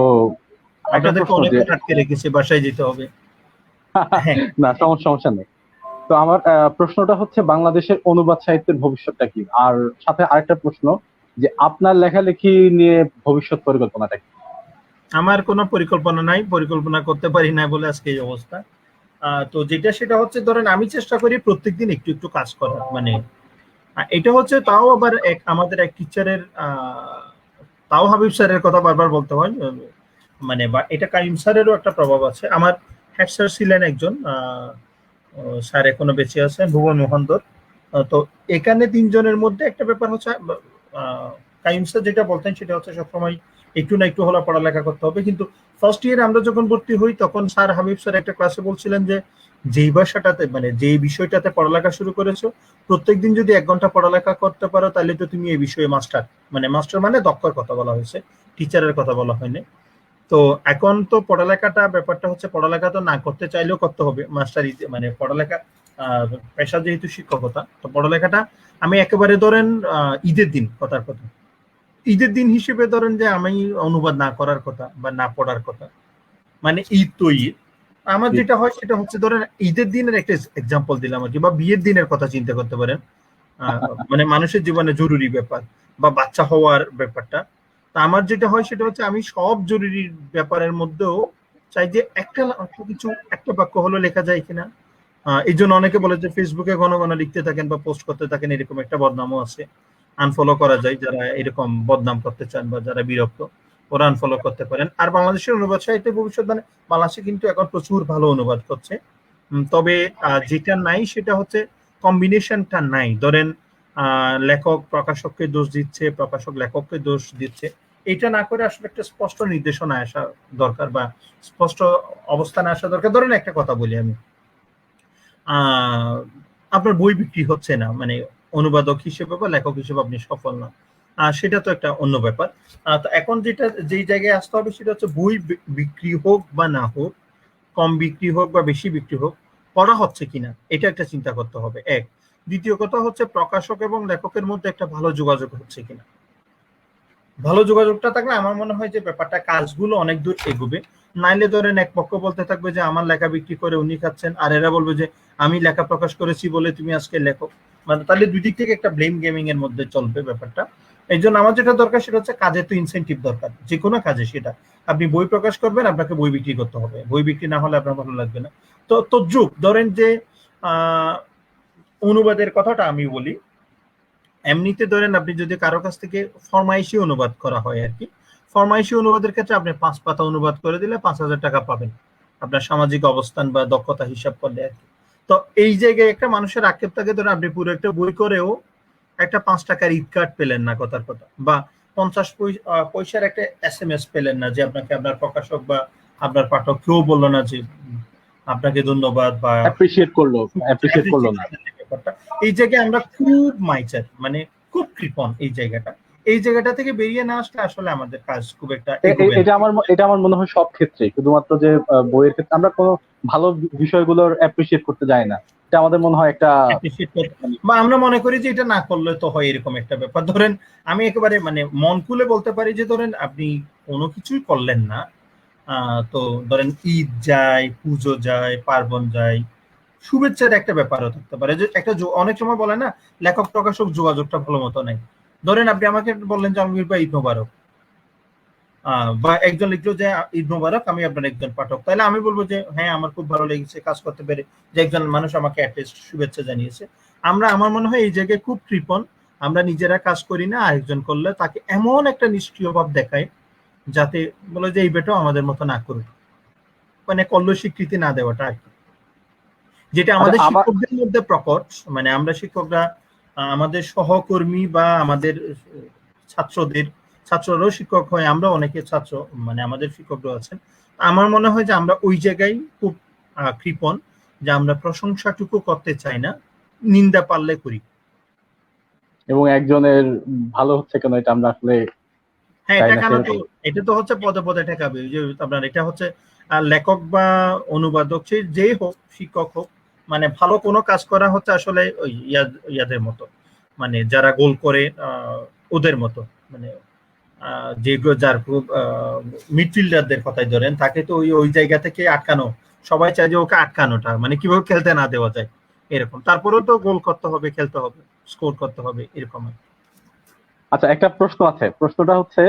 একটা আপনাদেরকে প্রশ্ন যে অনেকক্ষণ আটকে রেখেছে, বাসায় যেতে হবে। হ্যাঁ, না, সমস্যা নেই। তো আমার প্রশ্নটা হচ্ছে বাংলাদেশের অনুবাদ সাহিত্যের ভবিষ্যৎটা কি, আর সাথে আরেকটা প্রশ্ন যে আপনার লেখালেখি নিয়ে ভবিষ্যৎ পরিকল্পনাটা কি? আমার কোনো পরিকল্পনা নাই, পরিকল্পনা করতে পারি না বলে আজকে এই অবস্থা। তো যেটা সেটা হচ্ছে ধরেন আমি চেষ্টা করি প্রত্যেকদিন একটু একটু কাজ করার, মানে এটা হচ্ছে তাও আবার আমাদের এক টিচারের তাও হাবিব স্যারের কথা বারবার বলতে হয়, মানে বা এটা কাইম স্যারেরও একটা প্রভাব আছে। আমার হেড স্যার ছিলেন একজন স্যার, এখনো বেঁচে আছেন, ভুবন মোহনদর। তো এখানে তিনজনের মধ্যে একটা ব্যাপার হচ্ছে কাইম স্যার যেটা বলতেন সেটা হচ্ছে সবসময় একটু না একটু হলে পড়ালেখা করতে হবে। কিন্তু ফার্স্ট ইয়ারে আমরা যখন ভর্তি হই তখন স্যার হাবিব স্যার একটা ক্লাসে বলছিলেন যে যেই ভাষাটাতে মানে যেই বিষয়টাতে পড়ালেখা শুরু করেছো, প্রত্যেকদিন যদি 1 ঘন্টা পড়ালেখা করতে পারো তাহলে তো তুমি এই বিষয়ে মাস্টার। মানে মাস্টার মানে দক্ষর কথা বলা হয়েছে, টিচারের কথা বলা হয়নি। তো এখন তো পড়ালেখাটা ব্যাপারটা হচ্ছে পড়ালেখা তো না করতে চাইলেও করতে হবে, মাস্টারি মানে পড়ালেখা পেশা যেহেতু শিক্ষকতা, তো পড়ালেখাটা আমি একেবারে ধরেন ঈদের দিন কথার কথা, ঈদের দিন হিসেবে ধরেন যে আমি অনুবাদ না করার কথা বা না পড়ার কথা, মানে ঈদ তো ঈদ। আমার যেটা হয় সেটা হচ্ছে ধরেন ঈদের দিনের একটা এক্সাম্পল দিলাম আর কি, বা বিয়ের দিনের কথা চিন্তা করতে পারেন, মানে মানুষের জীবনে জরুরি ব্যাপার বা বাচ্চা হওয়ার ব্যাপারটা। তা আমার যেটা হয় সেটা হচ্ছে আমি সব জরুরি ব্যাপারের মধ্যেও চাই যে একটা কিছু একটা বাক্য হলো লেখা যায় কিনা। এই জন্য অনেকে বলে যে ফেসবুকে ঘন ঘন লিখতে থাকেন বা পোস্ট করতে থাকেন, এরকম একটা বদনামও আছে। আনফলো করা যায়, যারা এরকম বদনাম করতে চান বা যারা বিরক্ত ওরা আনফলো করতে পারেন। আর বাংলাদেশের অনুবাদ সাহিত্যের ভবিষ্যৎ মানে বাংলাদেশে কিন্তু এখন প্রচুর ভালো অনুবাদ করছে, তবে যেটা নাই সেটা হচ্ছে কম্বিনেশনটা নাই। ধরেন লেখক প্রকাশককে দোষ দিচ্ছে, প্রকাশক লেখককে দোষ দিচ্ছে, এটা না করে আসলে একটা স্পষ্ট নির্দেশনা আসা দরকার বা স্পষ্ট অবস্থানে আসা দরকার। ধরেন একটা কথা বলি আমি, আপনার বই বিক্রি হচ্ছে না, মানে অনুবাদক হিসেবে বা লেখক হিসেবে আপনি সফল না, সেটা তো একটা অন্য ব্যাপার। তো এখন যেটা যেই জায়গায় আসতে হবে সেটা হচ্ছে বই বিক্রি হোক বা না হোক, কম বিক্রি হোক বা বেশি বিক্রি হোক, পড়া হচ্ছে কিনা এটা একটা চিন্তা করতে হবে এক। দ্বিতীয় কথা হচ্ছে প্রকাশক এবং লেখকের মধ্যে একটা ভালো যোগাযোগ হচ্ছে কিনা। ভালো যোগাযোগটা থাকলে আমার মনে হয় যে ব্যাপারটা কাজগুলো অনেক দূর এগোবে। নাইলে ধরেন এক পক্ষ বলতে থাকবে যে আমার লেখা বিক্রি করে উনি খাচ্ছেন, আর এরা বলবে যে আমি লেখা প্রকাশ করেছি বলে তুমি আজকে লেখো, মানে তাহলে দুই দিক থেকে একটা ব্লেম গেমিং এর মধ্যে চলবে ব্যাপারটা। এই জন্য আমার যেটা দরকার সেটা হচ্ছে কাজে তো ইনসেন্টিভ দরকার, যে কোনো কাজে। সেটা আপনি বই প্রকাশ করবেন, আপনাকে বই বিক্রি করতে হবে, বই বিক্রি না হলে আপনার ভালো লাগবে না। তো তদ্রুপ ধরেন যে আহ অনুবাদের কথাটা আমি বলি, এমনিতে ধরেন আপনি যদি কারো কাছ থেকে ফরমাইশি অনুবাদ করা হয় আর কি, ফরমাইশি অনুবাদের ক্ষেত্রে আপনি 5 পাতা অনুবাদ করে দিলে 5,000 টাকা পাবেন। আপনার সামাজিক অবস্থান বা দক্ষতা হিসাব করলে আর কি। তো এই জায়গায় একটা মানুষের আক্ষেপ থাকে, ধরুন আপনি পুরো একটা বই করেও একটা 5 টাকার ঈদ কার্ড পেলেন না কথার কথা, বা 50 পয়সার একটা SMS পেলেন না, যে আপনাকে আপনার প্রকাশক বা আপনার পাঠক কেউ বললো না যে আপনাকে ধন্যবাদ বা অ্যাপ্রিশিয়েট করলো না। এই জায়গায় আমরা খুব মাইচার, মানে খুব কৃপণ এই জায়গাটা। এই জায়গাটা থেকে বেরিয়ে না আসলে আসলে আমাদের কাজ খুব একটা এটা আমার মনে হয় সব ক্ষেত্রে, শুধুমাত্র যে বইয়ের ক্ষেত্রে আমরা কোনো ভালো বিষয়গুলোর অ্যাপ্রিশিয়েট করতে যাই না, এটা আমাদের মনে হয় একটা, বা আমরা মনে করি যে এটা না করলে তো হয়, এরকম একটা ব্যাপার। ধরেন আমি একেবারে মানে মন খুলে বলতে পারি যে ধরেন আপনি কোনো কিছুই করলেন না, তো ধরেন ঈদ যায়, পুজো যায়, পার্বণ যায়, শুভেচ্ছার একটা ব্যাপারও থাকতে পারে, যে একটা অনেক সময় বলে না লেখক প্রকাশক যোগাযোগটা ভালো মতো নাই। ধরেন আপনি আমাকে বললেন যে আলমগীর ভাই ঈদ মোবারক, বা একজন লিখলো যে ঈদ মোবারক, আমি আপনার একজন পাঠক, তাহলে আমি বলবো যে হ্যাঁ আমার খুব ভালো লেগেছে কাজ করতে পেরে, যে একজন মানুষ আমাকে অ্যাটলিস্ট শুভেচ্ছা জানিয়েছে। আমরা, আমার মনে হয় এই জায়গায় খুব কৃপণ, আমরা নিজেরা কাজ করি না, আরেকজন করলে তাকে এমন একটা নিষ্ক্রিয় ভাব দেখায় যাতে বলে যে এই বেটাও আমাদের মতো না করুক, মানে কল্য স্বীকৃতি না দেওয়াটা আর কি, যেটা আমাদের শিক্ষকদের মধ্যে প্রকট। মানে আমরা শিক্ষকরা আমাদের সহকর্মী বা আমাদের ছাত্ররাও শিক্ষক হয়, আমরা অনেকে ছাত্র, মানে আমাদের শিক্ষকরা আছেন। আমার মনে হয় যে আমরা ওই জায়গায় খুব কৃপণ, যে আমরা প্রশংসাটুকু করতে চাই না, নিন্দা পারলে করি। এবং একজনের ভালো হচ্ছে কেন এটা আমরা আসলে, হ্যাঁ এটা তো হচ্ছে পদে পদে ঠেকাবে, যে আপনার এটা হচ্ছে লেখক বা অনুবাদক সে যেই হোক, শিক্ষক হোক, মানে ভালো কোনো কাজ করা হচ্ছে আসলে ওই ইয়াদের মতো, মানে যারা গোল করে ওদের মতো, মানে যে যার মিডফিল্ডারদের কথাই ধরেন, তাকে তো ওই জায়গা থেকে আটকানো, সবাই চায় যে ওকে আটকানোটা, মানে কিভাবে খেলতে না দেওয়া যায় এরকম, তারপরেও তো গোল করতে হবে, খেলতে হবে, স্কোর করতে হবে, এরকম। আচ্ছা, একটা প্রশ্ন আছে, প্রশ্নটা হচ্ছে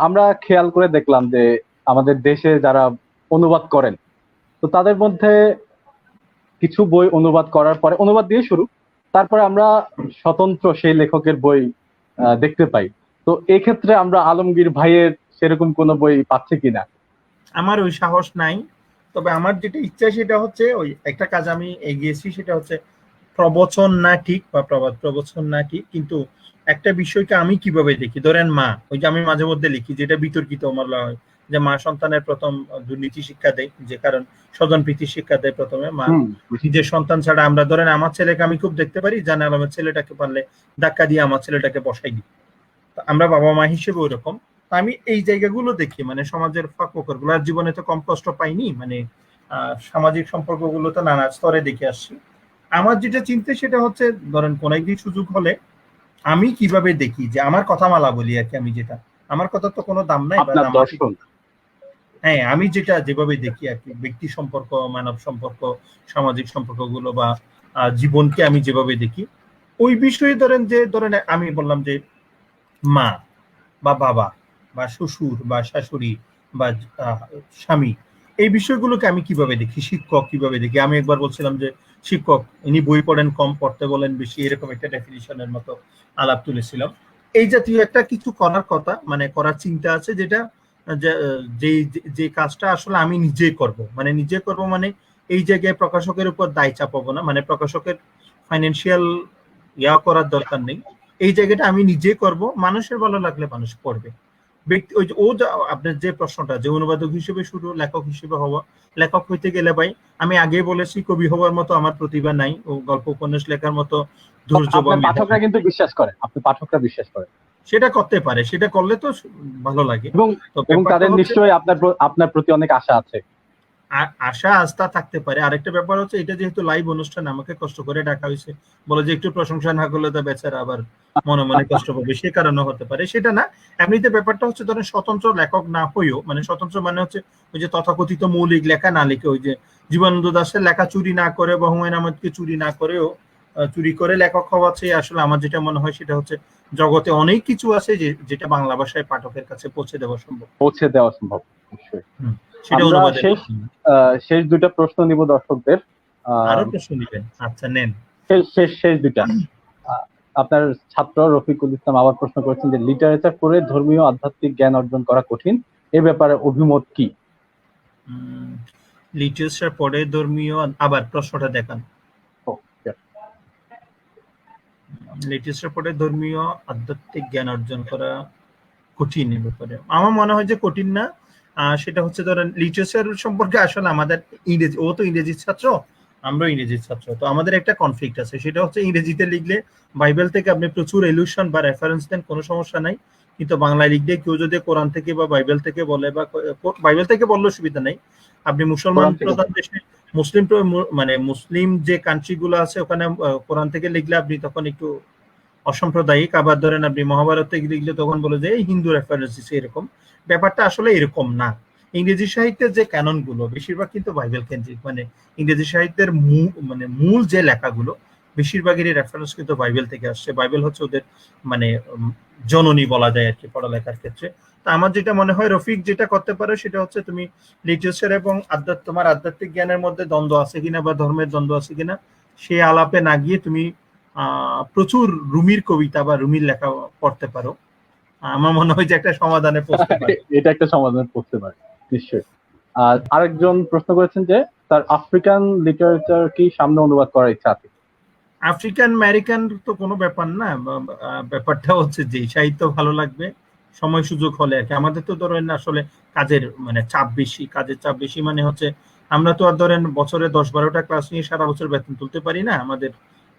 আমরা খেয়াল করে দেখলাম যে আমাদের দেশে যারা অনুবাদ করেন, তো তাদের মধ্যে কিছু বই অনুবাদ করার পরে, অনুবাদ দিয়ে শুরু, তারপরে আমরা স্বতন্ত্র সেই লেখকের বই দেখতে পাই। তো এই ক্ষেত্রে আমরা আলমগীর ভাইয়ের সেরকম কোনো বই পাচ্ছি কিনা? আমার ওই সাহস নাই, তবে আমার যেটা ইচ্ছা সেটা হচ্ছে ওই একটা কাজ আমি এগিয়েছি, সেটা হচ্ছে প্রবচন না ঠিক বা প্রবচন না ঠিক, কিন্তু একটা বিষয়কে আমি কিভাবে দেখি, ধরেন মা, ওই যে আমি মাঝে মধ্যে লিখি যেটা বিতর্কিত আমার হয়, যে মা সন্তানের প্রথম দুর্নীতি শিক্ষা দেয়, যে কারণ স্বজন প্রীতি শিক্ষা দেয় প্রথমে মা, নিজের সন্তান ছাড়া। আমরা ধরেন আমার ছেলেকে আমি খুব দেখতে পারি, জানে আলমের ছেলেটাকে পারলে ধাক্কা দিয়ে আমার ছেলেটাকে বসাই দিই, আমরা বাবা মা হিসেবে ওরকম। আমি এই জায়গাগুলো দেখি, মানে সমাজের ফাঁক ফোকর গুলো, জীবনে তো কম কষ্ট পাইনি, মানে সামাজিক সম্পর্কগুলো তো নানা স্তরে দেখে আসছি। আমার যেটা চিন্তা সেটা হচ্ছে ধরেন কোন একদিন সুযোগ হলে আমি কিভাবে দেখি, যে আমার কথা মালা বলি আর কি, আমি যেটা, আমার কথা তো কোনো দাম নাই, হ্যাঁ আমি যেটা যেভাবে দেখি আর কি, ব্যক্তি সম্পর্ক, মানব সম্পর্ক, সামাজিক সম্পর্কগুলো বা জীবনকে আমি যেভাবে দেখি, ওই বিষয়ে ধরেন যে ধরেন আমি বললাম যে মা বা বাবা বা শ্বশুর বা শাশুড়ি বা স্বামী, এই বিষয়গুলোকে আমি কিভাবে দেখি, শিক্ষক কিভাবে দেখি। আমি একবার বলছিলাম যে শিক্ষক ইনি বই পড়েন কম, পড়তে বলেন বেশি, এরকম একটা ডেফিনিশনের মতো আলাপ তুলেছিলাম। এই জাতীয় একটা কিছু করার কথা, মানে করার চিন্তা আছে, যেটা যে কাজটা আসলে আমি নিজে করব, মানে নিজে করব, মানে এই জায়গায় প্রকাশকের উপর দায় চাপাবো না, মানে প্রকাশকের ফাইন্যান্সিয়াল ইয়া করার দরকার নেই, এই জায়গাটা আমি নিজে করব, মানুষের ভালো লাগলে মানুষ পড়বে। ব্যক্তি ওই আপনার যে প্রশ্নটা, যে অনুবাদক হিসেবে শুরু, লেখক হিসেবে হওয়া, লেখক হইতে গেলে ভাই আমি আগে বলেছি কবি হওয়ার মতো আমার প্রতিভা নাই, ও গল্প উপন্যাস লেখার মতো ধৈর্য বা পাঠকরা কিন্তু বিশ্বাস করে, আপনি পাঠকরা বিশ্বাস করে, সেটা করতে পারে, সেটা করলে তো ভালো লাগে, এবং তাদের নিশ্চয়ই আপনার প্রতি অনেক আশা আছে। আশা আস্থা থাকতে পারে। আরেকটা ব্যাপার হচ্ছে এটা যেহেতু লাইভ অনুষ্ঠান, আমাকে কষ্ট করে ডাকা হয়েছে, বলে যে একটু প্রশংসা না করলে তো বেচারা আবার মনে মনে কষ্ট পাবে, সে কারণে হতে পারে, সেটা না। এমনিতে ব্যাপারটা হচ্ছে ধরেন স্বতন্ত্র লেখক না হইও, মানে স্বতন্ত্র মানে হচ্ছে ওই যে তথাকথিত মৌলিক লেখা না লিখে, ওই যে জীবনানন্দ দাশের লেখা চুরি না করে বা হুমায়ুন আহমেদকে চুরি না করেও চুরি করে লেখক হওয়া চেয়ে আসলে আমার যেটা মনে হয় সেটা হচ্ছে জগতে অনেক কিছু আছে যেটা বাংলা ভাষায় পাঠকের কাছে পৌঁছে দেওয়া সম্ভব। নিশ্চয়ই। আমরা শেষ দুইটা প্রশ্ন নিব দর্শকদের। আরো প্রশ্ন নিবেন? আচ্ছা নেন। শেষ দুইটা। আপনার ছাত্র রফিকুল ইসলাম আবার প্রশ্ন করেছেন যে লিটারেচার পড়ে ধর্মীয় আধ্যাত্মিক জ্ঞান অর্জন করা কঠিন, এ ব্যাপারে অভিমত কি? লিটারেচার পড়ে ধর্মীয়, আবার প্রশ্নটা দেখান। ওকে। লিটারেচার পড়ে ধর্মীয় আধ্যাত্মিক জ্ঞান অর্জন করা কঠিন এ ব্যাপারে। আমার মনে হয় যে কঠিন না। সেটা হচ্ছে ধরেন লিটারেচার সম্পর্কে আসলে আমাদের ইংরেজি, ও তো ইংরেজির ছাত্র, আমরাও ইংরেজির ছাত্র, তো আমাদের একটা কনফ্লিক্ট আছে। সেটা হচ্ছে ইংরেজিতে লিখলে বাইবেল থেকে আপনি প্রচুর এলুশন বা রেফারেন্স দেন, কোনো সমস্যা নাই, কিন্তু বাংলায় লিখলে কেউ যদি কোরআন থেকে বা বাইবেল থেকে বলে, বা বাইবেল থেকে বললেও সুবিধা নেই, আপনি মুসলমান কোরআন থেকে প্রধান দেশে মুসলিম মানে মুসলিম যে কান্ট্রি গুলো আছে ওখানে কোরআন থেকে লিখলে আপনি তখন একটু অসাম্প্রদায়িক। আবার ধরেন আপনি মহাভারত থেকে লিখলে তখন বলে যে এই হিন্দু রেফারেন্স দিচ্ছে, এরকম ব্যাপারটা আসলে এরকম না। ইংরেজি সাহিত্যের যে ক্যানন গুলো বেশিরভাগ কিন্তু বাইবেল কেন্দ্রিক, মানে ইংরেজি সাহিত্যের মূল যে লেখাগুলো বেশিরভাগেরই রেফারেন্স কিন্তু বাইবেল থেকে আসছে। বাইবেল হচ্ছে ওদের মানে জননী বলা যায় আর কি পড়ালেখার ক্ষেত্রে। তা আমার যেটা মনে হয় রফিক যেটা করতে পারো সেটা হচ্ছে তুমি লিটারেচার এবং তোমার আধ্যাত্মিক জ্ঞানের মধ্যে দ্বন্দ্ব আছে কিনা বা ধর্মের দ্বন্দ্ব আছে কিনা সেই আলাপে না গিয়ে তুমি প্রচুর রুমির কবিতা বা রুমির লেখা পড়তে পারো। আমার মনে হয় যে একটা সমাধানে পৌঁছতে পারে। এটা একটা সমাধানে পড়তে পারে নিশ্চয়ই। আর আরেকজন প্রশ্ন করেছেন যে তার আফ্রিকান লিটারেচার কি সামনে অনুবাদ করার ইচ্ছা আছে? আফ্রিকান আমেরিকান তো কোনো ব্যাপার না, ব্যাপারটা হচ্ছে যে সাহিত্য ভালো লাগবে, সময় সুযোগ হলে আর কি। আমাদের তো ধরেন আসলে কাজের মানে চাপ বেশি, কাজের চাপ বেশি মানে হচ্ছে আমরা তো আর ধরেন বছরে 10-12টা ক্লাস নিয়ে সারা বছর বেতন তুলতে পারি না। আমাদের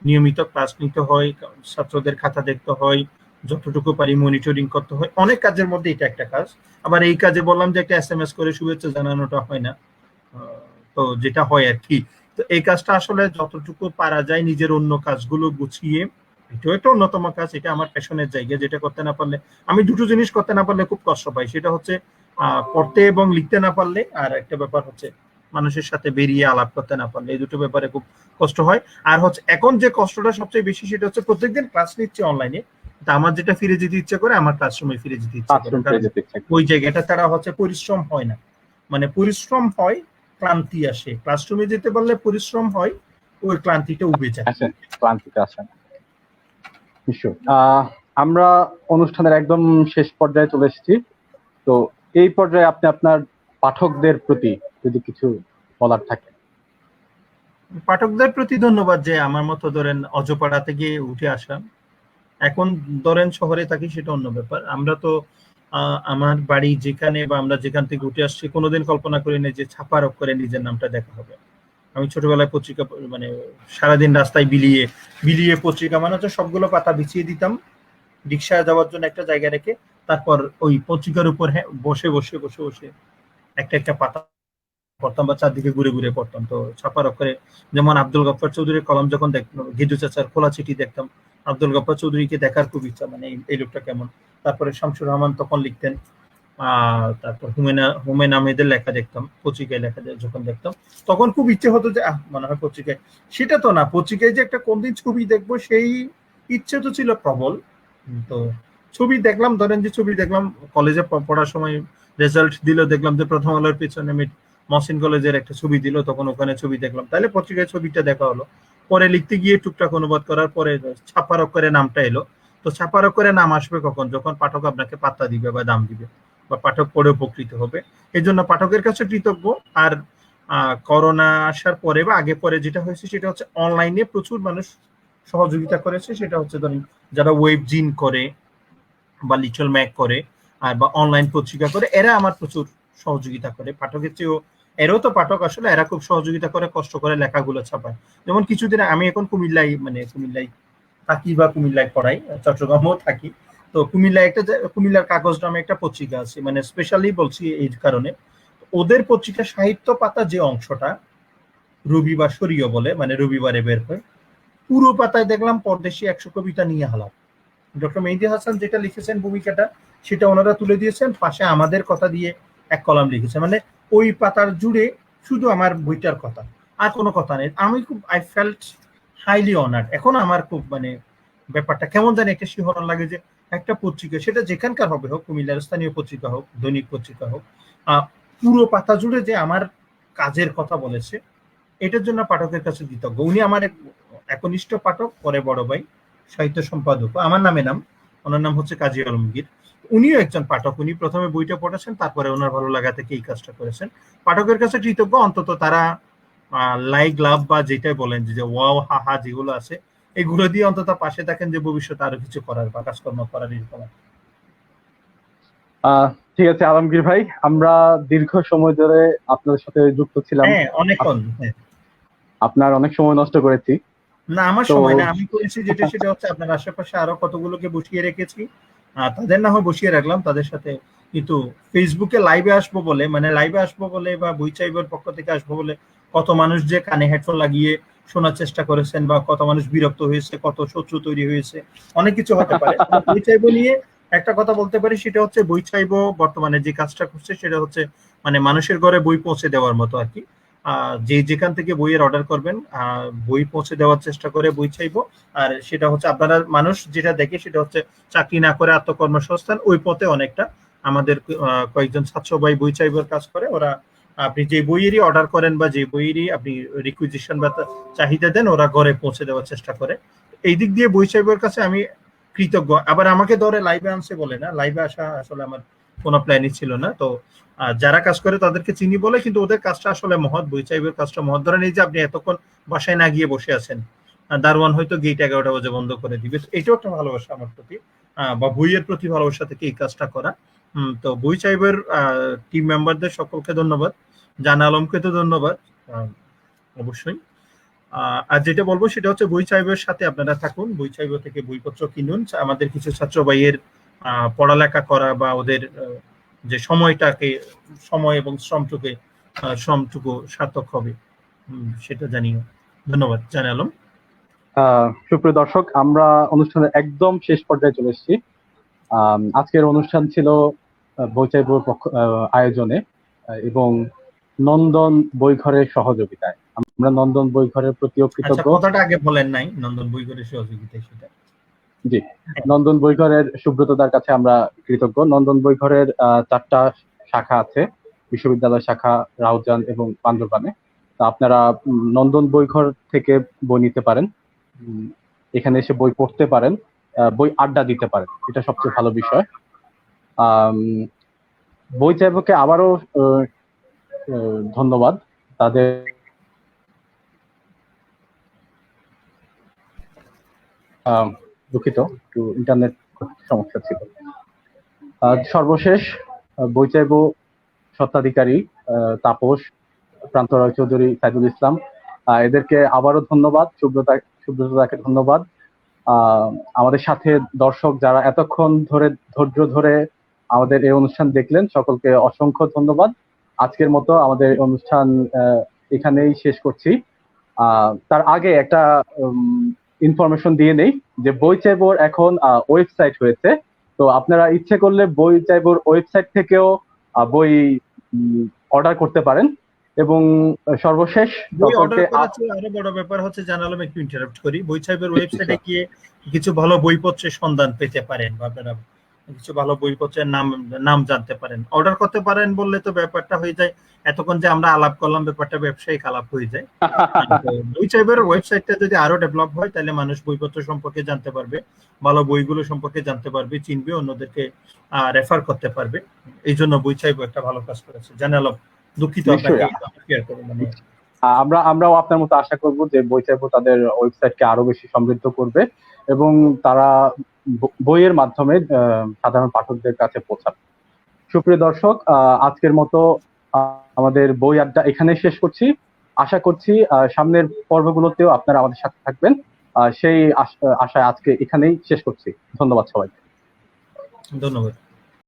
নিয়মিত ক্লাস নিতে হয়, ছাত্রদের খাতা দেখতে হয়, যতটুকু পারি মনিটরিং করতে হয়, অনেক কাজের মধ্যে এটা একটা কাজ। আবার এই কাজে বললাম যে একটা এসএমএস করে শুভেচ্ছা জানানোটা হয় না, তো যেটা হয় আর কি। তো এই কাজটা আসলে যতটুকু পারা যায় নিজের অন্য কাজগুলো গুছিয়ে, এটাও একটা অন্যতম কাজ, এটা আমার প্যাশনের জায়গা, যেটা করতে না পারলে আমি দুটো জিনিস করতে না পারলে খুব কষ্ট পাই, সেটা হচ্ছে পড়তে এবং লিখতে না পারলে, আর একটা ব্যাপার হচ্ছে মানুষের সাথে বেরিয়ে আলাপ করতে না পারলে, এই দুটো ব্যাপারে খুব কষ্ট হয়। আর হচ্ছে এখন যে কষ্টটা সবচেয়ে বেশি সেটা হচ্ছে প্রত্যেকদিন ক্লাস নিচ্ছে অনলাইনে, তা আমার যেটা ফিরে যেতে ইচ্ছে করে, আমার ক্লাসরুমে ফিরে যেতে ইচ্ছে করে, কারণ ওই জায়গাটা তারা হচ্ছে পরিশ্রম হয় না, মানে পরিশ্রম হয় ক্লান্তি আসে, ক্লাসরুমে যেতে পারলে পরিশ্রম হয়, ওই ক্লান্তিটা উবে যায়। ক্লান্তিটা আসে না নিশ্চয়। আমরা অনুষ্ঠানের একদম শেষ পর্যায়ে চলে এসেছি, তো এই পর্যায়ে আপনি আপনার পাঠকদের প্রতি যদি কিছু বলার থাকে। পাঠকদের প্রতি ধন্যবাদ যে আমার মতো ধরেন অজপাড়া থেকে উঠে আসা, এখন ধরেন শহরে থাকি সেটা অন্য ব্যাপার। আমরা তো আমার বাড়ি যেখানে বা আমরা যেখান থেকে উঠে আসছি কোনোদিন কল্পনা করি না যে ছাপার অক্ষরে নিজের নামটা দেখা হবে। আমি ছোটবেলায় পত্রিকা মানে সারাদিন রাস্তায় বিলিয়ে বিলিয়ে পত্রিকা মানে হচ্ছে সবগুলো পাতা বিছিয়ে দিতাম রিক্সায় যাওয়ার জন্য একটা জায়গা রেখে, তারপর ওই পত্রিকার উপর বসে বসে বসে বসে একটা একটা পাতা পড়তাম বা চারদিকে ঘুরে ঘুরে পড়তাম। তো ছাপার অক্ষরে যেমন আব্দুল গফফার চৌধুরীর কলম যখন দেখতাম, গিজু চাচার খোলা চিঠি দেখতাম, আব্দুল গফফার চৌধুরীকে দেখার খুব ইচ্ছা, মানে এই লোকটা কেমন। তারপরে শামসুর রহমান তখন লিখতেন, তারপর হুমায়ুন আহমেদের লেখা দেখতাম, পত্রিকায় লেখা যখন দেখতাম তখন খুব ইচ্ছে হতো যে মনে হয় পত্রিকায়, সেটা তো না, পত্রিকায় যে একটা কোনদিন ছবি দেখবো সেই ইচ্ছে তো ছিল প্রবল। তো ছবি দেখলাম, ধরেন যে ছবি দেখলাম কলেজে পড়ার সময়, রেজাল্ট দিল দেখলাম যে প্রথম আলোর পিছনে মহসিন কলেজের একটা ছবি দিল, তখন ওখানে ছবি দেখলাম, তাহলে পত্রিকায় ছবিটা দেখা হলো। পরে লিখতে গিয়ে টুকটাক অনুবাদ করার পরে ছাপার অক্ষরে নামটা এলো। তো ছাপার অক্ষরে নাম আসবে কখন, যখন পাঠক আপনাকে পাত্তা দিবে বা দাম দিবে বা পাঠক পড়ে উপকৃত হবে। এই জন্য পাঠকের কাছে কৃতজ্ঞ। আর করোনা আসার পরে বা আগে পরে যেটা হয়েছে সেটা হচ্ছে অনলাইনে প্রচুর মানুষ সহযোগিতা করেছে, সেটা হচ্ছে ধরেন যারা ওয়েব জিন করে বা লিটল ম্যাক করে আর বা অনলাইন পত্রিকা করে, এরা আমার প্রচুর সহযোগিতা করে, পাঠকের চেয়েও এরাও তো পাঠক আসলে, এরা খুব সহযোগিতা করে, কষ্ট করে লেখাগুলো ছাপায়। যেমন কিছুদিন আমি এখন কুমিল্লায় থাকি বা কুমিল্লায় পড়াই, চট্টগ্রামেও থাকি। তো কুমিল্লায় কুমিল্লার কাগজ নামে একটা পত্রিকা আছে, মানে স্পেশালি বলছি এই কারণে, ওদের পত্রিকা সাহিত্য পাতা যে অংশটা রবিবার শরীয় বলে, মানে রবিবারে বের হয়, পুরো পাতায় দেখলাম পরদেশি 100 কবিতা নিয়ে হালাপ। ডক্টর মেহেদী হাসান যেটা লিখেছেন ভূমিকাটা সেটা ওনারা তুলে দিয়েছেন, পাশে আমাদের কথা দিয়ে এক কলাম লিখেছে, মানে ওই পাতার জুড়ে শুধু আমার বইটার কথা, আর কোনো কথা নেই। আমি খুব আই ফেল্ট হাইলি অনার্ড। এখন আমার খুব মানে ব্যাপারটা কেমন জানি একটা শিহরণ লাগে যে একটা পত্রিকা, সেটা যেখানকার হবে হোক, কুমিল্লার স্থানীয় পত্রিকা হোক, দৈনিক পত্রিকা হোক, পুরো পাতা জুড়ে যে আমার কাজের কথা বলেছে, এটার জন্য পাঠকের কাছে কৃতজ্ঞ। উনি আমার একনিষ্ঠ পাঠক, পরে বড় ভাই, সাহিত্য সম্পাদক, আমার নাম, ওনার নাম হচ্ছে কাজী আলমগীর। উনিও একজন পাঠক, উনি প্রথমে বইটা পড়েছেন, তারপরে ওনার ভালো লাগা থেকে এই কাজটা করেছেন। পাঠকের কাছে কৃতজ্ঞ, অন্তত তারা লাইক লাভ বা যেটাই বলেন যে ওয়াও হাহা যেগুলো আছে এগুলো দিয়ে অন্তত পাশে থাকেন যে ভবিষ্যতে আরো কিছু করার বা কাজকর্ম করার এরকম। ঠিক আছে আলমগীর ভাই, আমরা দীর্ঘ সময় ধরে আপনাদের সাথে যুক্ত ছিলাম। হ্যাঁ, অনেকক্ষণ। হ্যাঁ, আপনার অনেক সময় নষ্ট করেছি। না আমার তো সময় না, আমি করেছি যেটা সেটা হচ্ছে আপনার আশেপাশে আরো কতগুলোকে বসিয়ে রেখেছি, তাদের না হয় বসিয়ে রাখলাম তাদের সাথে, কিন্তু ফেসবুকে লাইভে আসবো বলে, মানে লাইভে আসবো বলে বা বই চাইবার পক্ষ থেকে আসবো বলে কত মানুষ যে কানে হেডফোন লাগিয়ে শোনার চেষ্টা করেছেন, বা কত মানুষ বিরক্ত হয়েছে, কত শত্রু তৈরি হয়েছে, অনেক কিছু হতে পারে। তবে বই চাইবো নিয়ে একটা কথা বলতে পারি, সেটা হচ্ছে বই চাইবো বর্তমানে যে কাজটা করছে সেটা হচ্ছে মানে মানুষের ঘরে বই পৌঁছে দেওয়ার মতো আর কি। যে যেখান থেকে বইয়ের অর্ডার করবেন বই পৌঁছে দেওয়ার চেষ্টা করে বই চাইবো। আর সেটা হচ্ছে আপনারা মানুষ যেটা দেখে সেটা হচ্ছে চাকরি না করে আত্মকর্মসংস্থান, ওই পথে অনেকটা আমাদের কয়েকজন ছাত্র ভাই বই চাইবার কাজ করে। ওরা আপনি যে বইয়েরই অর্ডার করেন বা যে বইয়েরই আপনি রিকুইজিশন বা চাহিদা দেন, ওরা ঘরে পৌঁছে দেওয়ার চেষ্টা করে। এই দিক দিয়ে বই চাইবার কাছে আমি কৃতজ্ঞ। আবার আমাকে ধরে লাইভে আনছে বলে না, লাইভে আসা আসলে আমার কোনো প্ল্যানই ছিল না। তো যারা কাজ করে তাদেরকে চিনি বলে, কিন্তু ওদের কাজটা আসলে মহৎ, বই চাইবের কাজটা মহৎ। ধরেন এই যে আপনি এতক্ষণ বাসায় না গিয়ে বসে আছেন, দারোয়ান হয়তো গেট 11টা বাজে বন্ধ করে দিবে, তো এটাও একটা ভালোবাসা আমার প্রতি, বা বইয়ের প্রতি ভালোবাসা থেকে এই কাজটা করা। তো বই চাইবের টিম মেম্বারদের সকলকে ধন্যবাদ, জান আলমকে তো ধন্যবাদ অবশ্যই। আর যেটা বলবো সেটা হচ্ছে বই চাইবের সাথে আপনারা থাকুন, বই চাইব থেকে বইপত্র কিনুন। আমাদের কিছু ছাত্র ভাইয়ের পড়ালেখা করা বা ওদের যে সময়টাকে, সময় এবং শ্রমটুকু সার্থক হবে সেটা জানিও। ধন্যবাদ জানালাম। সুপ্রিয় দর্শক, আমরা অনুষ্ঠানের একদম শেষ পর্যায়ে চলে এসেছি। আজকের অনুষ্ঠান ছিল বই চাইবর আয়োজনে এবং নন্দন বইঘরের সহযোগিতায়। আমরা নন্দন বইঘরের প্রতিও কৃতজ্ঞ। কথাটা আগে বলেন নাই, নন্দন বইঘরের সহযোগিতায় সেটা। জি, নন্দন বইঘরের সুব্রতদার কাছে আমরা কৃতজ্ঞ। নন্দন বইঘরের 4টা শাখা আছে, বিশ্ববিদ্যালয় শাখা, রাউজান এবং বান্দরবানে। তো আপনারা নন্দন বইঘর থেকে বই নিতে পারেন, এখানে এসে বই পড়তে পারেন, বই আড্ডা দিতে পারেন, এটা সবচেয়ে ভালো বিষয়। বই চাইবকে আবারও ধন্যবাদ। তাদের দুঃখিত, একটু ইন্টারনেট সমস্যা ছিল। সর্বশেষ বই চাইব স্বত্বাধিকারী তাপস, প্রান্ত রায় চৌধুরী, সাইদুল ইসলাম, এদেরকে আবারও ধন্যবাদ। সুব্রতদাকে ধন্যবাদ। আমাদের সাথে দর্শক যারা এতক্ষণ ধরে ধৈর্য ধরে আমাদের এই অনুষ্ঠান দেখলেন, সকলকে অসংখ্য ধন্যবাদ। আজকের মতো আমাদের অনুষ্ঠান এখানেই শেষ করছি। তার আগে একটা ইনফরমেশন দিয়ে নেই যে বই চাইবর এখন ওয়েবসাইট হয়েছে। তো আপনারা ইচ্ছে করলে বই চাইবর ওয়েবসাইট থেকেও বই অর্ডার করতে পারেন। এবং সর্বশেষ বই অর্ডার করার চেয়ে আরো বড় ব্যাপার হচ্ছে, জানালাম একটু ইন্টারাপ্ট করি, বই চাইবের ওয়েবসাইটে গিয়ে কিছু ভালো বইপত্রের সন্ধান পেতে পারেন, বা আপনারা কিছু ভালো বইপত্রের নাম জানতে পারেন, অর্ডার করতে পারেন। বললে তো ব্যাপারটা হয়ে যায়, এতক্ষণ যে আমরা আলাপ করলাম ব্যাপারটা ব্যবসায়িক আলাপ হয়ে যায়। বই চাইবের ওয়েবসাইটটা যদি আরো ডেভেলপ হয় তাহলে মানুষ বইপত্র সম্পর্কে জানতে পারবে, ভালো বইগুলো সম্পর্কে জানতে পারবে, চিনবে, অন্যদেরকে রেফার করতে পারবে। এই জন্য বই চাইবো একটা ভালো কাজ করেছে। জানালাম, দুঃখিত আপনাকে শেয়ার করে। আমরাও আপনার মতো আশা করব যে বই চাইবো তাদের ওয়েবসাইটকে আরো বেশি সমৃদ্ধ করবে এবং তারা বইয়ের মাধ্যমে সাধারণ পাঠকদের কাছে পৌঁছাবে। সুপ্রিয় দর্শক, আজকের মতো আমাদের বই আড্ডা এখানে শেষ করছি। আশা করছি সামনের পর্বগুলোতেও আপনারা আমাদের সাথে থাকবেন, সেই আশায় আজকে এখানেই শেষ করছি। ধন্যবাদ সবাইকে। ধন্যবাদ।